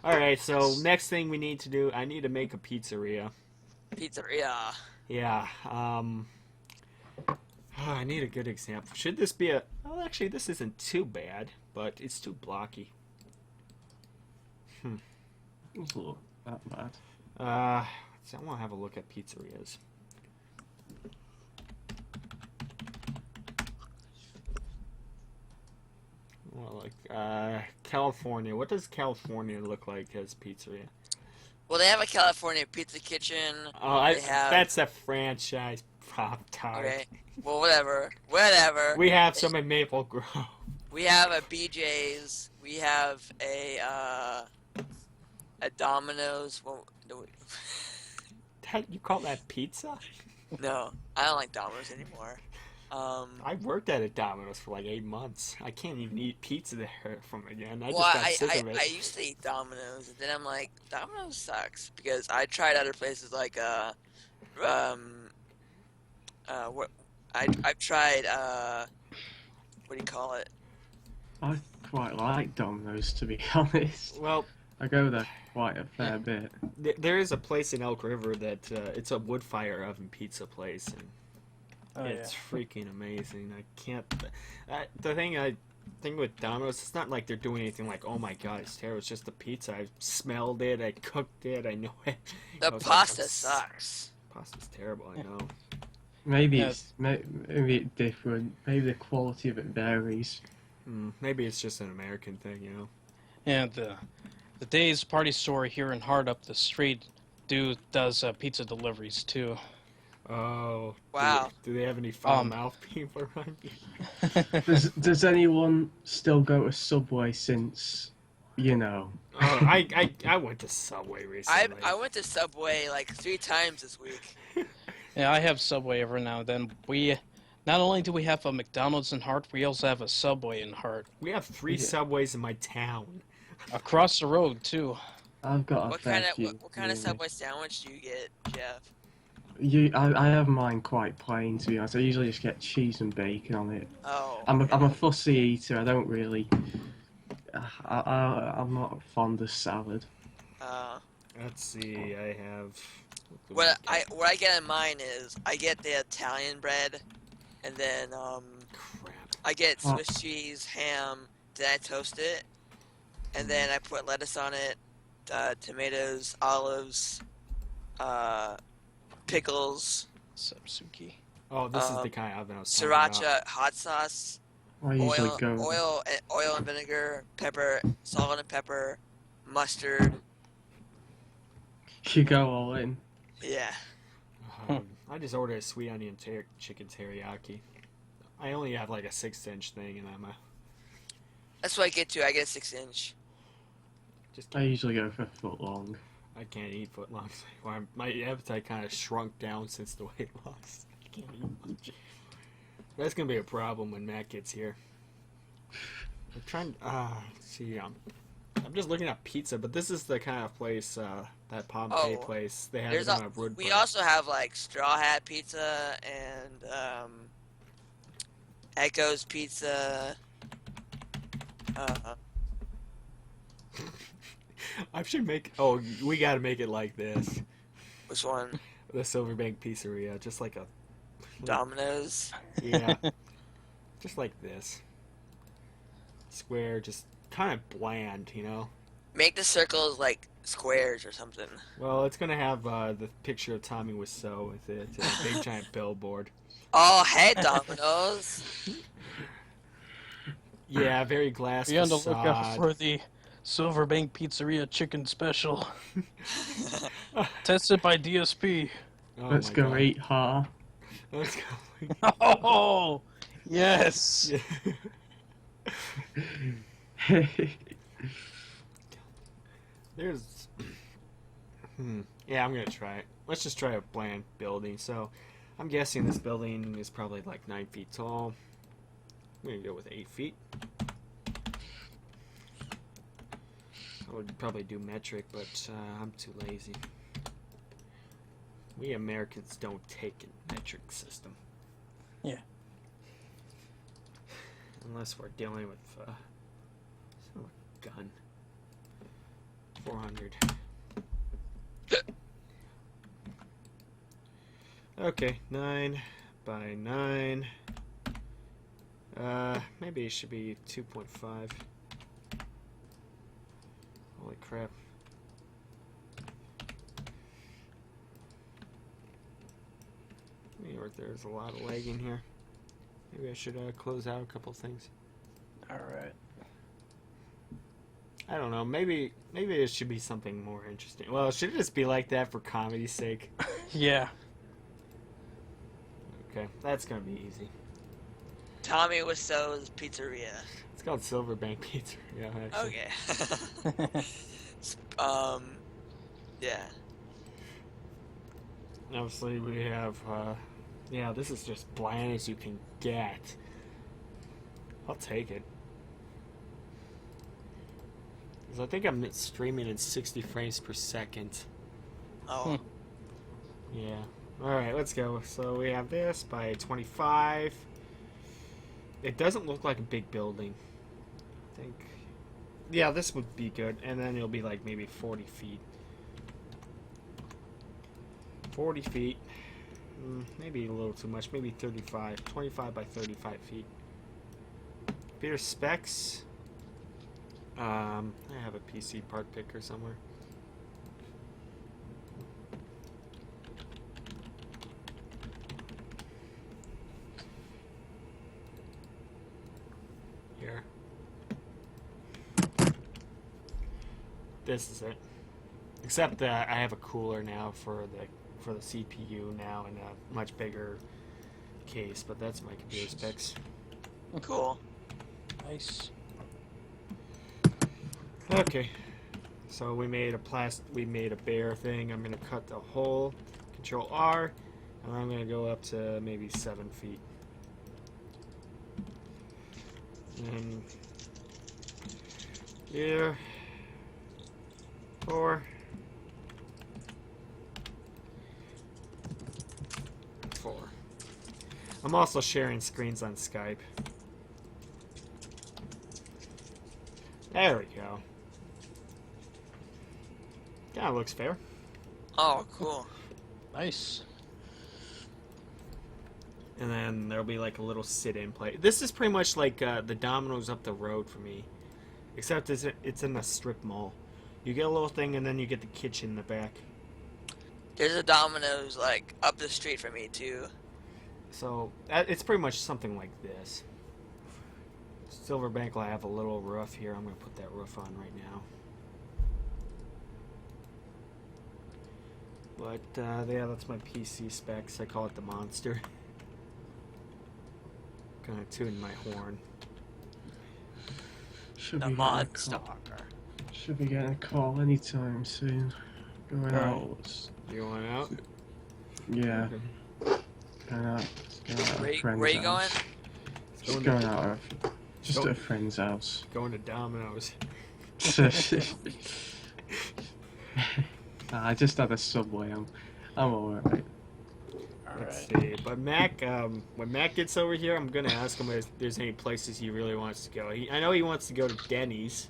All right, so next thing we need to do, I need to make a pizzeria. Pizzeria. Yeah. I need a good example. Should this be a? Well, actually, this isn't too bad, but it's too blocky. It was not that bad. So I want to have a look at pizzerias. Well, like California. What does California look like as pizzeria? Well, they have a California Pizza Kitchen. Oh, They have. that's a franchise Pop Tart. Okay. Well, whatever. We have some in Maple Grove. We have a BJ's. We have a Domino's. Well, no, You call that pizza? no, I don't like Domino's anymore. I worked at a Domino's for like 8 months. I can't even eat pizza there from again. I Well, just got sick of it. I used to eat Domino's, and then I'm like, Domino's sucks because I tried other places like what I've tried what do you call it? I quite like Domino's, to be honest. Well, I go there quite a fair bit. there is a place in Elk River that it's a wood fire oven pizza place, and it's freaking amazing. I can't. The thing with Domino's, it's not like they're doing anything like, oh my god, it's terrible. It's just the pizza. I smelled it. I cooked it. I know it. The pasta sucks. Pasta's terrible. I know. Maybe Yes. maybe it's different. Maybe the quality of it varies. Maybe it's just an American thing, you know. And the Days Party Store here in Hard up the street does pizza deliveries too. Oh. Wow. Do they have any foul mouth people around you? Does anyone still go to Subway since, you know? Oh, I went to Subway recently. I went to Subway like 3 times this week. Yeah, I have Subway every now and then. We not only do we have a McDonald's in Hart, we also have a Subway in Hart. We have 3 Subways in my town. Across the road too. I've got a What fair kind few. of what kind of Subway sandwich do you get, Jeff? I have mine quite plain, to be honest. I usually just get cheese and bacon on it. Oh. I'm a fussy eater. I don't really. I'm not fond of salad. Let's see. I have. What I get in mine is I get the Italian bread, and then Crap. I get Swiss cheese, ham, then I toast it, and then I put lettuce on it, tomatoes, olives, pickles, Subsuki. Oh, this is the kind of oven I was talking about. sriracha, hot sauce, I usually oil and vinegar, pepper, salt and pepper, mustard. You go all in. Yeah. I just ordered a sweet onion chicken teriyaki. I only have like a 6-inch thing, and That's what I get to. I get a 6-inch. I usually go for foot long. I can't eat footlongs. Well, my appetite kind of shrunk down since the weight loss. I can't eat much. That's gonna be a problem when Matt gets here. I'm trying. See, I'm just looking at pizza, but this is the kind of place that Pompeii place. They have it on a wood. We also have like Straw Hat Pizza and Echo's Pizza. I should make. Oh, we gotta make it like this. Which one? The Silverbank Pizzeria, just like a. Domino's. Yeah. Just like this. Square, just kind of bland, you know. Make the circles like squares or something. Well, it's gonna have the picture of Tommy Wiseau with it, a big giant billboard. Oh, hey, Domino's. Yeah, very glass Be on the facade. lookout for the Silverbank Pizzeria Chicken Special. Tested by DSP. Oh Let's my go God. eat Ha. Let's go. Oh, yes. There's. Yeah, I'm gonna try it. Let's just try a bland building. So, I'm guessing this building is probably like 9 feet tall. I'm gonna go with 8 feet. I would probably do metric, but I'm too lazy. We Americans don't take a metric system. Yeah. Unless we're dealing with a gun. 400. Okay, 9 by 9. Maybe it should be 2.5. Holy crap. There's a lot of lagging here. Maybe I should close out a couple things. All right. I don't know. Maybe it should be something more interesting. Well, should it just be like that for comedy's sake? Yeah. Okay, that's gonna be easy. Tommy Wiseau's Pizzeria. It's called Silverbank Pizza. Yeah, actually. Okay. um, yeah. Obviously, we have. Yeah, this is just bland as you can get. I'll take it. Because I think I'm streaming in 60 frames per second. Oh. Yeah. Alright, let's go. So we have this by 25. It doesn't look like a big building. I think. Yeah, this would be good. And then it'll be like maybe 40 feet. 40 feet. Maybe a little too much. Maybe 35. 25 by 35 feet. Computer specs. I have a PC part picker somewhere. Here. This is it. Except that I have a cooler now for the CPU now and a much bigger case, but that's my computer specs. Cool. Nice. Okay. So we made a bear thing. I'm gonna cut the hole, Control R, and I'm gonna go up to maybe 7 feet. And here, 4, 4. I'm also sharing screens on Skype. There we go. Yeah, looks fair. Oh, cool. Nice. And then there'll be like a little sit-in play. This is pretty much like the Domino's up the road for me, except it's in a strip mall. You get a little thing, and then you get the kitchen in the back. There's a Domino's like up the street from me too. So it's pretty much something like this. Silverbank will have a little roof here. I'm going to put that roof on right now. But yeah, that's my PC specs. I call it the monster. Gonna tune my horn. Should The be getting a monster. call. Should be getting a call anytime soon. Going Alright. out. You going out? Yeah. Okay. Going out. Going out at a Where friend's you going? house. Just Going going to- out of, just Go- at a friend's house. Going to Domino's. I just had a Subway. I'm alright. Let's Alright. see. But Mac, when Mac gets over here, I'm gonna ask him if there's any places he really wants to go. I know he wants to go to Denny's.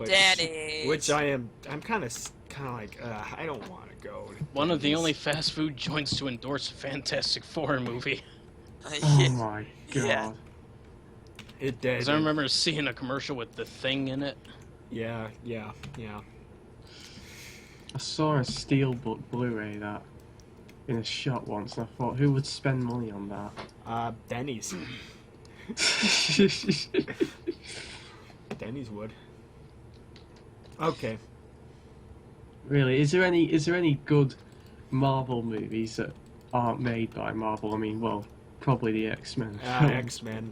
Denny's. Which I'm kind of like, I don't want to go. To One of the Denny's. only fast food joints to endorse a Fantastic Four movie. Oh my god. Yeah. It did. Because I remember seeing a commercial with the Thing in it. Yeah. I saw a Steelbook Blu-ray that in a shop once, and I thought, who would spend money on that? Denny's. Denny's would. Okay. Really, is there any good Marvel movies that aren't made by Marvel? I mean, well, probably the X-Men. X-Men,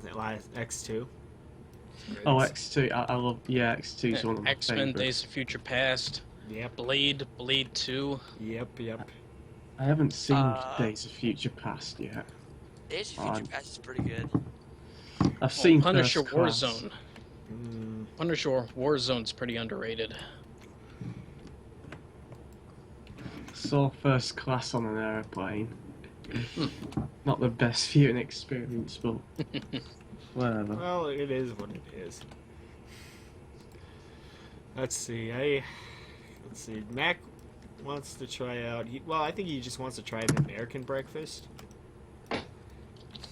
X2. Oh, X2. I love. Yeah, X2 is one of my X-Men favorites. Days of Future Past. Yep. Blade 2. Yep. I haven't seen Uh, Days of Future Past yet. Days of Future Past is pretty good. I've seen Punisher First Class. Warzone. Mm, Punisher Warzone's pretty underrated. Saw First Class on an airplane. Not the best viewing experience, but whatever. well, it is what it is. Let's see. Let's see. Mac wants to try out. I think he just wants to try an American breakfast.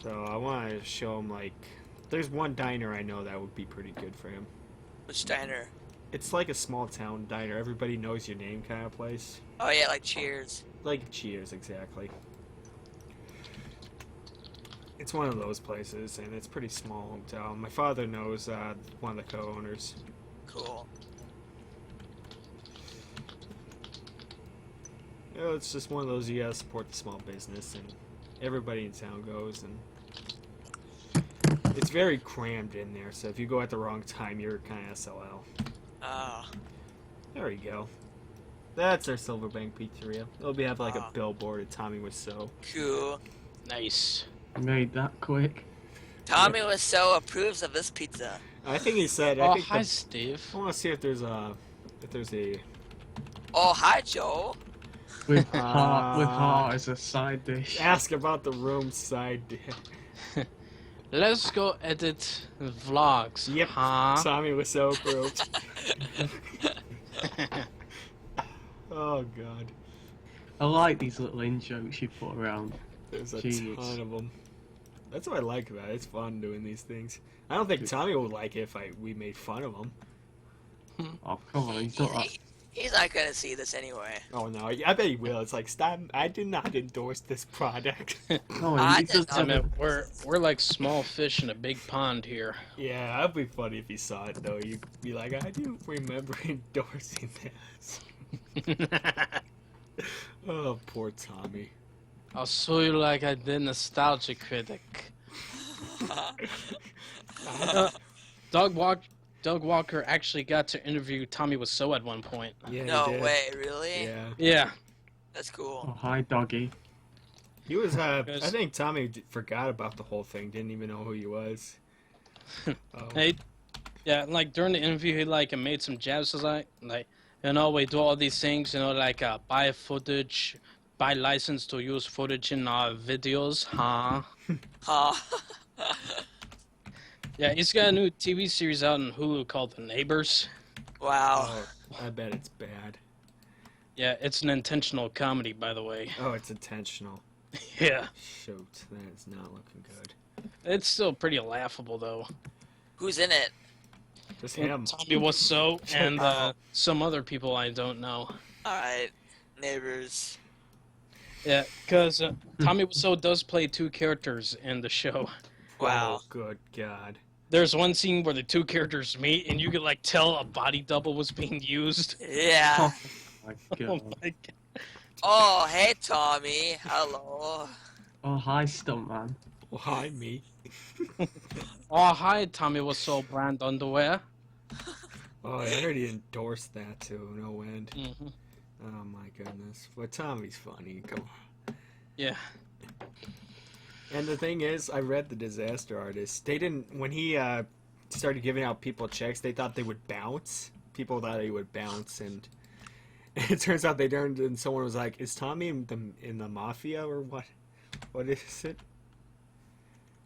So I want to show him like. There's one diner I know that would be pretty good for him. Which diner? It's like a small town diner. Everybody knows your name kind of place. Oh yeah, like Cheers. Like Cheers, exactly. It's one of those places, and it's pretty small hotel. My father knows one of the co-owners. Cool. know, it's just one of those, you gotta support the small business, and everybody in town goes, and it's very crammed in there, so if you go at the wrong time, you're kind of SOL. Oh. There we go. That's our Silverbank Pizzeria. It'll be have like a billboard of Tommy Wiseau. Cool. Nice. Made that quick. Tommy Wiseau approves of this pizza. I think he said. Oh, I think hi, Steve. I want to see if there's a Oh, hi, Joe. With heart as a side dish. ask about the room side. Let's go edit vlogs. Yep. Huh? Tommy Wiseau approved. Oh god. I like these little in-jokes you put around. There's a Jeez. ton of them. That's what I like about it. It's fun doing these things. I don't think Tommy would like it if we made fun of him. Oh, come on, he's not that. He's not gonna see this anyway. Oh no, I bet he will. It's like, stop! I did not endorse this product. No, I he did does not. I have mean, we're like small fish in a big pond here. Yeah, that'd be funny if he saw it though. You'd be like, I do remember endorsing this. Oh, poor Tommy. I'll show you like I did Nostalgia Critic. Doug Walker actually got to interview Tommy Wiseau at one point. Yeah, No he did. way, really? Yeah, Yeah. That's Oh, cool. hi, doggy. he was. I Because- think Tommy forgot about the whole thing. Didn't even know who he was. Oh. Hey, yeah, like during the interview, he like made some jabs, like you know, we do all these things, you know, like buy footage, buy license to use footage in our videos, huh? Huh? Yeah, he's got a new TV series out on Hulu called The Neighbors. Wow. Oh, I bet it's bad. Yeah, it's an intentional comedy, by the way. Oh, it's intentional. Yeah, Shoot, that is not looking good. it's still pretty laughable though. Who's in it? Just him. Tommy Wiseau and some other people I don't know. Alright. Neighbors. Yeah, because Tommy Wiseau does play two characters in the show. Wow. Oh, good God. There's one scene where the two characters meet, and you could like tell a body double was being used. Yeah. Oh, my Oh God. my god! Oh, hey, Tommy. Hello. Oh, hi, stuntman. Why me? Oh hi, Tommy Wiseau brand underwear. Oh, I already endorsed that to no end. Hmm. Oh my goodness. But Tommy's funny. Come on. Yeah. And the thing is, I read the Disaster Artist. They didn't, when he started giving out people checks, they thought they would bounce. People thought he would bounce, and it turns out they turned, and someone was like, "Is Tommy in the mafia or what? What is it?"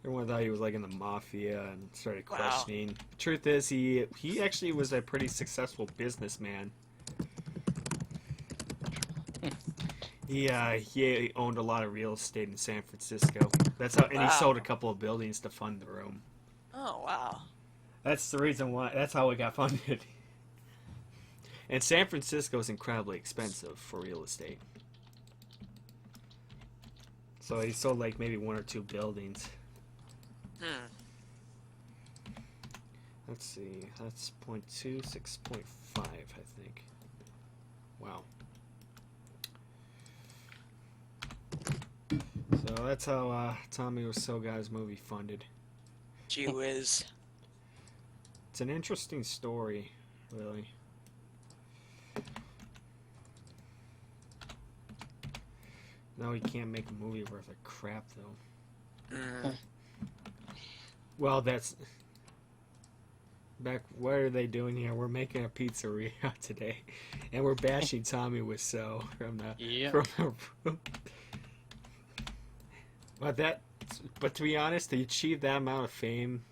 Everyone thought he was like in the mafia and started Wow. questioning. The truth is, he actually was a pretty successful businessman. He owned a lot of real estate in San Francisco. That's how, and he Wow. sold a couple of buildings to fund the room. Oh, wow. That's the reason why. That's how it got funded. And San Francisco is incredibly expensive for real estate. So he sold like maybe one or two buildings. Hmm. Let's see. That's 0.2, 6.5, I think. Wow. So that's how Tommy Wiseau got his movie funded. Gee whiz. It's an interesting story, really. No, he can't make a movie worth of crap, though. Mm. Well, that's... Back, what are they doing here? We're making a pizzeria today, and we're bashing Tommy Wiseau from the... Yeah. From the but to be honest, to achieve that amount of fame,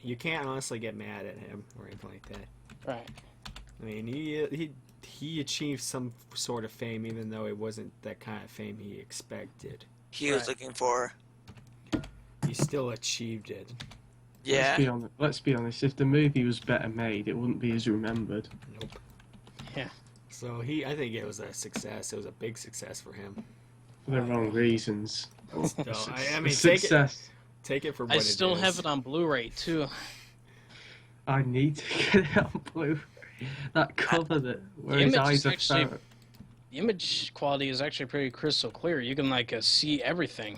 you can't honestly get mad at him or anything like that. Right. I mean, he achieved some sort of fame, even though it wasn't that kind of fame he expected. He was Right. looking for. He still achieved it. Yeah. Let's be honest. If the movie was better made, it wouldn't be as remembered. Nope. Yeah. So I think it was a success. It was a big success for him. For the wrong reasons. So, I mean, Success. take it for what I it still is. have it on Blu-ray too. I need to get it on Blu-ray. That cover where The his image eyes is are actually- ferret. the image quality is actually pretty crystal clear. You can like see everything.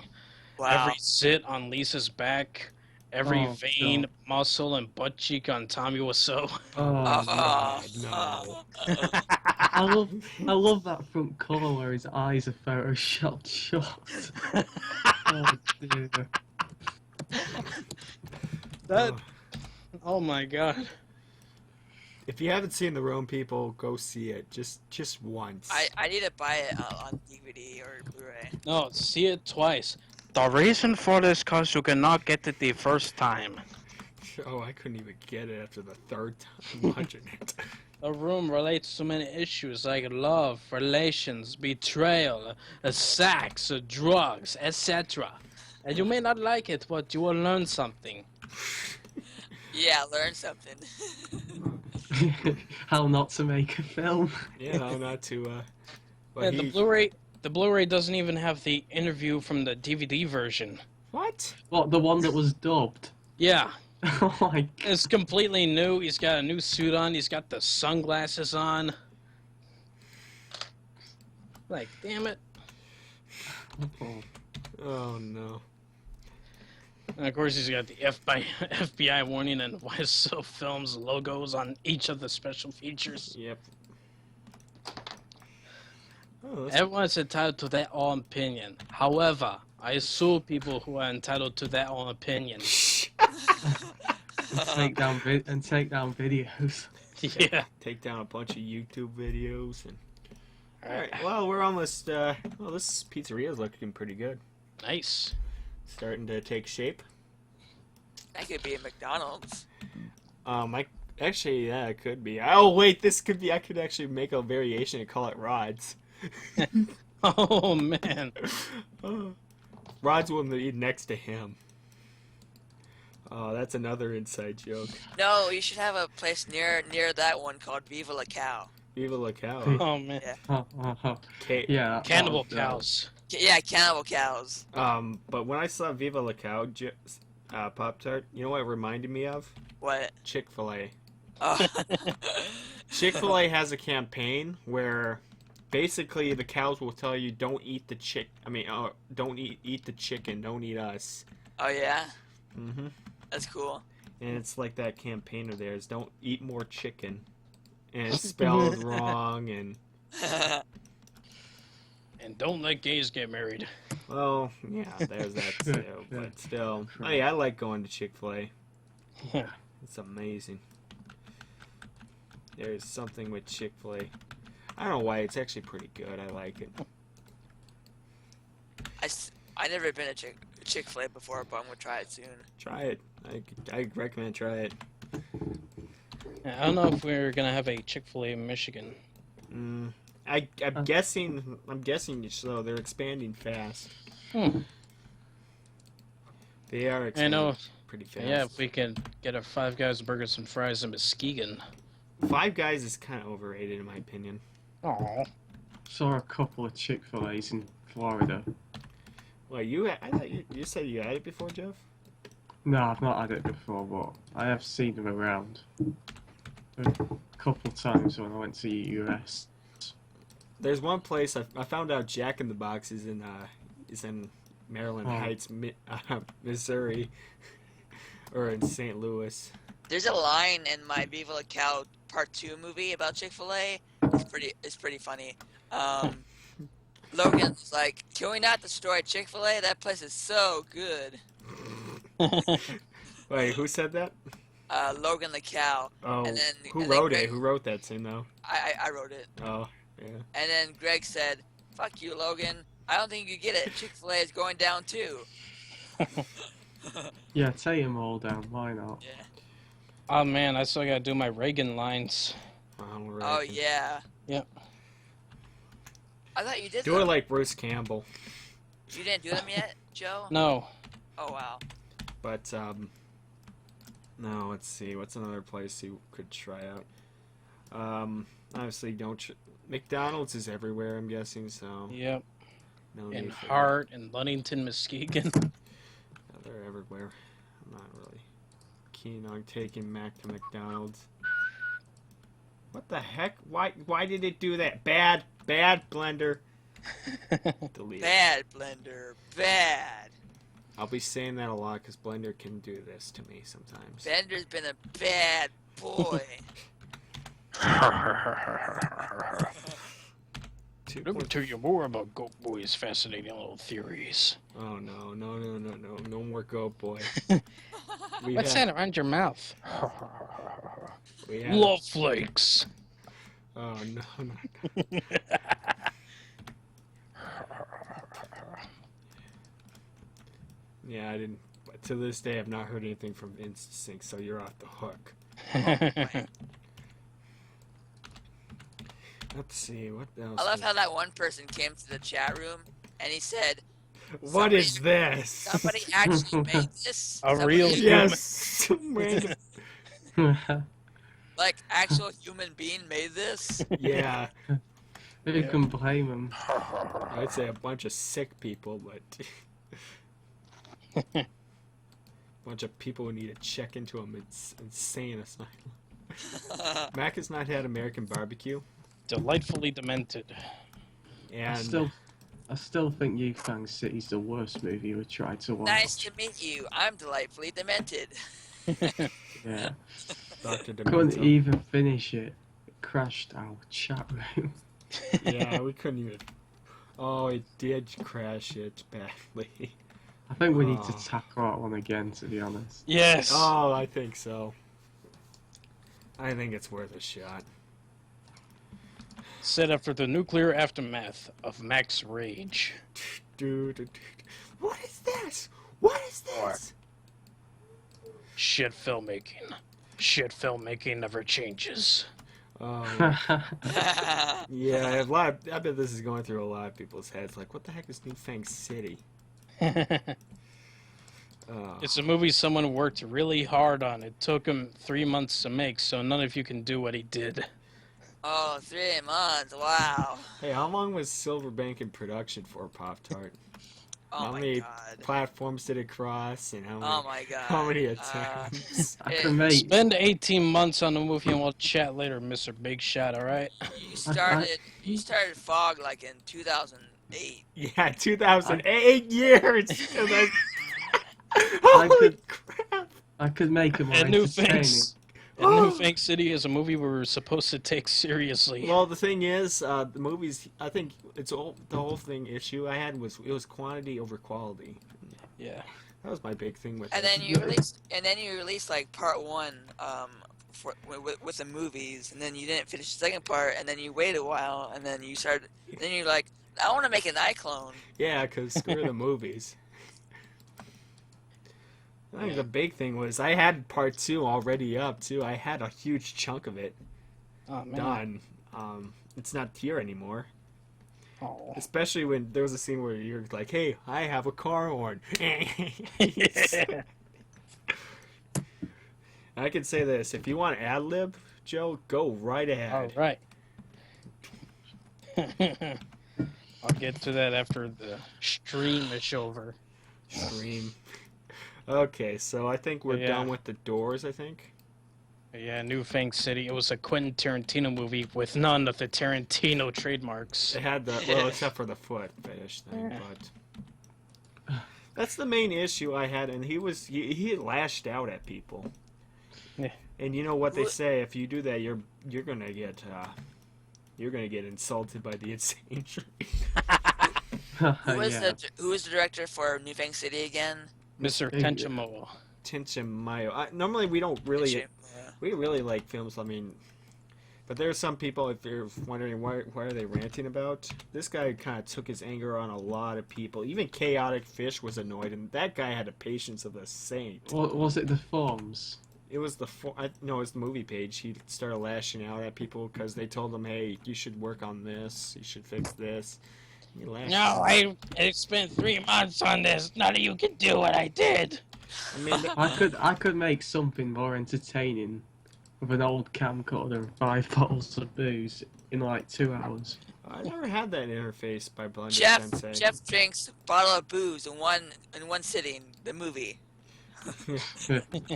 Wow. Every zit on Lisa's back, every Oh, vein, God. muscle, and butt cheek on Tommy Wiseau. Oh, God, no. I love, I love that front cover where his eyes are photoshopped shut. Oh dear. That. Oh. Oh my god. If you haven't seen The Room, people, go see it. Just once. I need to buy it on DVD or Blu-ray. No, see it twice. The reason for this cause you cannot get it the first time. Oh, I couldn't even get it after the third time watching it. The Room relates to many issues like love, relations, betrayal, sex, drugs, etc. And you may not like it, but you will learn something. Yeah, learn something. How not to make a film. Yeah, how not to, Yeah, well, the Blu-ray doesn't even have the interview from the DVD version. What? What, the one that was dubbed? Yeah, Oh my god. it's completely new. He's got a new suit on. He's got the sunglasses on. Like, damn it. Oh, no. And of course, he's got the FBI warning and YSO Films logos on each of the special features. Yep. Oh, that's... Everyone's entitled to their own opinion. However, I sue people who are entitled to their own opinion. And take down videos. Yeah. Take down a bunch of YouTube videos and... Alright, well, we're almost, well, this pizzeria's looking pretty good. Nice. Starting to take shape. That could be a McDonald's. Actually, yeah, it could be. Oh, wait, this could be, I could actually make a variation and call it Rods. Oh, man. Rods will be next to him. Oh, that's another inside joke. No, you should have a place near that one called Viva La Cow. Viva La Cow. Oh, man. Yeah. Cannibal cows. Yeah, cannibal cows. But when I saw Viva La Cow Pop-Tart, you know what it reminded me of? What? Chick-fil-A. Oh. Chick-fil-A has a campaign where basically the cows will tell you don't eat the don't eat the chicken, don't eat us. Oh yeah? Mm-hmm. That's cool. And it's like that campaign of theirs, don't eat more chicken. And it's spelled wrong and... And don't let gays get married. Well, yeah, there's that too, but still. Oh yeah, I like going to Chick-fil-A. Yeah. It's amazing. There's something with Chick-fil-A. I don't know why, it's actually pretty good. I like it. I never been to Chick-fil-A before, but I'm gonna try it soon. Try it. I recommend try it. Yeah, I don't know if we're gonna have a Chick-fil-A in Michigan. I'm guessing so. They're expanding fast. They are expanding pretty fast. Yeah, if we can get a Five Guys burgers and fries in Muskegon. Five Guys is kind of overrated in my opinion. Oh. Saw a couple of Chick-fil-A's in Florida. Well, I thought you said you had it before, Jeff? No, I've not had it before, but I have seen them around. A couple of times when I went to the US. There's one place I found out Jack in the Box is in Maryland Heights, Missouri, or in St. Louis. There's a line in my Viva La Cow Part 2 movie about Chick-fil-A. It's pretty funny. Logan's like, can we not destroy Chick-fil-A? That place is so good. Wait, who said that? Logan the cow. Oh, and then, who and wrote then it? Who wrote that scene, though? I wrote it. Oh, yeah. And then Greg said, fuck you, Logan. I don't think you get it. Chick-fil-A is going down, too. Yeah, take them all down. Why not? Yeah. Oh man, I still gotta do my Reagan lines. Oh, yeah. Yep. I thought you did Do them. it like Bruce Campbell. You didn't do them yet, Joe? No. Oh, wow. But, no, let's see. What's another place you could try out? Obviously, McDonald's is everywhere, I'm guessing, so... Yep. No In need for Hart and Ludington, Muskegon. that. Yeah, they're everywhere. I'm not really keen on taking Mac to McDonald's. What the heck? Why did it do that? Bad Blender. Delete it. Bad Blender, bad. I'll be saying that a lot because Blender can do this to me sometimes. Blender's been a bad boy. Let me tell you more about Goat Boy's fascinating little theories. Oh no more Goat Boy. What's that around your mouth? We had, Love flakes. oh no. Yeah, I didn't. To this day, I've not heard anything from Instinct, so you're off the hook. Let's see, what else? I love how that one person came to the chat room and he said, What is this? somebody actually made this? A Somebody- real Yes! Some random. Like, actual human being made this? Yeah, Who can blame him? I'd say a bunch of sick people, but. Bunch of people who need to check into an insane asylum. Mac has not had American barbecue. Delightfully demented. And I still think Yufang City's the worst movie we tried to watch. Nice to meet you. I'm delightfully demented. Yeah. Dr. Couldn't Demento. even finish it. It crashed our chat room. Yeah, we couldn't even. Oh, it did crash it badly. I think we need to Oh. tackle that one again, to be honest. Yes. Oh, I think so. I think it's worth a shot. Set up for the nuclear aftermath of Max Rage. Dude. What is this? What is this? Shit filmmaking. Shit filmmaking never changes. Oh, yeah, I bet this is going through a lot of people's heads. Like, what the heck is New Fang City? Oh. It's a movie someone worked really hard on. It took him 3 months to make, so none of you can do what he did. Oh, 3 months. Wow. Hey, how long was Silverbank in production for Pop-Tart? Oh How my many god. platforms did it cross, and how many, Oh my god. how many attempts? I can make. Spend 18 months on the movie and we'll chat later, Mr. Big Shot, alright? You started Fog like in 2008. Yeah, 2008 years! Holy crap! I could make it more And New entertaining. Fangs. And New Fang City is a movie we were supposed to take seriously. Well, the thing is, the movies, I think the whole thing issue I had was, it was quantity over quality. Yeah. That was my big thing with And it. then you released like part 1 with the movies, and then you didn't finish the second part, and then you waited a while, and then you're like, I want to make an iClone. Yeah, because screw the movies. I think the big thing was I had part 2 already up too. I had a huge chunk of it Oh, man. done. It's not here anymore. Oh. Especially when there was a scene where you're like, "Hey, I have a car horn." I can say this: if you want ad lib, Joe, go right ahead. Alright. I'll get to that after the stream is over. Stream. Okay, so I think we're Yeah. done with the doors. I think. Yeah, New Fang City. It was a Quentin Tarantino movie with none of the Tarantino trademarks. It had the well, except for the foot fetish thing, but that's the main issue I had, and he lashed out at people. Yeah. And you know what they say: if you do that, you're gonna get insulted by the insane tree. Who was Yeah. who was the director for New Fang City again? Mr. Yeah. Tenchimoa. Tension Mayo. Normally we don't really Yeah. we really like films. I mean, but there are some people, if you're wondering why are they ranting about, this guy kind of took his anger on a lot of people. Even Chaotic Fish was annoyed, and that guy had the patience of a saint. Was it the forms? It was no, it was the movie page. He started lashing out at people because they told him, "Hey, you should work on this. You should fix this." He lashed. No, I spent 3 months on this. None of you can do what I did. I mean, I could make something more entertaining with an old camcorder and 5 bottles of booze in like 2 hours. I never had that interface by Blender Jeff Sensei. Jeff drinks a bottle of booze in one sitting. The movie.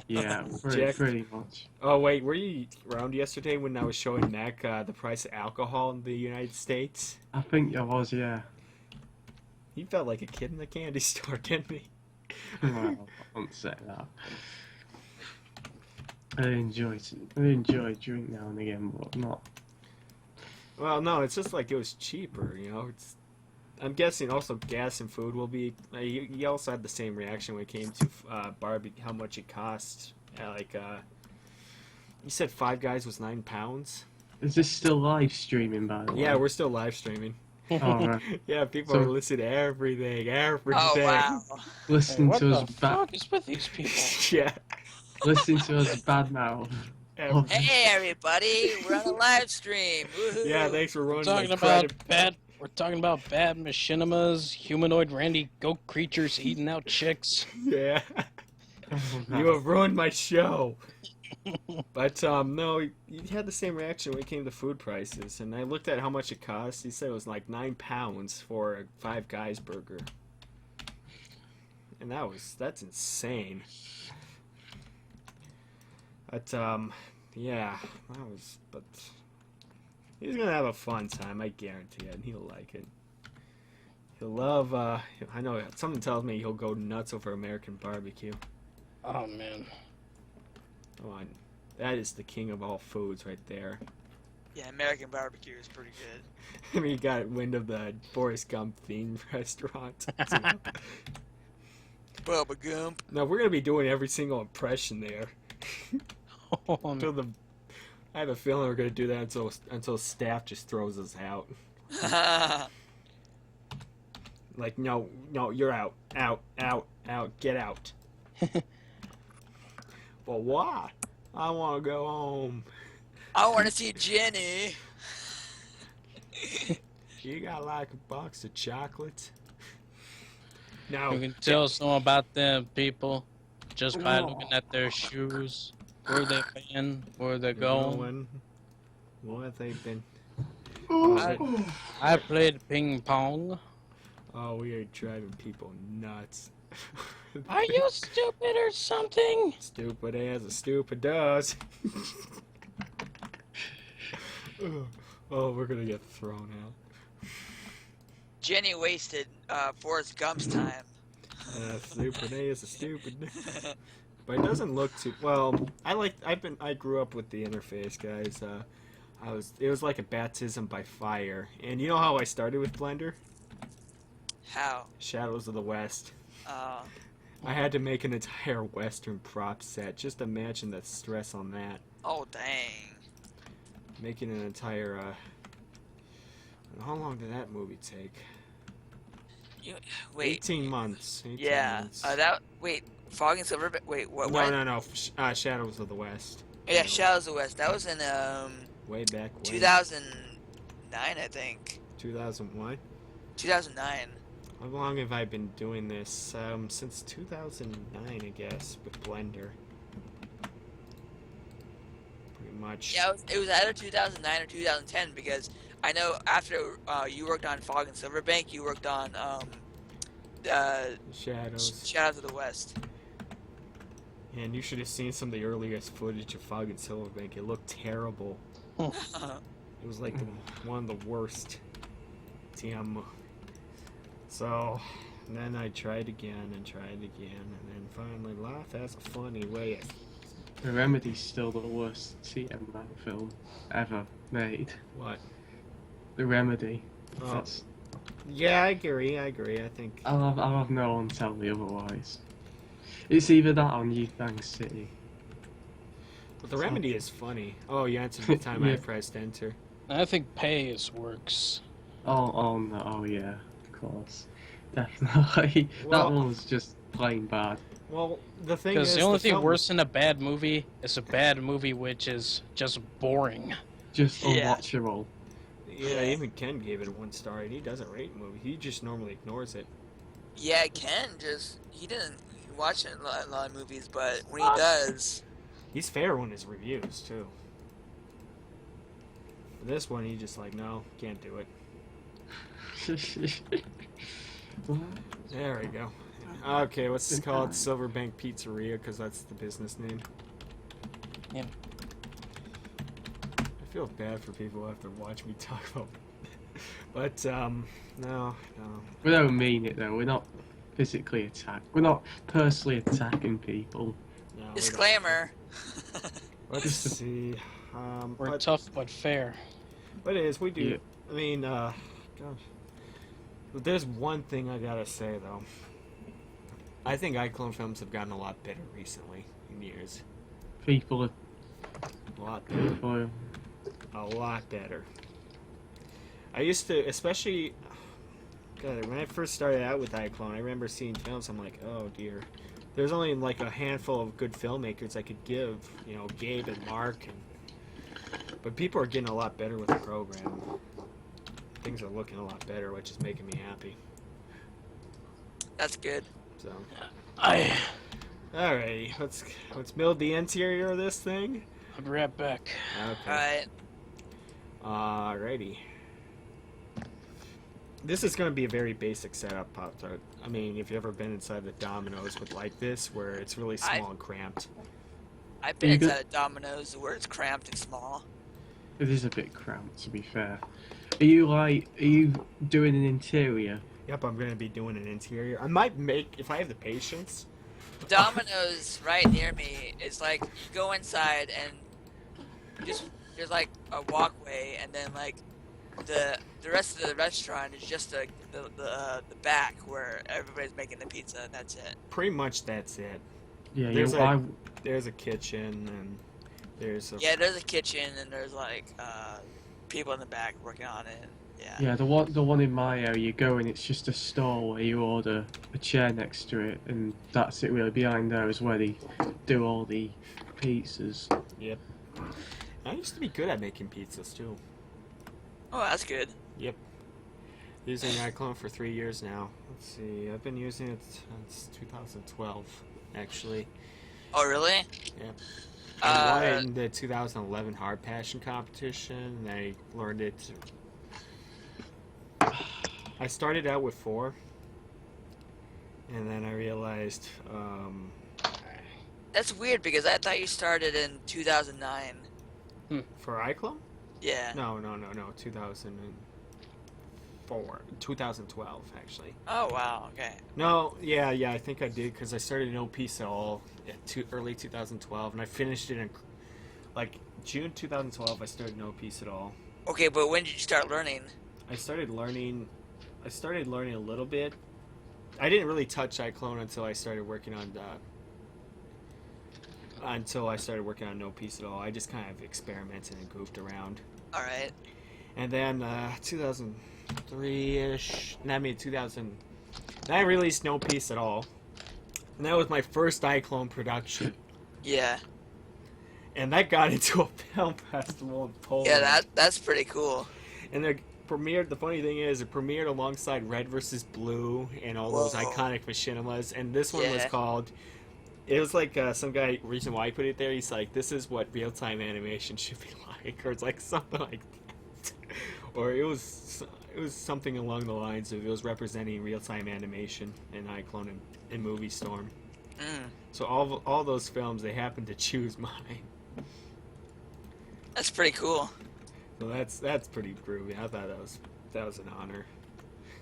Yeah, Jack- pretty much. Oh wait, were you around yesterday when I was showing Mac the price of alcohol in the United States? I think I was, yeah. He felt like a kid in the candy store, didn't he? Well, I won't say that. I enjoy drink now and again, but not. Well, no, it's just like it was cheaper, you know. I'm guessing also gas and food will be. He also had the same reaction when it came to barbecue, how much it cost. You said Five Guys was £9. Is this still live streaming, by the way? Yeah, we're still live streaming. Oh, right. Yeah, people So- are listening to everything. Oh wow. Listening what to the us fuck is with these people? Yeah. listening to us badmouth. Every- Hey everybody, we're on a live stream. Woohoo. Yeah, thanks for We're ruining talking my about credit. bad. We're talking about bad machinimas, humanoid randy goat creatures eating out chicks. Yeah. Oh, You have ruined my show. But no, he had the same reaction when it came to food prices, and I looked at how much it cost. He said it was like £9 for a Five Guys burger, and that's insane. But yeah, but he's gonna have a fun time, I guarantee it, and he'll like it. He'll love. I know something tells me he'll go nuts over American barbecue. Oh man. Come on. That is the king of all foods right there. Yeah, American barbecue is pretty good. I mean, you got wind of the Forrest Gump themed restaurant. Bubba Gump. No, we're going to be doing every single impression there. Oh, Until I have a feeling we're going to do that until staff just throws us out. Like, no, you're out. Out, get out. But why? I want to go home. I want to see Jenny. You got like a box of chocolates? No. you can tell some about them people just by looking at their shoes, where they've been, where they're going. What have they been? I played ping pong. Oh, we are driving people nuts. Are you stupid or something? Stupid as a stupid does. Oh, we're gonna get thrown out. Jenny wasted Forrest Gump's time. Stupid as a stupid. But it doesn't look too well. I grew up with the interface, guys. It was like a baptism by fire. And you know how I started with Blender? How? Shadows of the West. Uh, I had to make an entire Western prop set. Just imagine the stress on that. oh dang. Making an entire, how long did that movie take? Wait. 18 months. 18 Yeah. months. Wait. Fog and Silver. Wait. What? No. Shadows of the West. Yeah, Shadows of the West. That was in Way back when. 2009, I think. 2001? 2009. How long have I been doing this? Since 2009, I guess, with Blender. Pretty much. Yeah, it was either 2009 or 2010 because I know after you worked on Fog and Silverbank, you worked on Shadows. Shadows of the West. And you should have seen some of the earliest footage of Fog and Silverbank. It looked terrible. It was like one of the worst. Damn. So, then I tried again, and then finally life has a funny way. The Remedy's still the worst TM film ever made. What? The Remedy. Oh. That's, Yeah, I agree. I think. I'll have no one tell me otherwise. It's either that or New Thanks City. But the Remedy is funny. Oh, you answered the time I Yeah. pressed enter. I think Pays works. Oh no, oh yeah, of course. Definitely. Well- That one was just plain bad. Well, the thing is, Because the only thing film- worse than a bad movie is a bad movie which is just boring. Just Yeah. unwatchable. Yeah, even Ken gave it a 1 star, and he doesn't rate movies. He just normally ignores it. Yeah, Ken he didn't watch a lot of movies, but when he What? does, He's fair on his reviews too. For this one, he just like, no, can't do it. What? There we go. Okay, what's this Good called? time. Silverbank Pizzeria, because that's the business name. Yeah. I feel bad for people who have to watch me talk about. But no. We don't mean it though. We're not physically attack. We're not personally attacking people. No, we don't. Disclaimer. Let's Just a- see. We're But tough but fair. But it is, we do. Yeah. I mean, gosh. But there's one thing I gotta say though. I think iClone films have gotten a lot better recently in years. People are A lot better. foil. A lot better. I used to, especially, God, when I first started out with iClone, I remember seeing films. I'm like, oh dear. There's only like a handful of good filmmakers I could give. You know, Gabe and Mark, but people are getting a lot better with the program. Things are looking a lot better, which is making me happy. That's good. So, I'll alrighty, let's build the interior of this thing. be right back. Okay. Alright. Alrighty. This is going to be a very basic setup, Pop-Tart. I mean, if you've ever been inside the Domino's with like this, where it's really small and cramped. I've been You good? inside a Domino's where it's cramped and small. It is a bit cramped, to be fair. Are you doing an interior? Yep, I'm going to be doing an interior. I might make, if I have the patience. Domino's right near me is like you go inside and just there's like a walkway and then like the rest of the restaurant is just the back where everybody's making the pizza and that's it. Pretty much that's it. Yeah, There's yeah. There's a kitchen and there's a... Yeah, there's a kitchen and there's like people in the back working on it. Yeah. Yeah, the one in my area, you go and it's just a stall where you order a chair next to it, and that's it really. Behind there is where they do all the pizzas. Yep. I used to be good at making pizzas too. Oh, that's good. Yep. Using iClone for 3 years now. Let's see, I've been using it since 2012, actually. Oh, really? Yep. I won Uh, it in the 2011 Hard Passion competition, and I learned it. I started out with 4, and then I realized, That's weird because I thought you started in 2009. for iClone? Yeah. No, 2004. 2012, actually. Oh, wow. Okay. No, yeah, I think I did, because I started No Peace at All at early 2012, and I finished it in, like, June 2012, I started No Peace at All. Okay, but when did you start learning? I started learning a little bit. I didn't really touch iClone until I started working on No Peace at All. I just kind of experimented and goofed around. All right. And then 2003-ish, then I released No Peace at All. And that was my first iClone production. Yeah. And that got into a film festival in Poland. Yeah, that's pretty cool. And it premiered, the funny thing is, it premiered alongside Red vs. Blue and all those Whoa. iconic machinimas. And this one was Yeah. called, it was like some guy, reason why I put it there, he's like, this is what real-time animation should be like. Or it's like something like that. Or it was something along the lines of, it was representing real-time animation in iClone and Movie Storm. Mm, So all those films, they happened to choose mine. that's pretty cool. So that's pretty groovy. I thought that was an honor,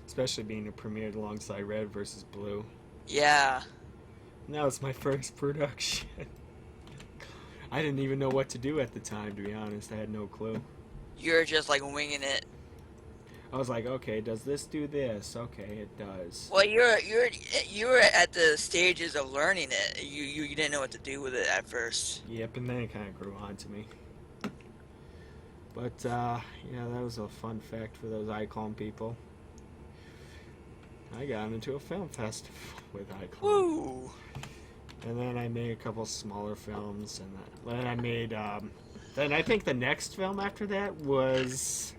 especially being premiered alongside Red vs. Blue. Yeah. And that was my first production. I didn't even know what to do at the time, to be honest. I had no clue. You're just like winging it. I was like, okay, does this do this? Okay, it does. Well, you were at the stages of learning it. You didn't know what to do with it at first. Yep, and then it kind of grew on to me. But yeah, that was a fun fact for those iClone people. I got into a film festival with iClone. Woo! And then I made a couple smaller films, and then I made, then I think the next film after that was,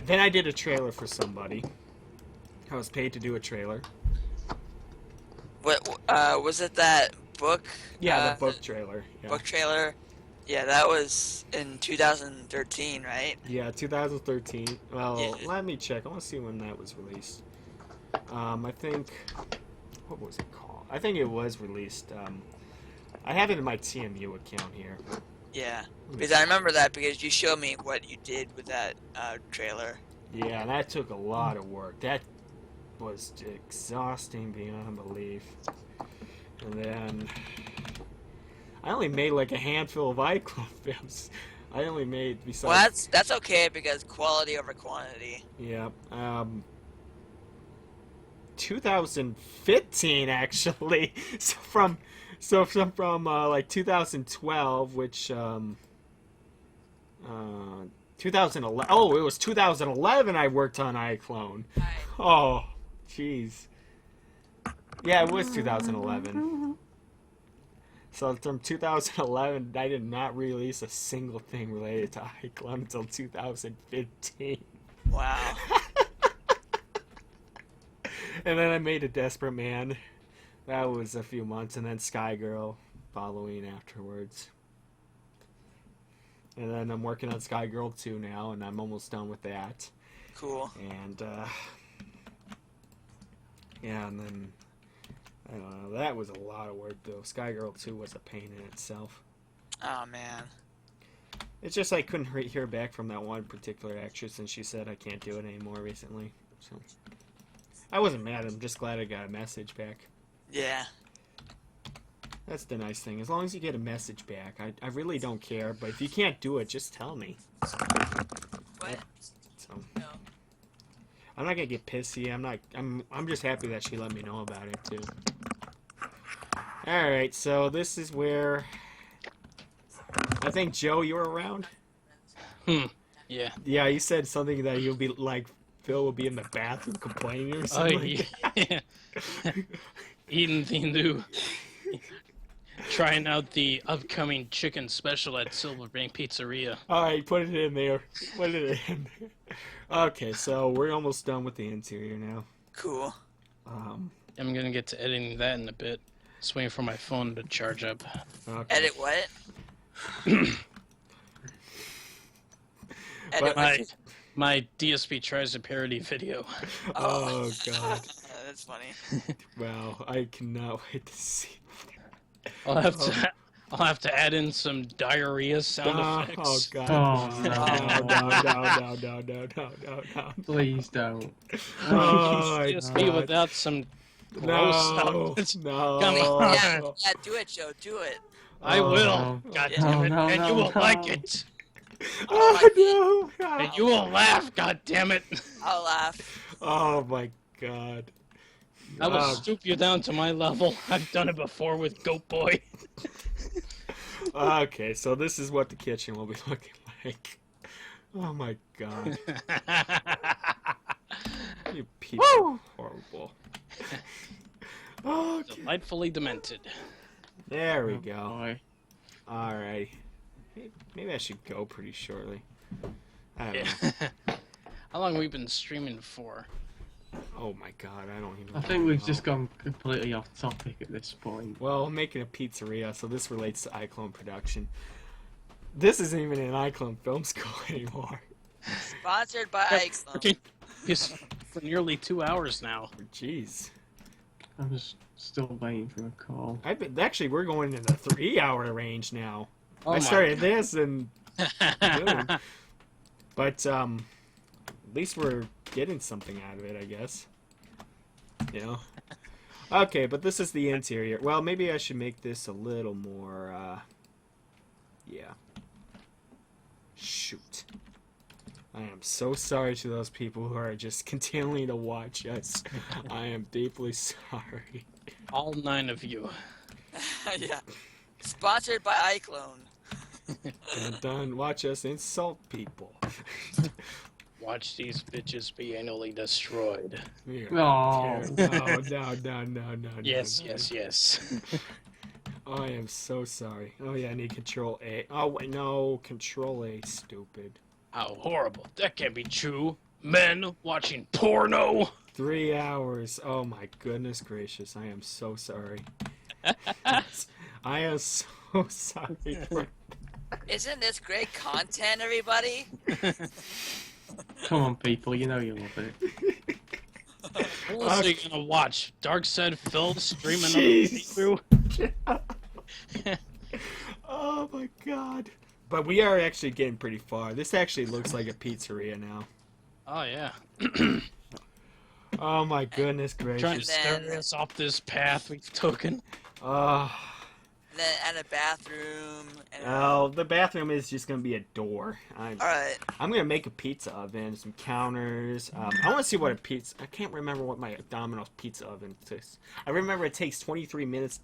then I did a trailer for somebody. I was paid to do a trailer. What was it that book? Yeah, the book trailer. Yeah. Book trailer. Yeah, that was in 2013, right? Yeah, 2013. Well, Yeah. let me check. I want to see when that was released. I think what was it called? I think it was released. I have it in my TMU account here. Yeah, because I remember that because you showed me what you did with that trailer. Yeah, that took a lot of work. That was exhausting beyond belief. And then I only made like a handful of iClone films. I only made besides. Well, that's okay because quality over quantity. Yeah. 2015 actually. So from like 2012, which 2011. Oh, it was 2011. I worked on iClone. Right. Oh, jeez. Yeah, it was 2011. So from 2011, I did not release a single thing related to iClone until 2015. Wow. And then I made A Desperate Man. That was a few months, and then Sky Girl following afterwards. And then I'm working on Sky Girl 2 now, and I'm almost done with that. Cool. And, yeah, and then, I don't know, that was a lot of work, though. Sky Girl 2 was a pain in itself. Oh man. It's just I couldn't hear back from that one particular actress, and she said I can't do it anymore recently. So I wasn't mad. I'm just glad I got a message back. Yeah. That's the nice thing. As long as you get a message back, I really don't care. But if you can't do it, just tell me. What? So No. I'm not gonna get pissy. I'm just happy that she let me know about it too. All right, so this is where I think Joe, you were around. Yeah. Yeah, you said something that you'll be like Phil will be in the bathroom complaining or something. Oh, yeah. Eating the new. Trying out the upcoming chicken special at Silver Bank Pizzeria. All right, put it in there. Put it in there. Okay, so we're almost done with the interior now. Cool. I'm gonna get to editing that in a bit. Just waiting for my phone to charge up. Okay. Edit what? But Edit My what? my DSP tries a parody video. Oh God. That's funny. Wow, I cannot wait to see. I'll have to add in some diarrhea sound effects. Oh God. Oh, No. Please don't. Oh, my DSP God. without some gross No. sound. No. Come on. Yeah, do it, Joe. Do it. I Oh, will. no. God No, damn it. no, And no, you will no. like it. Oh no. And you will laugh. God damn it. I'll laugh. Oh my God. I will Oh. stoop you down to my level. I've done it before with Goat Boy. Okay, so this is what the kitchen will be looking like. Oh my God. You people are horrible. Okay. Delightfully demented. There we Oh, go. boy. Alright. Maybe I should go pretty shortly. I don't know. How long have we been streaming for? Oh my God, I don't even I think we've know. just gone completely off topic at this point. Well, I'm making a pizzeria, so this relates to iClone production. This isn't even an iClone film school anymore. Sponsored by iClone. It's for nearly 2 hours now. Jeez. I'm just still waiting for a call. Actually, we're going in the 3-hour range now. Oh I my started this in God. June. But, at least we're getting something out of it, I guess. You know? Okay, but this is the interior. Well, maybe I should make this a little more, yeah. Shoot. I am so sorry to those people who are just continuing to watch us. I am deeply sorry. All 9 of you. Yeah. Sponsored by iClone. And done. Watch us insult people. Watch these bitches be anally destroyed. You're No. terrible. No. Yes, no. yes, yes. I am so sorry. Oh yeah, I need Control A. Oh wait, no, Control A, stupid. How horrible. That can't be true. Men watching porno. 3 hours. Oh my goodness gracious, I am so sorry. I am so sorry. Isn't this great content, everybody? Come on, people, you know you love it. What else are you gonna watch? Dark Side Phil streaming on Jeez. through? Oh my god. But we are actually getting pretty far. This actually looks like a pizzeria now. Oh yeah. Oh my goodness Trying to gracious. steer us off this path we've taken. Oh, And then and a bathroom. And oh, the bathroom is just gonna be a door. all right. I'm gonna make a pizza oven, some counters. I want to see what a pizza. I can't remember what my Domino's pizza oven takes. I remember it takes 20 minutes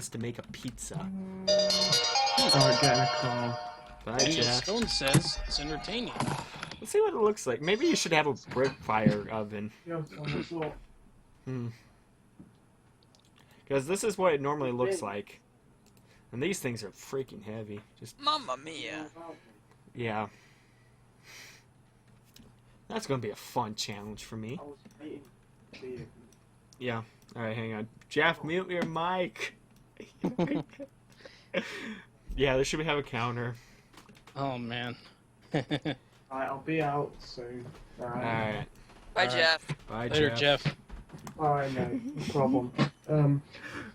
to make a pizza. Start getting a call. Bye, And Jeff. Stone says it's entertaining. Let's see what it looks like. Maybe you should have a brick fire oven. Because this is what it normally looks like. And these things are freaking heavy. Just Mamma mia. yeah. That's gonna be a fun challenge for me. Yeah. Alright, hang on. Jeff, mute your mic. Yeah, there should have a counter. Oh man. Alright, I'll be out soon. Alright. Bye, Alright. Jeff. Bye, Later, Jeff. Jeff. Alright, no problem.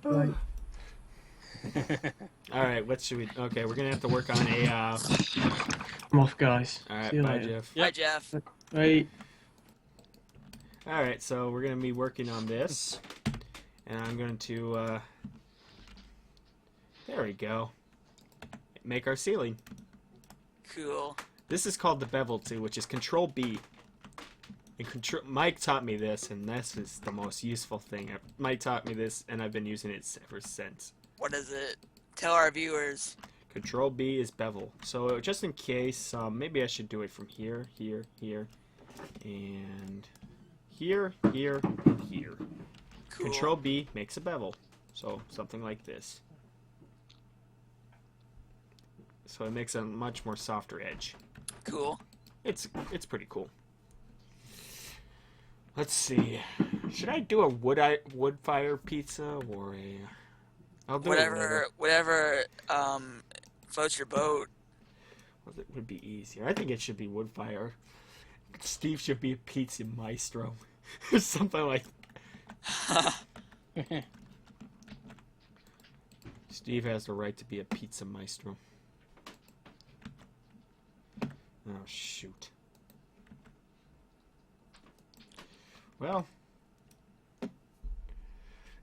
Like, Alright, what should we... Okay, we're gonna have to work on a... I'm off, guys. Alright, See you bye, later. Jeff. Bye, Jeff. Bye. Alright, so we're gonna be working on this. And I'm going to, there we go. Make our ceiling. Cool. This is called the bevel tool, which is Control B. And Mike taught me this, and this is the most useful thing. Mike taught me this, and I've been using it ever since. What is it? Tell our viewers. Control B is bevel. So just in case, maybe I should do it from here, here, here, and here, here, and here. Cool. Control B makes a bevel. So something like this. So it makes a much more softer edge. Cool. It's pretty cool. Let's see. Should I do a wood fire pizza or a? I'll do Whatever floats your boat. Well, it would be easier. I think it should be wood fire. Steve should be a pizza maestro, or something like. Steve has the right to be a pizza maestro. Oh shoot. Well,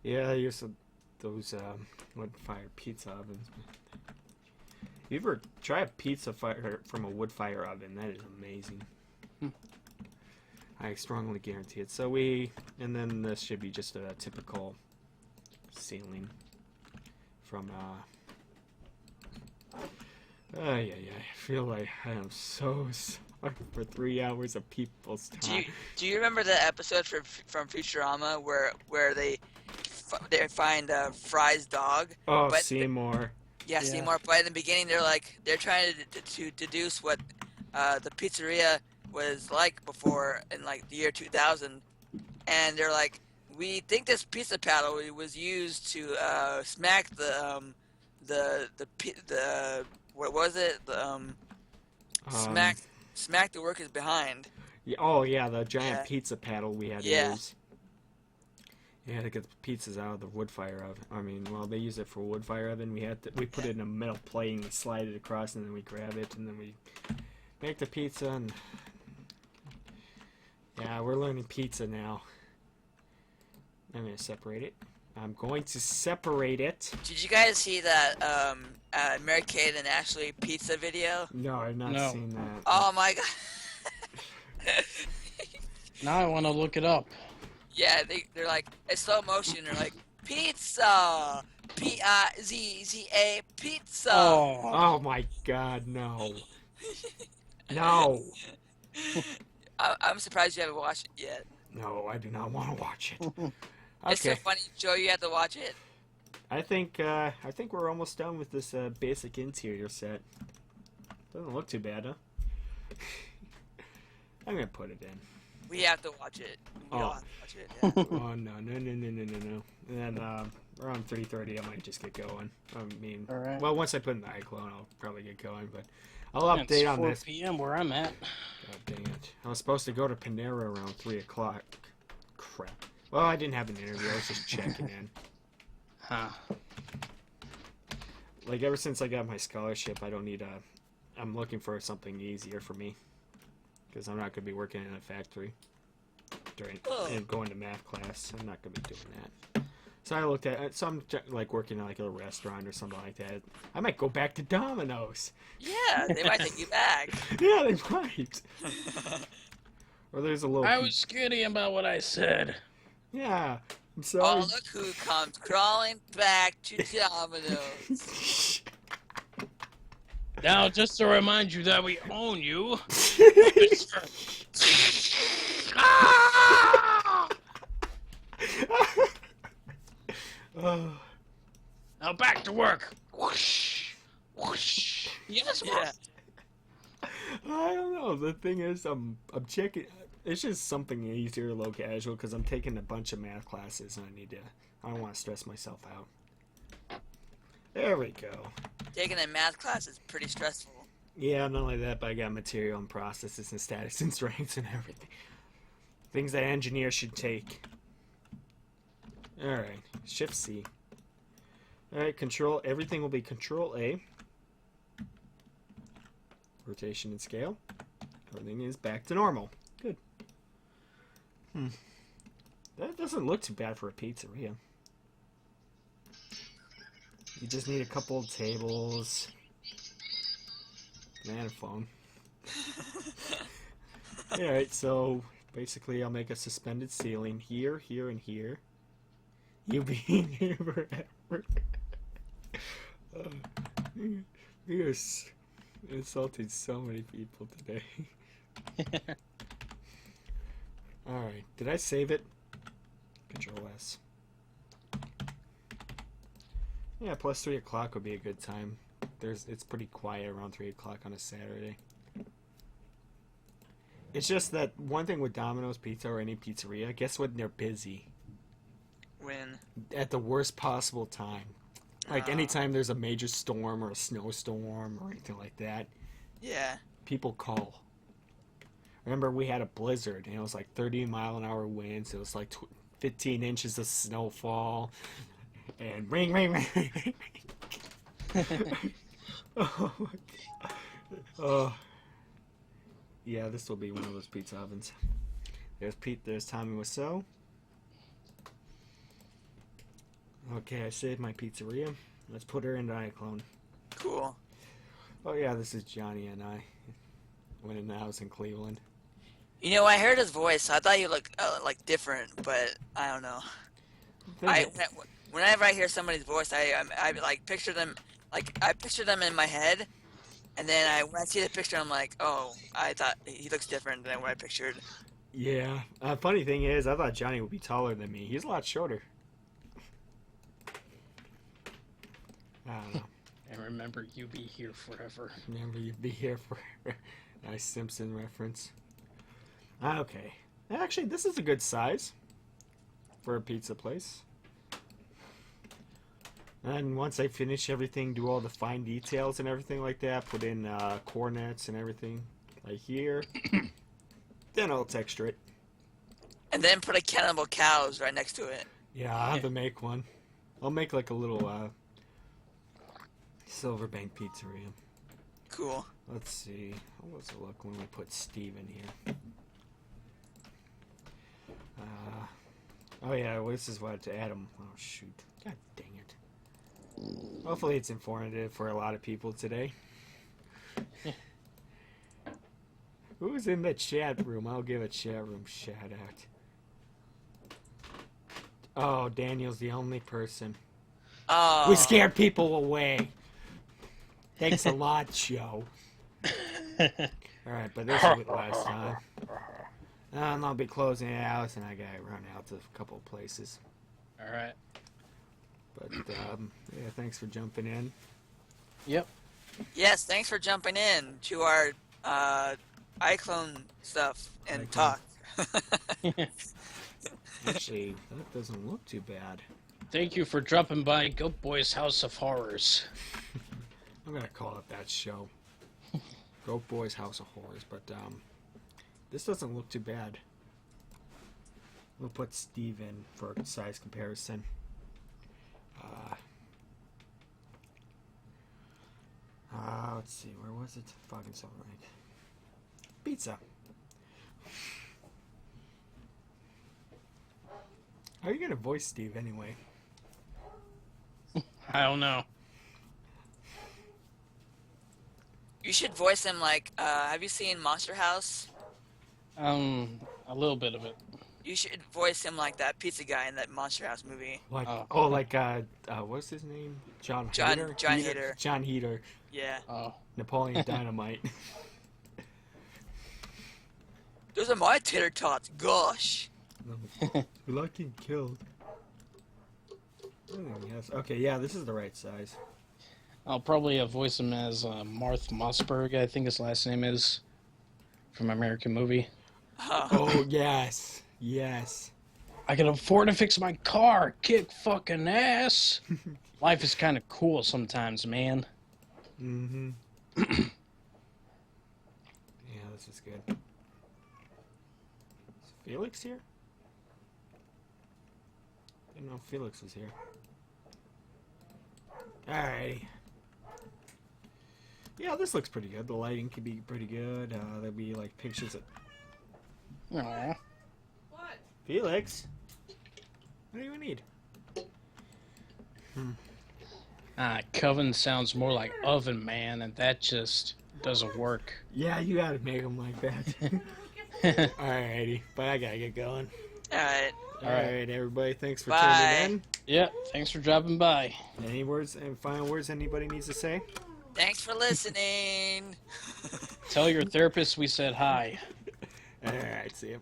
yeah, I use those wood-fired pizza ovens. You ever try a pizza fire from a wood-fire oven? That is amazing. I strongly guarantee it. So and then this should be just a typical ceiling from yeah, I feel like I am so sorry for 3 hours of people's time. Do you remember the episode from Futurama where they find Fry's dog? Oh, but Seymour. Yeah, Seymour. But in the beginning, they're trying to deduce what the pizzeria was like before in like the year 2000, and they're like, we think this pizza paddle was used to smack the what was it? Smack the workers behind. Yeah, oh yeah, the giant Yeah. pizza paddle we had to Yeah. use. Yeah, to get the pizzas out of the wood fire oven. I mean, well, they use it for wood fire oven. We put it in a metal plate and we slide it across, and then we grab it, and then we make the pizza. And yeah, we're learning pizza now. I'm gonna separate it. I'm going to separate it. Did you guys see that Mary Kate and Ashley pizza video? No, I've not No. seen that. Oh my god. Now I want to look it up. Yeah, they're like, it's slow motion. They're like, pizza, P-I-Z-Z-A, pizza. Oh, Oh my god, no. No. I'm surprised you haven't watched it yet. No, I do not want to watch it. It's so Okay. funny, Joe. You have to watch it. I think we're almost done with this basic interior set. Doesn't look too bad, huh? I'm gonna put it in. We have to watch it. We all Oh. have to watch it. Yeah. Oh no. And then around 3:30, I might just get going. I mean, Alright. well, once I put in the iClone, I'll probably get going. But I'll it's update on 4 this. p.m. where I'm at. God dang it! I was supposed to go to Panera around 3 o'clock. crap. Well, I didn't have an interview. I was just checking in. Huh. Like, ever since I got my scholarship, I don't need a... I'm looking for something easier for me. Because I'm not going to be working in a factory and going to math class. I'm not going to be doing that. So I looked at... So I'm, like, working at, like, a restaurant or something like that. I might go back to Domino's. Yeah, they might take you back. Yeah, they might. Or there's a little... I was kidding about what I said. Yeah. I'm Oh, sorry. look who comes crawling back to Domino's. Now, just to remind you that we own you. Oh. Now back to work. Whoosh, whoosh. Yes, Yeah. I don't know. The thing is, I'm checking. It's just something easier, low casual, because I'm taking a bunch of math classes and I don't want to stress myself out. There we go. Taking a math class is pretty stressful. Yeah, not only that, but I got material and processes and statics and strengths and everything. Things that engineers should take. Alright, Shift C. Alright, Control, everything will be Control A. Rotation and scale. Everything is back to normal. Good. That doesn't look too bad for a pizzeria. You just need a couple of tables. And a phone. Alright, so basically I'll make a suspended ceiling here, here, and here. You being here forever. You insulted so many people today. Alright, did I save it? Control S. Yeah, plus 3 o'clock would be a good time. It's pretty quiet around 3 o'clock on a Saturday. It's just that one thing with Domino's Pizza or any pizzeria, guess when they're busy? When? At the worst possible time. Like anytime there's a major storm or a snowstorm or anything like that, Yeah. people call. Remember, we had a blizzard and it was like 30-mile-an-hour winds. It was like 15 inches of snowfall. And ring, ring, ring. Oh, my God. Oh. Yeah, this will be one of those pizza ovens. There's Pete, there's Tommy Wiseau. Okay, I saved my pizzeria. Let's put her into iClone. Cool. Oh yeah, this is Johnny and I. When I was in Cleveland. You know, I heard his voice. I thought you looked like different, but I don't know. Whenever I hear somebody's voice, I like picture them, like I picture them in my head, and then when I see the picture, I'm like, oh, I thought he looks different than what I pictured. Yeah. Funny thing is, I thought Johnny would be taller than me. He's a lot shorter. I don't know. And remember, you be here forever. Remember, you'd be here forever. Nice Simpson reference. Okay. Actually, this is a good size for a pizza place. And once I finish everything, do all the fine details and everything like that, put in cornets and everything, like here, then I'll texture it. And then put a Cannibal Cows right next to it. Yeah, I'll have to make one. I'll make like a little Silverbank pizzeria. Cool. Let's see. How does it look when we put Steve in here? Oh yeah, well, this is what to add him. Oh shoot. God dang it. Hopefully it's informative for a lot of people today. Who's in the chat room? I'll give a chat room shout out. Oh, Daniel's the only person. Oh. We scared people away. Thanks a lot, Joe. Alright, but this will be the last time. And I'll be closing it out, and I gotta run out to a couple of places. Alright. But, yeah, thanks for jumping in. Yep. Yes, thanks for jumping in to our iClone stuff and talk. Actually, that doesn't look too bad. Thank you for dropping by Goat Boy's House of Horrors. I'm gonna call it that show. Goat Boy's House of Horrors, but, this doesn't look too bad. We'll put Steve in for size comparison. Let's see, where was it? Fucking something like pizza. How are you gonna voice Steve anyway? I don't know. You should voice him like, have you seen Monster House? A little bit of it. You should voice him like that pizza guy in that Monster House movie. Like, Oh. like what's his name? John John Heater? Heater. John Heater. Yeah. Oh. Napoleon Dynamite. Those are my tater tots. Gosh. We like getting killed. Yes. Okay, yeah, this is the right size. I'll probably voice him as Marth Mossberg, I think his last name is, from American Movie. Oh, yes. Yes. I can afford to fix my car. Kick fucking ass. Life is kind of cool sometimes, man. Mm-hmm. Yeah, this is good. Is Felix here? I didn't know Felix was here. Alrighty. Yeah, this looks pretty good. The lighting could be pretty good. There'll be like pictures of Aww. Felix. What do you need? Coven sounds more like Oven Man, and that just doesn't work. Yeah, you gotta make them like that. Alrighty, but I gotta get going. Alright. Alright, everybody, thanks for Bye. tuning in. Yeah, thanks for dropping by. Any words and final words anybody needs to say? Thanks for listening. Tell your therapist we said hi. Alright, see ya.